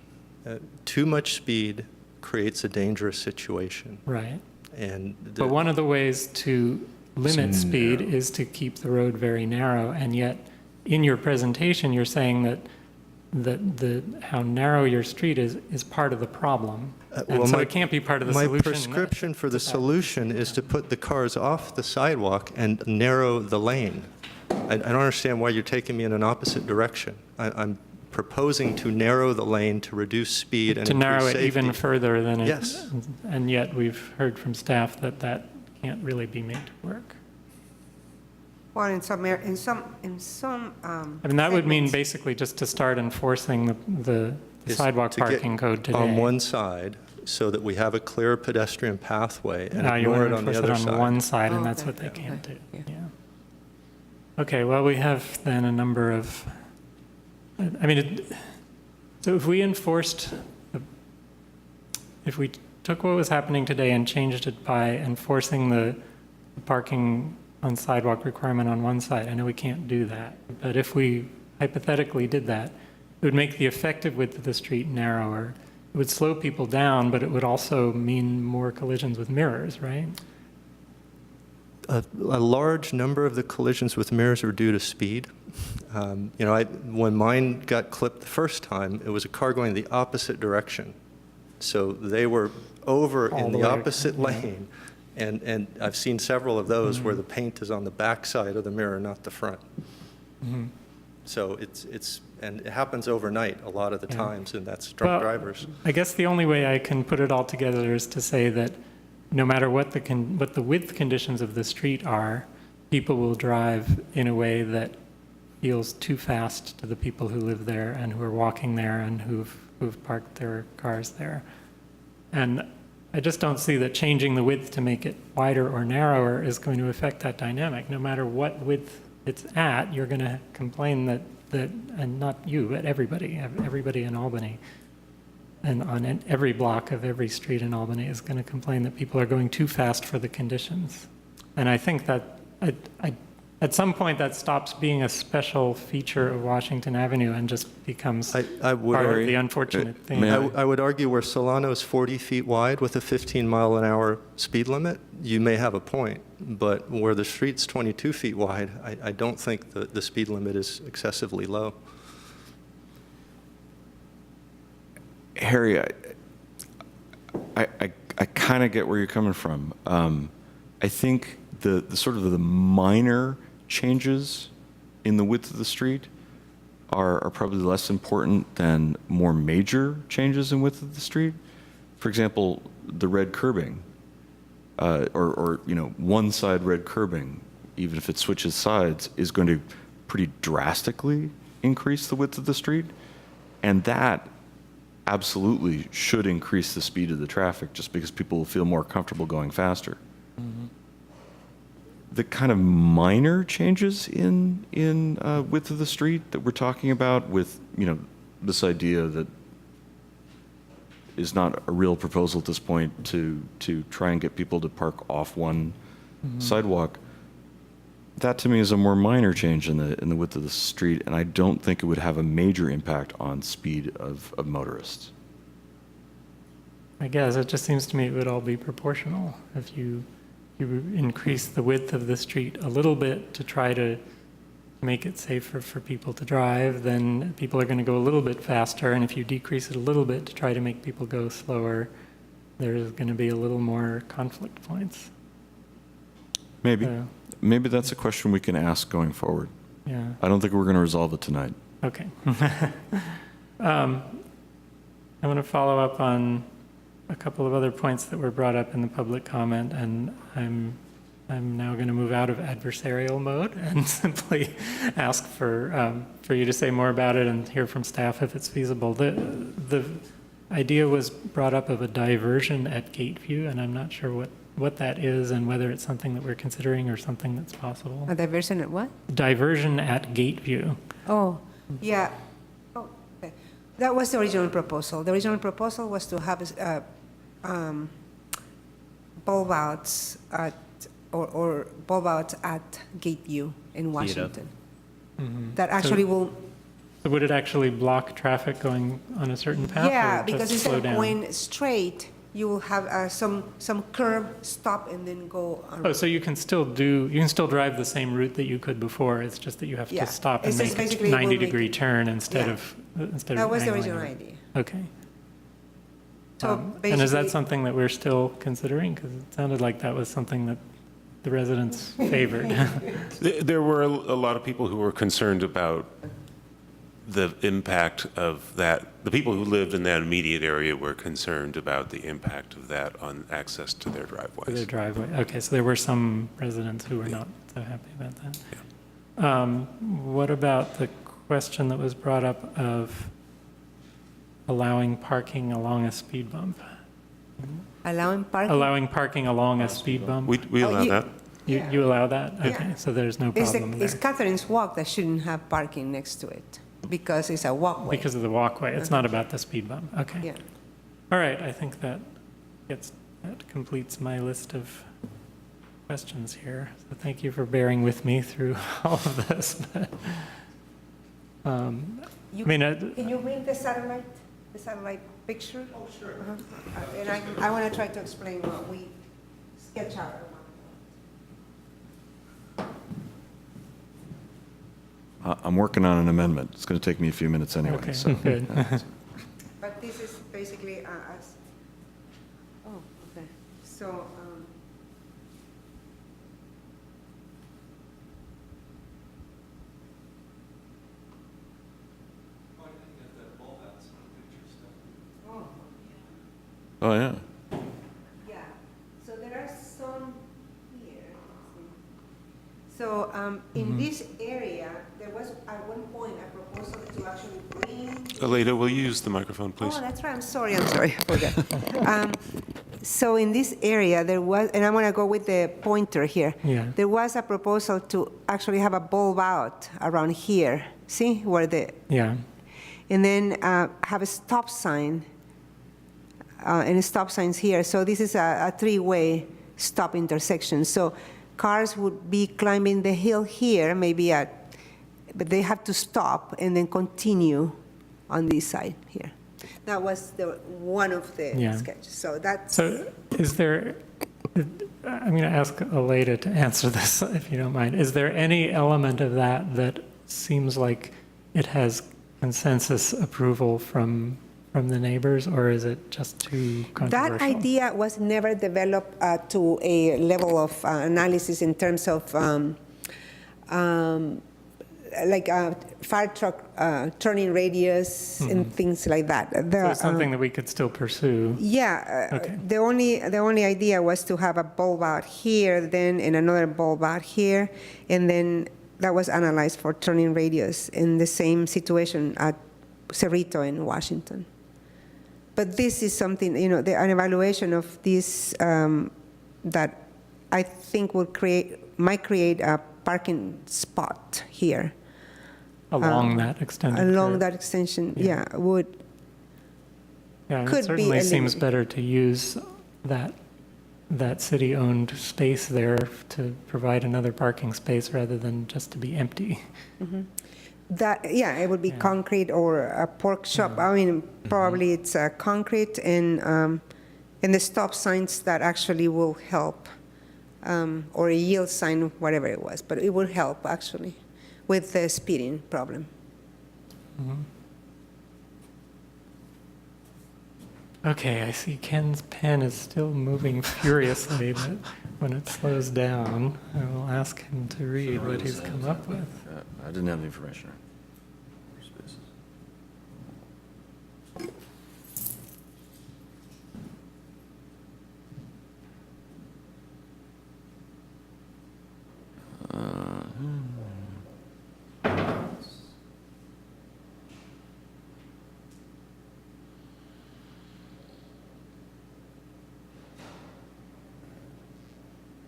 Too much speed creates a dangerous situation. Right. And But one of the ways to limit speed is to keep the road very narrow, and yet in your presentation, you're saying that how narrow your street is part of the problem. And so it can't be part of the solution. My prescription for the solution is to put the cars off the sidewalk and narrow the lane. I don't understand why you're taking me in an opposite direction. I'm proposing to narrow the lane to reduce speed and to improve narrow it safety. even further than it. Yes. And yet we've heard from staff that can't really be made to work. Well, in some, I mean, that would mean segments- basically just to start enforcing the Is sidewalk to get parking code today. on one side so that we have a clear pedestrian pathway and Now you ignore want it to on the enforce it other on side. one side, and Oh, that's okay. what they can't do. Yeah. Yeah. Okay, well, we have then a number of, I mean, so if we enforced, if we took what was happening today and changed it by enforcing the parking on sidewalk requirement on one side, I know we can't do that, but if we hypothetically did that, it would make the effective width of the street narrower. It would slow people down, but it would also mean more collisions with mirrors, right? A large number of the collisions with mirrors are due to speed. When mine got clipped the first time, it was a car going the opposite direction. So they were over All in the the way, opposite yeah. lane. And I've seen several of those where the paint is on the back side of the mirror, not the front. So and it happens overnight a lot of the times, and that's drunk Well, drivers. I guess the only way I can put it all together is to say that no matter what the width conditions of the street are, people will drive in a way that feels too fast to the people who live there and who are walking there and who've parked their cars there. And I just don't see that changing the width to make it wider or narrower is going to affect that dynamic. No matter what width it's at, you're going to complain that and not you, but everybody in Albany, and on every block of every street in Albany is going to complain that people are going too fast for the conditions. And I think that at some point that stops being a special feature of Washington Avenue and just becomes I would part of argue- the unfortunate thing. I would argue where Solano is 40 feet wide with a 15-mile-an-hour speed limit, you may have a point. But where the street's 22 feet wide, I don't think the speed limit is excessively low. Harry, I kind of get where you're coming from. I think the sort of the minor changes in the width of the street are probably less important than more major changes in width of the street. For example, the red curbing, or one side red curbing, even if it switches sides, is going to pretty drastically increase the width of the street, and that absolutely should increase the speed of the traffic just because people will feel more comfortable going faster. The kind of minor changes in width of the street that we're talking about with, this idea that is not a real proposal at this point to try and get people to park off one sidewalk. That to me is a more minor change in the width of the street, and I don't think it would have a major impact on speed of motorists. I guess it just seems to me it would all be proportional. If you increase the width of the street a little bit to try to make it safer for people to drive, then people are going to go a little bit faster. And if you decrease it a little bit to try to make people go slower, there's going to be a little more conflict points. Maybe. So, Maybe that's a question we can ask going forward. yeah. I don't think we're going to resolve it tonight. Okay. I want to follow up on a couple of other points that were brought up in the public comment, and I'm now going to move out of adversarial mode and simply ask for you to say more about it and hear from staff if it's feasible. The idea was brought up of a diversion at Gateview, and I'm not sure what that is and whether it's something that we're considering or something that's possible. A diversion at what? Diversion at Gateview. Oh, yeah. Oh, okay. That was the original proposal. The original proposal was to have bulb outs at, or bulb outs at Gateview in Washington. That actually will. So would it actually block traffic going on a certain path? Yeah, or because just instead slow of down? going straight, you will have some curve, stop, and then go around. Oh, so you can still drive the same route that you could before. It's just that you have Yeah. to stop and It's just make a basically we'll 90-degree make- turn instead Yeah. of That was the angling original it. idea. Okay. So And is that basically- something that we're still considering? Because it sounded like that was something that the residents favored. There were a lot of people who were concerned about the impact of that. The people who lived in that immediate area were concerned about the impact of that on access to their For their driveways. driveway. Okay, so there were some residents who were not so happy about that. What about the question that was brought up of allowing parking along a speed bump? Allowing parking? Allowing parking along a speed bump? We allow you- that. You allow that? Yeah. Okay, so there's no It's problem it's there. Catherine's Walk that shouldn't have parking next to it because it's a walkway. Because of the walkway, it's not about the speed bump. Okay. Yeah. All right, I think that completes my list of questions here. So thank you for bearing with me through all of this. I mean, Can you bring the satellite picture? Oh, sure. And I want to try to explain what we sketch out. I'm working on an amendment. It's going to take me a few minutes anyway. okay, So. good. But this is basically us. Oh, okay. So, Oh, yeah. yeah. So there are some here. So in this area, there was at one point a proposal to actually bring. Aleda, will you use the microphone, please? Oh, that's right. I'm sorry. I forgot. So in this area, there was, and I'm going to go with the pointer here. Yeah. There was a proposal to actually have a bulb out around here. See where the, Yeah. and then have a stop sign, and stop signs here. So this is a three-way stop intersection. So cars would be climbing the hill here, maybe but they have to stop and then continue on this side here. That was one of the Yeah. sketches. So that's. So is there, I'm going to ask Aleda to answer this, if you don't mind. Is there any element of that seems like it has consensus approval from the neighbors, or is it just too controversial? That idea was never developed to a level of analysis in terms of like fire truck turning radius and things like that. So it's something that we could still pursue. Yeah, Okay. the only idea was to have a bulb out here, then and another bulb out here, and then that was analyzed for turning radius in the same situation at Cerrito in Washington. But this is something, an evaluation of this that I think might create a parking spot here. Along that extended Along curve. that extension, Yeah. yeah, would. Yeah, and it could be certainly seems eliminated. better to use that city-owned space there to provide another parking space rather than just to be empty. That, yeah, it would be concrete or a pork shop. I mean, probably it's concrete and the stop signs that actually will help, or a yield sign, whatever it was, but it will help actually with the speeding problem. Okay, I see Ken's pen is still moving furiously, but when it slows down, I will ask him to read what he's come up with. I didn't have the information.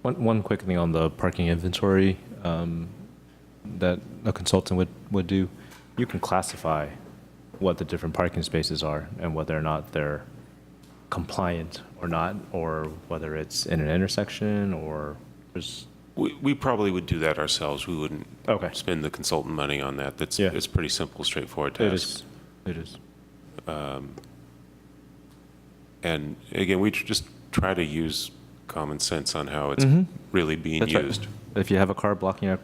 One quick thing on the parking inventory that a consultant would do. You can classify what the different parking spaces are and whether or not they're compliant or not, or whether it's in an intersection or just. We probably would do that ourselves. We wouldn't spend the consultant money on that. It's pretty simple, straightforward task. It is. And again, we just try to use common sense on how it's really being That's right. used. If you have a car blocking a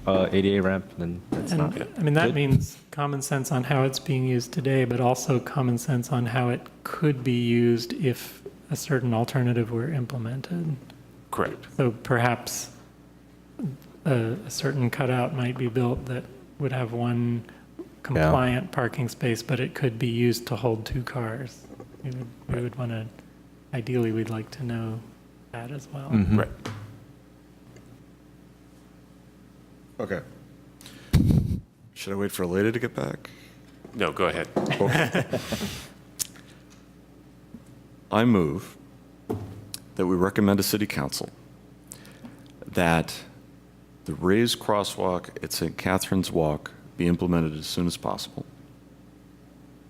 ADA ramp, then it's And, not. I mean, that good. means common sense on how it's being used today, but also common sense on how it could be used if a certain alternative were implemented. Correct. So perhaps a certain cutout might be built that would have one compliant parking space, but it could be used to hold 2 cars. We would want to, ideally, we'd like to know that as well. Right. Okay. Should I wait for Aleda to get back? No, go ahead. I move that we recommend to City Council that the raised crosswalk at St. Catherine's Walk be implemented as soon as possible.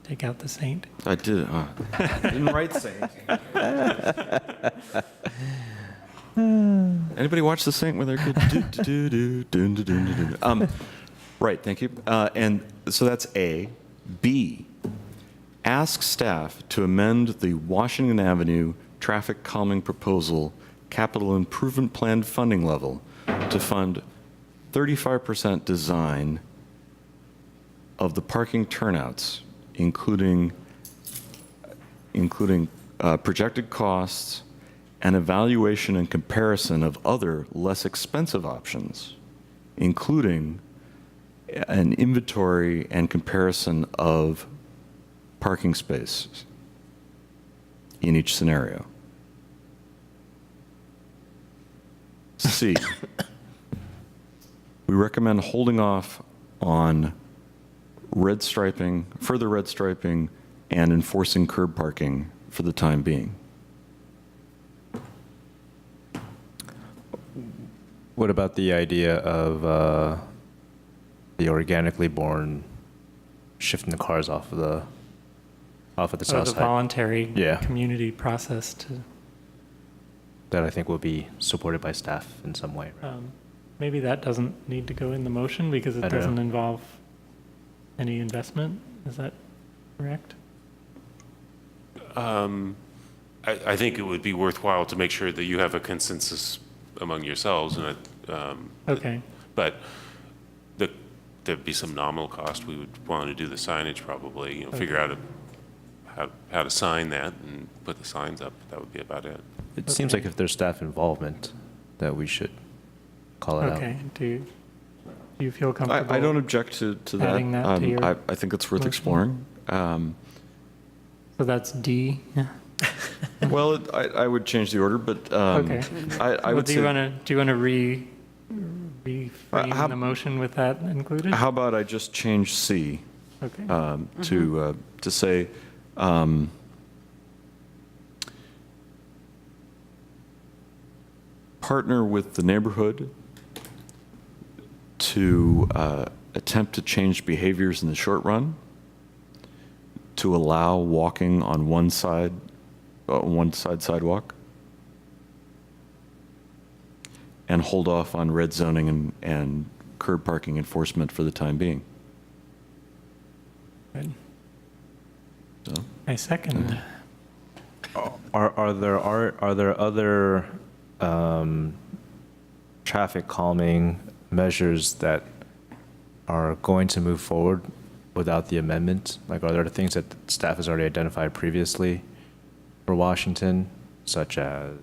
Take out the saint. I did. Didn't write Saint. Anybody watch The Saint where they're good? Right. Thank you. And so that's A. B. Ask staff to amend the Washington Avenue traffic calming proposal capital improvement plan funding level to fund 35% design of the parking turnouts, including projected costs and evaluation and comparison of other less expensive options, including an inventory and comparison of parking spaces in each scenario. C, we recommend holding off on further red striping, and enforcing curb parking for the time being. What about the idea of the organically born shifting the cars off of the south The side? voluntary Yeah. community process to, That I think will be supported by staff in some way. Right? maybe that doesn't need to go in the motion because I it don't know. doesn't involve any investment. Is that correct? I think it would be worthwhile to make sure that you have a consensus among yourselves, and Okay. but there'd be some nominal cost. We would want to do the signage probably, figure out how to sign that and put the signs up. That would be about it. It seems like if there's staff involvement, that we should call it out. Okay. Do you feel comfortable? I don't object to that. adding that to your I think it's worth motion? exploring. So that's D. Well, I would change the order, but Okay. I Well, would do say. you want to reframe the motion with that included? How about I just change C Okay. to say, partner with the neighborhood to attempt to change behaviors in the short run, to to allow walking on one side sidewalk? And hold off on red zoning and curb parking enforcement for the time being? Good. So, I second. Are there other traffic calming measures that are going to move forward without the amendment? Like, are there things that staff has already identified previously for Washington, such as,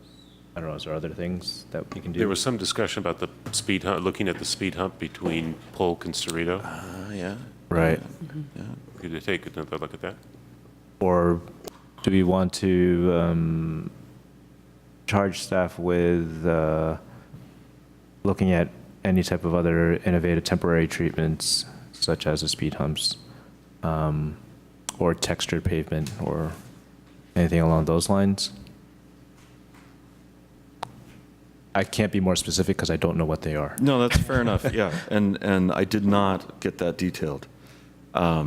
I don't know, is there other things that we can do? There was some discussion about the speed hump, looking at the speed hump between Polk and Cerrito. yeah. Right. Yeah. Could you take another look at that? Or do we want to charge staff with looking at any type of other innovative temporary treatments, such as the speed humps, or textured pavement, or anything along those lines? I can't be more specific because I don't know what they are. No, that's fair enough, yeah. And I did not get that detailed. I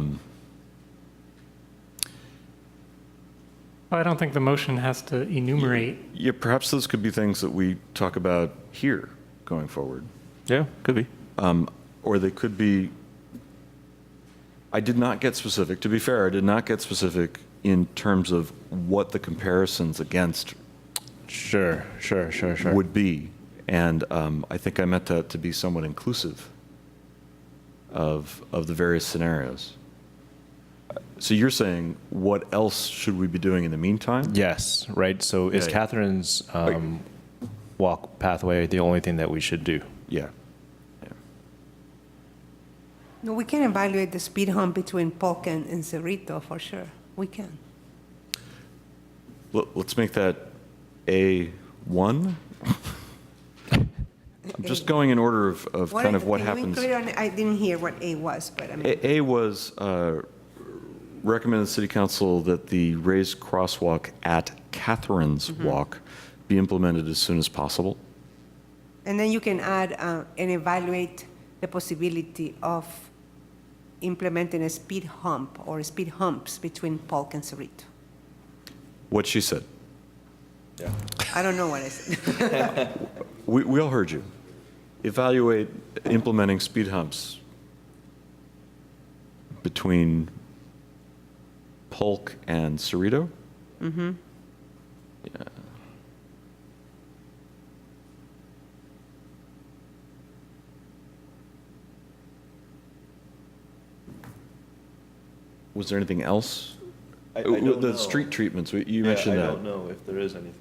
don't think the motion has to enumerate. Yeah, perhaps those could be things that we talk about here going forward. Yeah, could be. Or they could be, I did not get specific. To be fair, I did not get specific in terms of what the comparisons against Sure. would be. And I think I meant that to be somewhat inclusive of the various scenarios. So you're saying, what else should we be doing in the meantime? Yes, right. So is Yeah. Catherine's walk pathway the only thing that we should do? Yeah. No, we can evaluate the speed hump between Polk and Cerrito for sure. We can. Let's make that A1. I'm just going in order of kind of what happens. I didn't hear what A was, but I mean. A was recommend the city council that the raised crosswalk at Catherine's Walk be implemented as soon as possible. And then you can add and evaluate the possibility of implementing a speed hump or speed humps between Polk and Cerrito. What she said. Yeah. I don't know what I said. We all heard you. Evaluate implementing speed humps between Polk and Cerrito? Mm-hmm. Yeah. Was there anything else? I don't The know. street treatments, you mentioned that. I don't know if there is anything.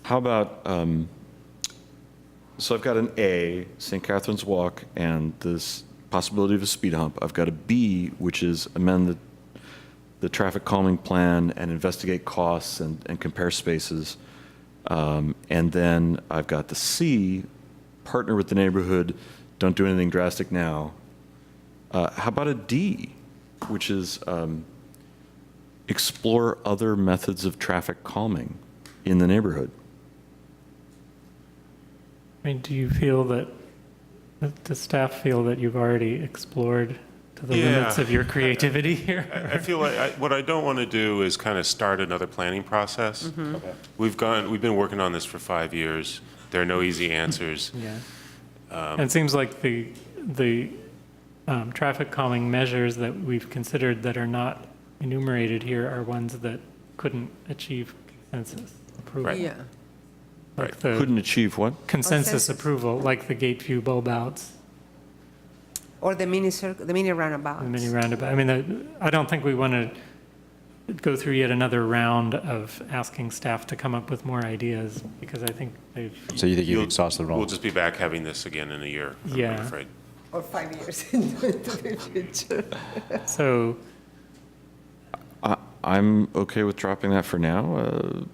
How about, so I've got an A, St. Catherine's Walk, and this possibility of a speed hump. I've got a B, which is amend the traffic calming plan and investigate costs and compare spaces. And then I've got the C, partner with the neighborhood, don't do anything drastic now. How about a D, which is explore other methods of traffic calming in the neighborhood? I mean, do you feel that, does staff feel that you've already explored to the limits of your creativity here? I feel like what I don't want to do is kind of start another planning process. Mm-hmm. Okay. We've been working on this for 5 years. There are no easy answers. Yeah. And it seems like the traffic calming measures that we've considered that are not enumerated here are ones that couldn't achieve consensus approval. Right. Yeah. Like the Couldn't achieve what? consensus Consensus. approval, like the gate view bulb outs, Or the mini circle, the mini roundabout. the mini roundabout. I mean, I don't think we want to go through yet another round of asking staff to come up with more ideas, because I think they've, So you think you've You'll- exhausted the We'll wrong? just be back having this again in a year, I'm Yeah. afraid. Or 5 years into the future. so, I'm okay with dropping that for now,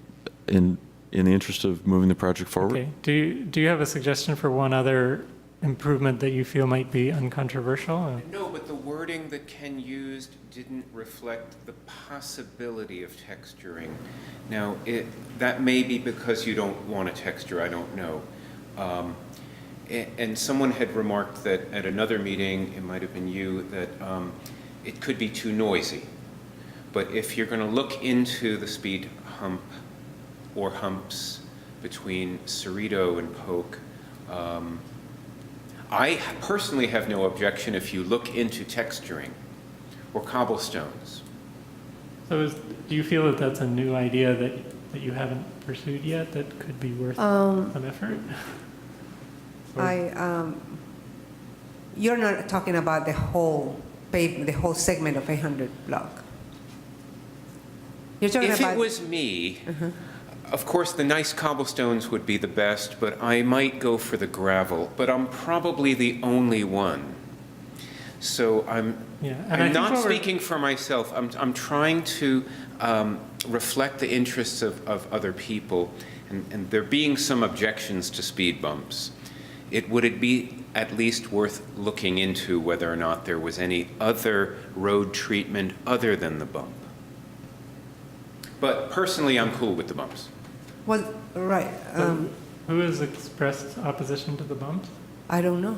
in the interest of moving the project forward. okay. Do you have a suggestion for one other improvement that you feel might be uncontroversial? No, but the wording that Ken used didn't reflect the possibility of texturing. Now, that may be because you don't want a texture, I don't know. And someone had remarked that at another meeting, it might have been you, that it could be too noisy. But if you're going to look into the speed hump or humps between Cerrito and Polk, I personally have no objection if you look into texturing or cobblestones. So do you feel that that's a new idea that you haven't pursued yet that could be worth some effort? You're not talking about the whole segment of 800 block. You're talking If about. it was me, of course the nice cobblestones would be the best, but I might go for the gravel. But I'm probably the only one. So I'm not speaking for myself. I'm trying to reflect the interests of other people, and there being some objections to speed bumps. Would it be at least worth looking into whether or not there was any other road treatment other than the bump? But personally, I'm cool with the bumps. Well, right. Who has expressed opposition to the bumps? I don't know.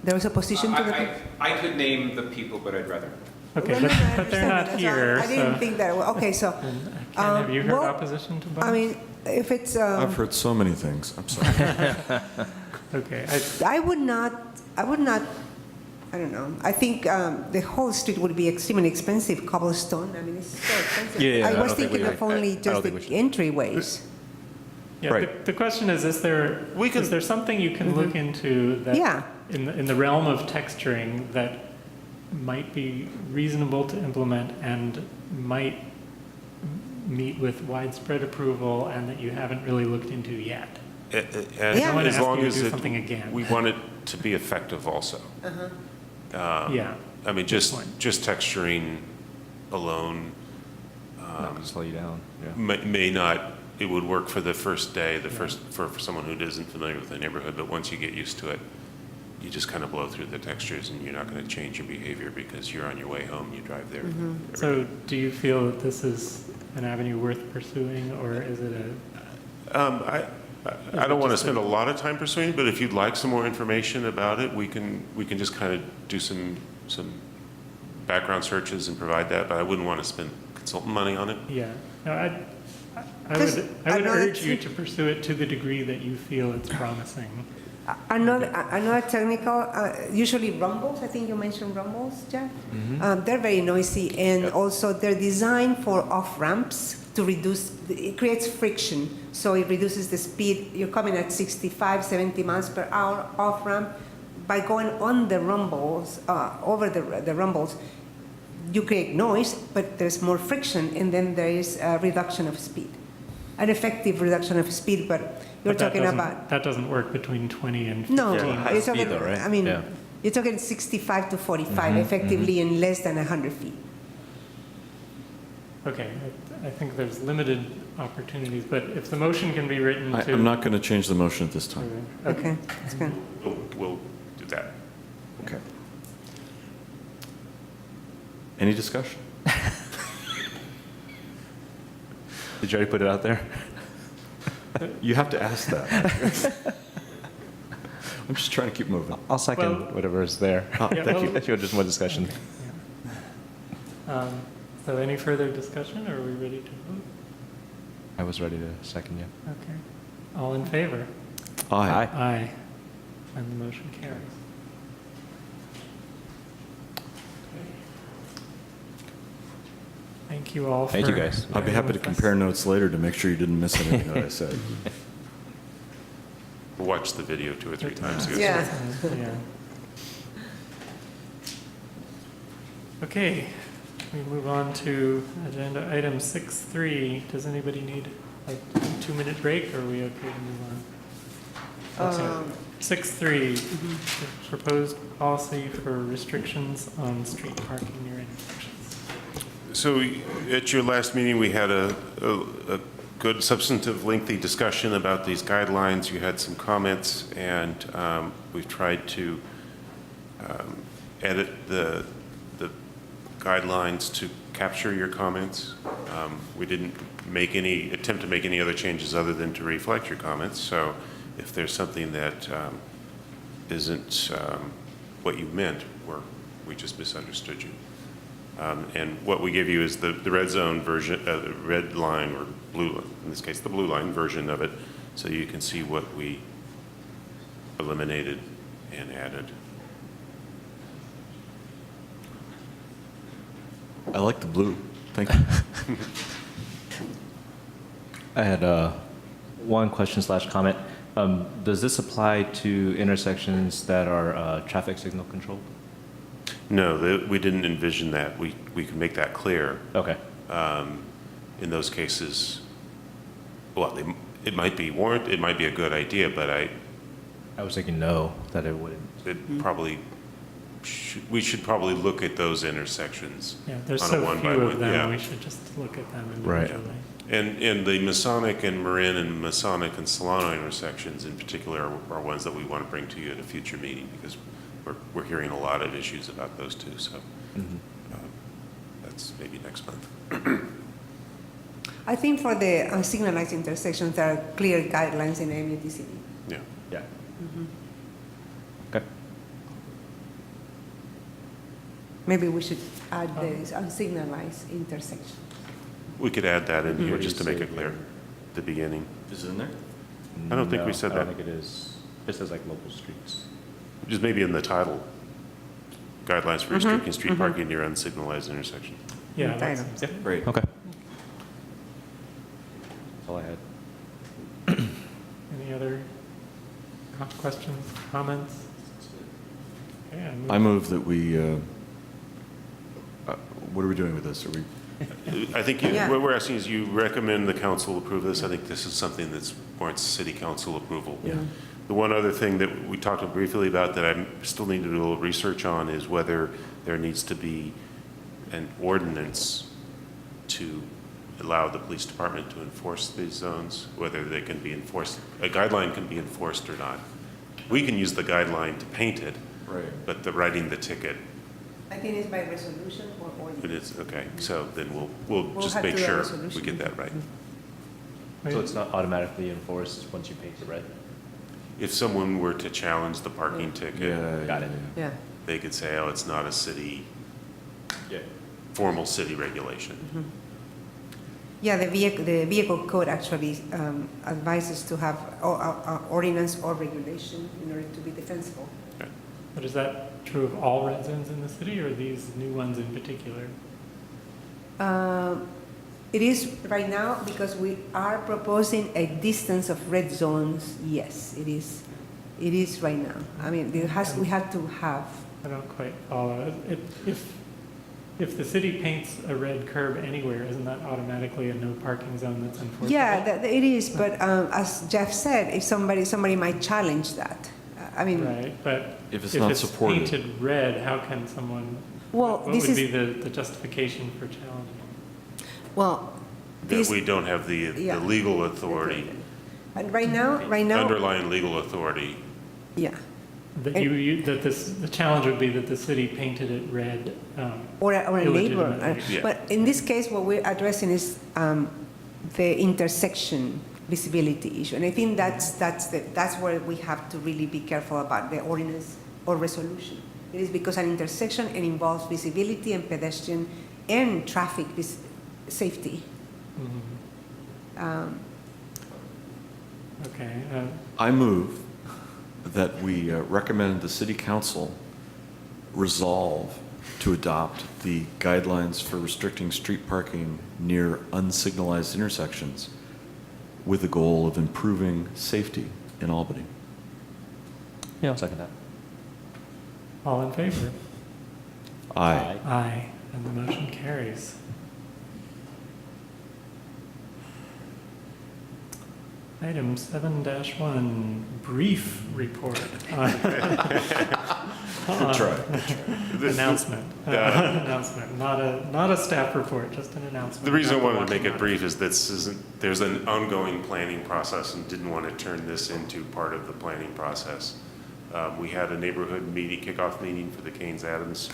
There was opposition to the. I could name the people, but I'd rather. Okay, No, I but they're not understand that. here. I didn't so- think that. Okay, so. Have you heard opposition to bumps? I mean, if it's. I've heard so many things. I'm sorry. Okay. I would not, I don't know. I think the whole street would be extremely expensive, cobblestone. I mean, it's so expensive. Yeah, I I was don't think thinking we- of only I don't just the think we should. entryways. Yeah, Right. the question is there something you can look into that Yeah. in the realm of texturing that might be reasonable to implement and might meet with widespread approval and that you haven't really looked into yet? And Yeah. I wanna as ask long you to as do something again. we want it to be effective also. Yeah. I mean, Good point. just texturing alone Not gonna slow you down. Yeah. may not, it would work for the first day, for someone who isn't familiar with the neighborhood, but once you get used to it, you just kind of blow through the textures and you're not going to change your behavior because you're on your way home, you drive there. every So day. do you feel that this is an avenue worth pursuing, or is it I don't want to spend a lot of time pursuing, but if you'd like some more information about it, we can just kind of do some background searches and provide that, but I wouldn't want to spend consultant money on it. Yeah. No, I Just would another urge you to pursue it to the degree that you feel it's promising. Another technical, usually rumbles, I think you mentioned rumbles, Jeff. They're very noisy, and also they're designed for off-ramps to reduce, it creates friction, so it reduces the speed. You're coming at 65, 70 miles per hour off-ramp. By going on the rumbles, over the rumbles, you create noise, but there's more friction, and then there is a reduction of speed. An effective reduction of speed, but you're But that talking doesn't- about. That doesn't work between 20 and 15. No, high you're speed talking, though, right? I mean, Yeah. you're talking 65 to 45 effectively in less than 100 feet. Okay, I think there's limited opportunities, but if the motion can be written to... I'm not going to change the motion at this time. Okay, that's good. We'll do that. Okay. Any discussion? Did you already put it out there? You have to ask that. I'm just trying to keep moving. I'll second Well- whatever is there. Yeah, Thank you. well- If you just more discussion. So any further discussion, or are we ready to vote? I was ready to second you. Okay. All in favor? Aye. Aye. And the motion carries. Thank you all for... Thank you, guys. I'll be happy to bearing with us. compare notes later to make sure you didn't miss anything that I said. Watch the video 2 or 3 times. Yeah. Yeah. Okay, we move on to agenda item 6.3. Does anybody need a 2-minute break, or are we okay to move on? 6.3, proposed policy for restrictions on street parking near intersections. So at your last meeting, we had a good substantive lengthy discussion about these guidelines. You had some comments, and we've tried to edit the guidelines to capture your comments. We didn't attempt to make any other changes other than to reflect your comments. So if there's something that isn't what you meant, or we just misunderstood you. And what we give you is the red zone version, the red line, or blue, in this case, the blue line version of it, so you can see what we eliminated and added. I like the blue. Thank you. I had one question / comment. Does this apply to intersections that are traffic signal controlled? No, we didn't envision that. We can make that clear. Okay. In those cases, well, it might be warrant, it might be a good idea, but I was thinking no, that it wouldn't. it probably we should probably look at those intersections. Yeah, there's on a so few one-by-one, of them, yeah. we should just look at them Right. individually. And the Masonic and Marin and Masonic and Solano intersections in particular are ones that we want to bring to you at a future meeting, because we're hearing a lot of issues about those two, so that's maybe next month. I think for the unsignalized intersections, there are clear guidelines in MUTCD. Yeah. Yeah. Okay. Maybe we should add the unsignalized intersection. We could add that in here What do just to you make say it clear, here? the beginning. Is it in there? I don't think we said I that. don't think it is. It says like local streets. Just maybe in the title, guidelines for restricting street parking near unsignalized intersections. Yeah, Okay. that seems good. Great. Okay. That's all I had. Any other questions, comments? Okay, I move that we, what are we doing with this? Are we? I think Yeah. what we're asking is you recommend the council approve this. I think this is something that's warrants city council approval. Yeah. The one other thing that we talked briefly about that I still need to do a little research on is whether there needs to be an ordinance to allow the police department to enforce these zones, whether they can be enforced, a guideline can be enforced or not. We can use the guideline to paint it, Right. but the writing the ticket, I think it's by resolution or it ordinance. is, okay, so then we'll We'll just have make to do a sure we resolution. get that right. So it's not automatically enforced once you paint it red? If someone were to challenge the parking ticket, Yeah. Got it. Yeah. they could say, oh, it's not a city, Yeah. formal city regulation. Yeah, the vehicle code actually advises to have ordinance or regulation in order to be defensible. But is that true of all red zones in the city, or these new ones in particular? It is right now because we are proposing a distance of red zones. Yes, it is. It is right now. I mean, we have to have. I don't quite follow. If the city paints a red curb anywhere, isn't that automatically a no parking zone that's enforceable? Yeah, it is. But as Jeff said, if somebody might challenge that. I mean, Right, but If it's not supported. painted red, how can someone, well, what this would is be the justification for challenging? well. That we don't have the Yeah. legal authority, And right now, underlying legal authority. yeah. That the challenge would be that the city painted it red. Or a neighbor. Illegitimately. Yeah. But in this case, what we're addressing is the intersection visibility issue. And I think that's where we have to really be careful about the ordinance or resolution. It is because an intersection it involves visibility and pedestrian and traffic safety. Okay, I move that we recommend the city council resolve to adopt the guidelines for restricting street parking near unsignalized intersections with the goal of improving safety in Albany. Yeah, I'll second that. all in favor? Aye. Aye, and the motion carries. Item 7-1, brief report. Good try. Announcement. Announcement, not a staff report, just an announcement. The reason I Not wanted to walking make it on. brief is there's an ongoing planning process and didn't want to turn this into part of the planning process. We had a neighborhood meeting, kickoff meeting for the Kains Adams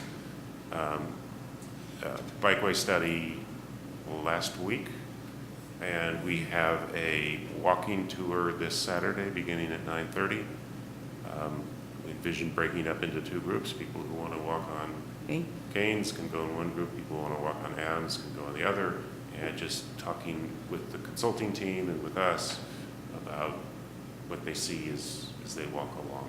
bikeway study last week. And we have a walking tour this Saturday beginning at 9:30. we envision breaking up into two groups. People who want to walk on Okay. Kains can go in one group, people who want to walk on Adams can go in the other, and just talking with the consulting team and with us about what they see as they walk along.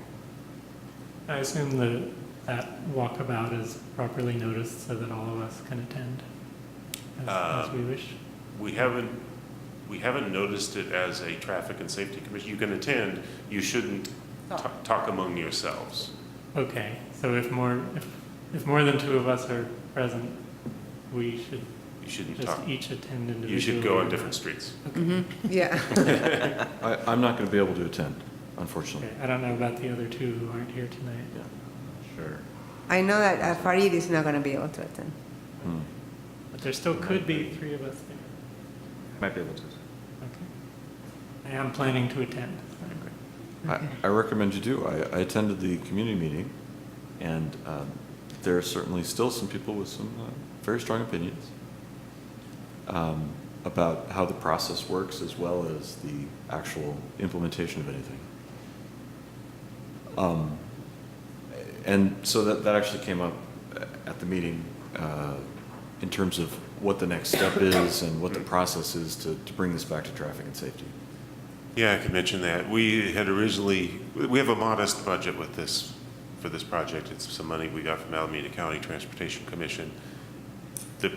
I assume that walkabout is properly noticed so that all of us can attend as we wish. We haven't noticed it as a traffic and safety commission. You can attend, you shouldn't talk among yourselves. Okay, so if more than two of us are present, we should You shouldn't just talk. each attend individually. You should go on different streets. Yeah. I'm not going to be able to attend, unfortunately. Okay, I don't know about the other two who aren't here tonight. Yeah. Sure. I know that Farid is not going to be able to attend. Hmm. But there still could be three of us there. Might be able to. Okay. I am planning to attend. I recommend you do. I attended the community meeting, and there are certainly still some people with some very strong opinions about how the process works as well as the actual implementation of anything. And so that actually came up at the meeting in terms of what the next step is and what the process is to bring this back to traffic and safety. Yeah, I can mention that. We have a modest budget with this, for this project. It's some money we got from Alameda County Transportation Commission. The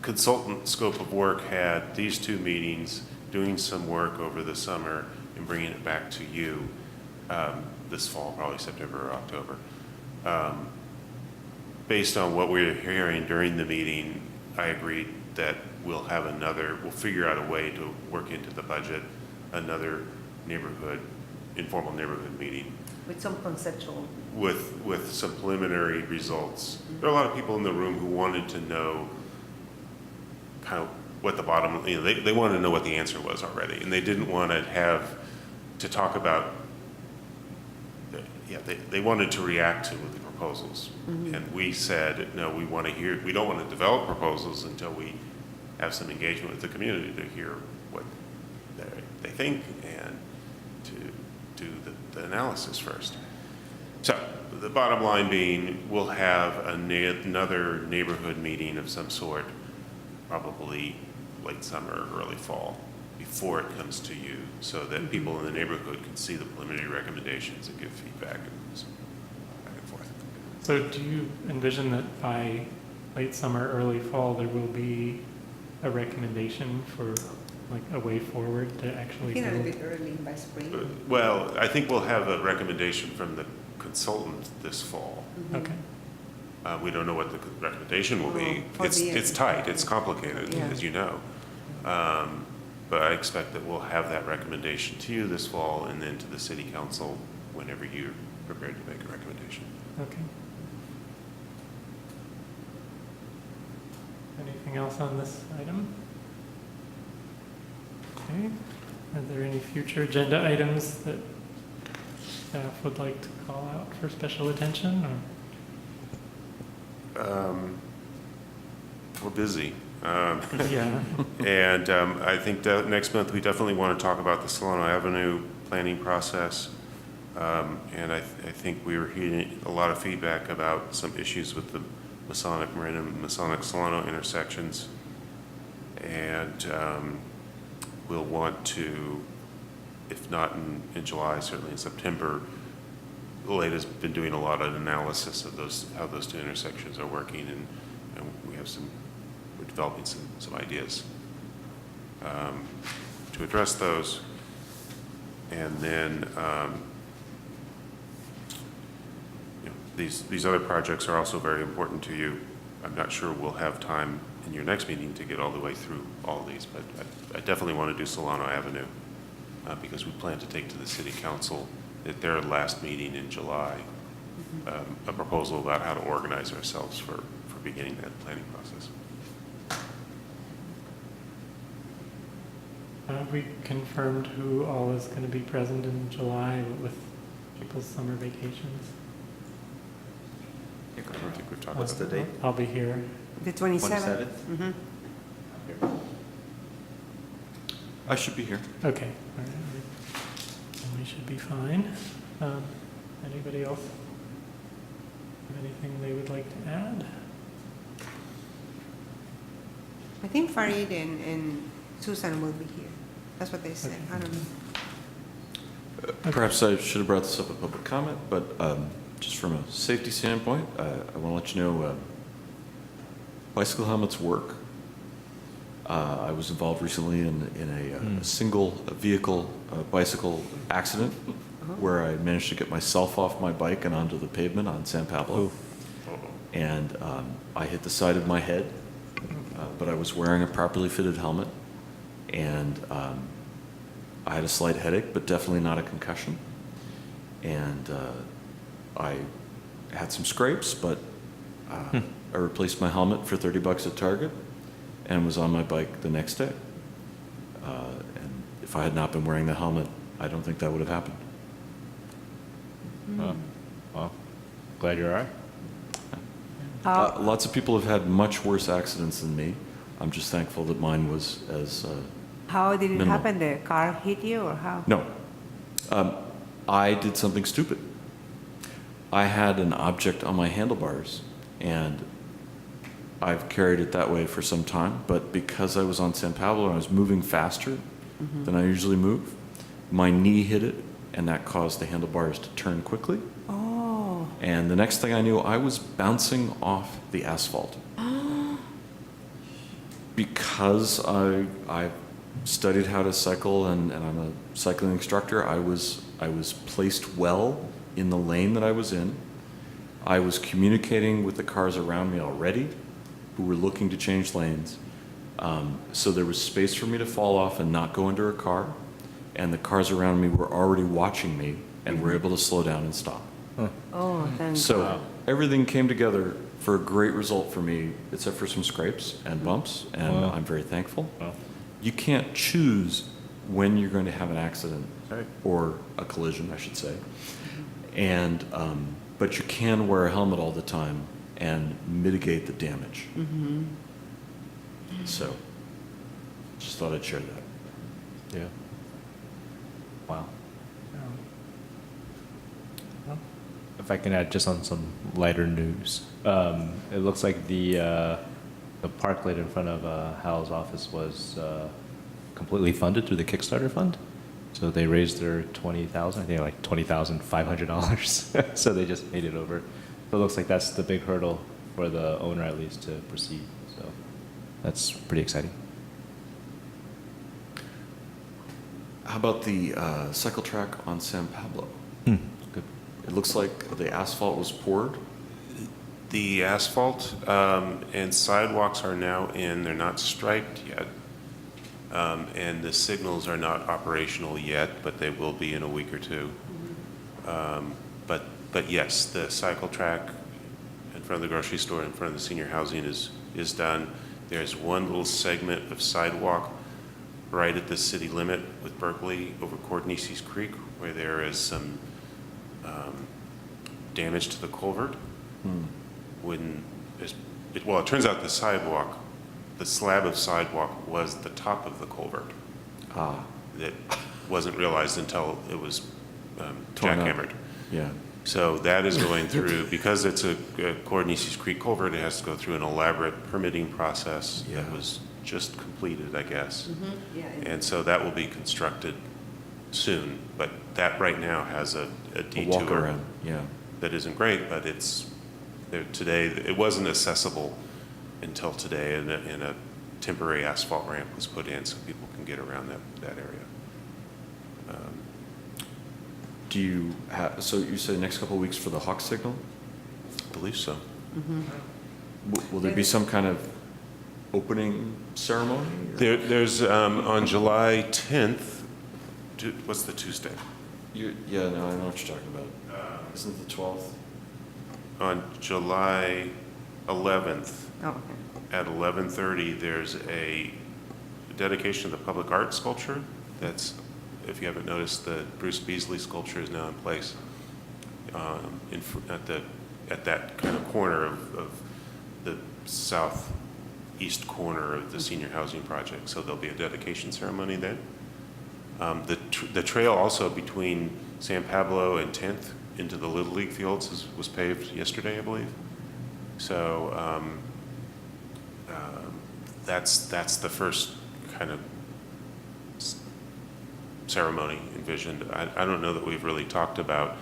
consultant scope of work had these two meetings, doing some work over the summer and bringing it back to you this fall, probably September or October. Based on what we're hearing during the meeting, I agreed that we'll figure out a way to work into the budget another informal neighborhood meeting With some conceptual. with some preliminary results. There are a lot of people in the room who wanted to know kind of what the bottom, they wanted to know what the answer was already, and they didn't want to have to talk about, they wanted to react to the proposals. Mm-hmm. And we said, no, we don't want to develop proposals until we have some engagement with the community to hear what they think and to do the analysis first. So the bottom line being, we'll have another neighborhood meeting of some sort, probably late summer or early fall, before it comes to you, so that people in the neighborhood can see the preliminary recommendations and give feedback and so back and forth. So do you envision that by late summer, early fall, there will be a recommendation for like a way forward to actually A little build? bit early by spring. Well, I think we'll have a recommendation from the consultant this fall. Okay. We don't know what the recommendation will be. For the- It's tight, it's complicated, Yeah. as you know. But I expect that we'll have that recommendation to you this fall and then to the city council whenever you're prepared to make a recommendation. Okay. Anything else on this item? Okay. Are there any future agenda items that staff would like to call out for special attention? Or? We're busy. Yeah. And I think that next month, we definitely want to talk about the Solano Avenue planning process. And I think we were hearing a lot of feedback about some issues with the Masonic Marin and Masonic Solano intersections. And we'll want to, if not in July, certainly in September, Leda's been doing a lot of analysis of how those two intersections are working, and we're developing some ideas to address those. And then these other projects are also very important to you. I'm not sure we'll have time in your next meeting to get all the way through all of these, but I definitely want to do Solano Avenue because we plan to take to the city council at their last meeting in July a proposal about how to organize ourselves for beginning that planning process. Have we confirmed who all is going to be present in July with people's summer vacations? I don't think we've talked What's about the that. date? Mm-hmm. I'll be here. The 27th. 27th? Mm-hmm. I should be here. Okay. All right. Then we should be fine. Anybody else have anything they would like to add? I think Farid and Susan will be here. That's what they said. I don't know. Perhaps I should have brought this up at public comment, but just from a safety standpoint, I want to let you know bicycle helmets work. I was involved recently in a single vehicle bicycle accident where I managed to get myself off my bike and onto the pavement on San Pablo. And I hit the side of my head, but I was wearing a properly fitted helmet. And I had a slight headache, but definitely not a concussion. And I had some scrapes, but I replaced my helmet for $30 at Target and was on my bike the next day. And if I had not been wearing the helmet, I don't think that would have happened. Well, glad you're all right. Lots of people have had much worse accidents than me. I'm just thankful that mine was as How did it minimal. happen? The car hit you or how? No. I did something stupid. I had an object on my handlebars, and I've carried it that way for some time, but because I was on San Pablo and I was moving faster than I usually move, my knee hit it, and that caused the handlebars to turn quickly. Oh. And the next thing I knew, I was bouncing off the asphalt. Because I studied how to cycle and I'm a cycling instructor, I was placed well in the lane that I was in. I was communicating with the cars around me already who were looking to change lanes. So there was space for me to fall off and not go under a car. And the cars around me were already watching me and were able to slow down and stop. Oh, thank So everything came together for a great result for me, except for some scrapes and bumps, and Wow. I'm very thankful. Wow. You can't choose when you're going to have an accident Right. or a collision, I should say. And but you can wear a helmet all the time and mitigate the damage. So just thought I'd share that. Yeah. Wow. If I can add just on some lighter news, it looks like the park light in front of Hal's office was completely funded through the Kickstarter fund. So they raised their $20,000, I think like $20,500. So they just made it over. So it looks like that's the big hurdle for the owner at least to proceed. So that's pretty exciting. How about the cycle track on San Pablo? Good. It looks like the asphalt was poured. The asphalt and sidewalks are now in, they're not striped yet. And the signals are not operational yet, but they will be in a week or two. But yes, the cycle track in front of the grocery store, in front of the senior housing is done. There's one little segment of sidewalk right at the city limit with Berkeley over Cordonices Creek where there is some damage to the culvert. It turns out the sidewalk, the slab of sidewalk was the top of the culvert. That wasn't realized until it was Torn up. jackhammered. Yeah. So that is going through, because it's a Cordonices Creek culvert, it has to go through an elaborate permitting process that was just completed, I guess. Yeah. And so that will be constructed soon, but that right now has a A detour walk around, yeah. that isn't great, but it's there today. It wasn't accessible until today, and a temporary asphalt ramp was put in so people can get around that area. Do you have, so you say next couple of weeks for the hawk signal? I believe so. Will there be some kind of opening ceremony? or- There's on July 10th. What's the Tuesday? Yeah, no, I know what you're talking about. Isn't it the 12th? On July 11th. Oh, okay. At 11:30, there's a dedication of the public art sculpture. That's, if you haven't noticed, the Bruce Beasley sculpture is now in place at that kind of corner of the southeast corner of the senior housing project. So there'll be a dedication ceremony then. The trail also between San Pablo and 10th into the Little League fields was paved yesterday, I believe. So that's the first kind of ceremony envisioned. I don't know that we've really talked about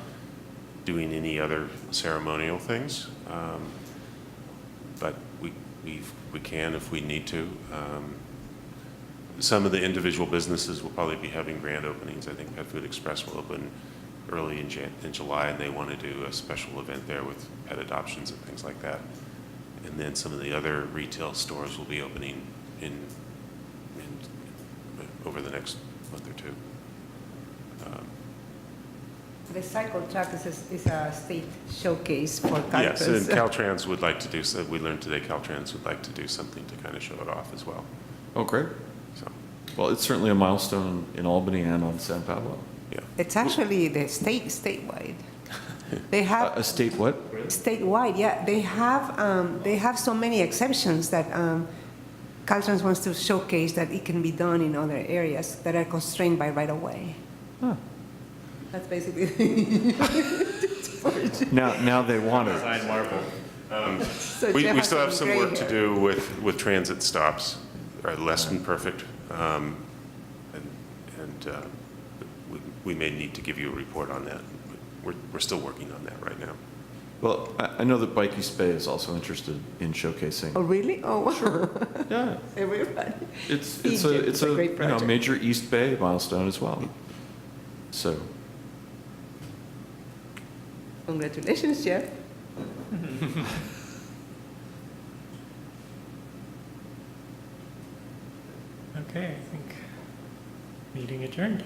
doing any other ceremonial things, but we can if we need to. Some of the individual businesses will probably be having grand openings. I think Pet Food Express will open early in July, and they want to do a special event there with pet adoptions and things like that. And then some of the other retail stores will be opening over the next month or two. The cycle track is a state showcase for Yes, campus. and Caltrans would like to do so. We learned today Caltrans would like to do something to kind of show it off as well. Oh, great. So, Well, it's certainly a milestone in Albany and on San Pablo. yeah. It's actually the statewide. They have A state what? statewide, yeah. They have so many exceptions that Caltrans wants to showcase that it can be done in other areas that are constrained by right of way. Huh. That's basically. Now they want it. Sign Marvel. So We Jeff has still have some gray work to hair. do with transit stops, less than perfect. We may need to give you a report on that. We're still working on that right now. Well, I know that Bike East Bay is also interested in showcasing. Oh, really? Oh, wow. Sure. Yeah. Everybody. It's Egypt, a great project. major East Bay milestone as well. So, Congratulations, Jeff. Okay, I think meeting adjourned.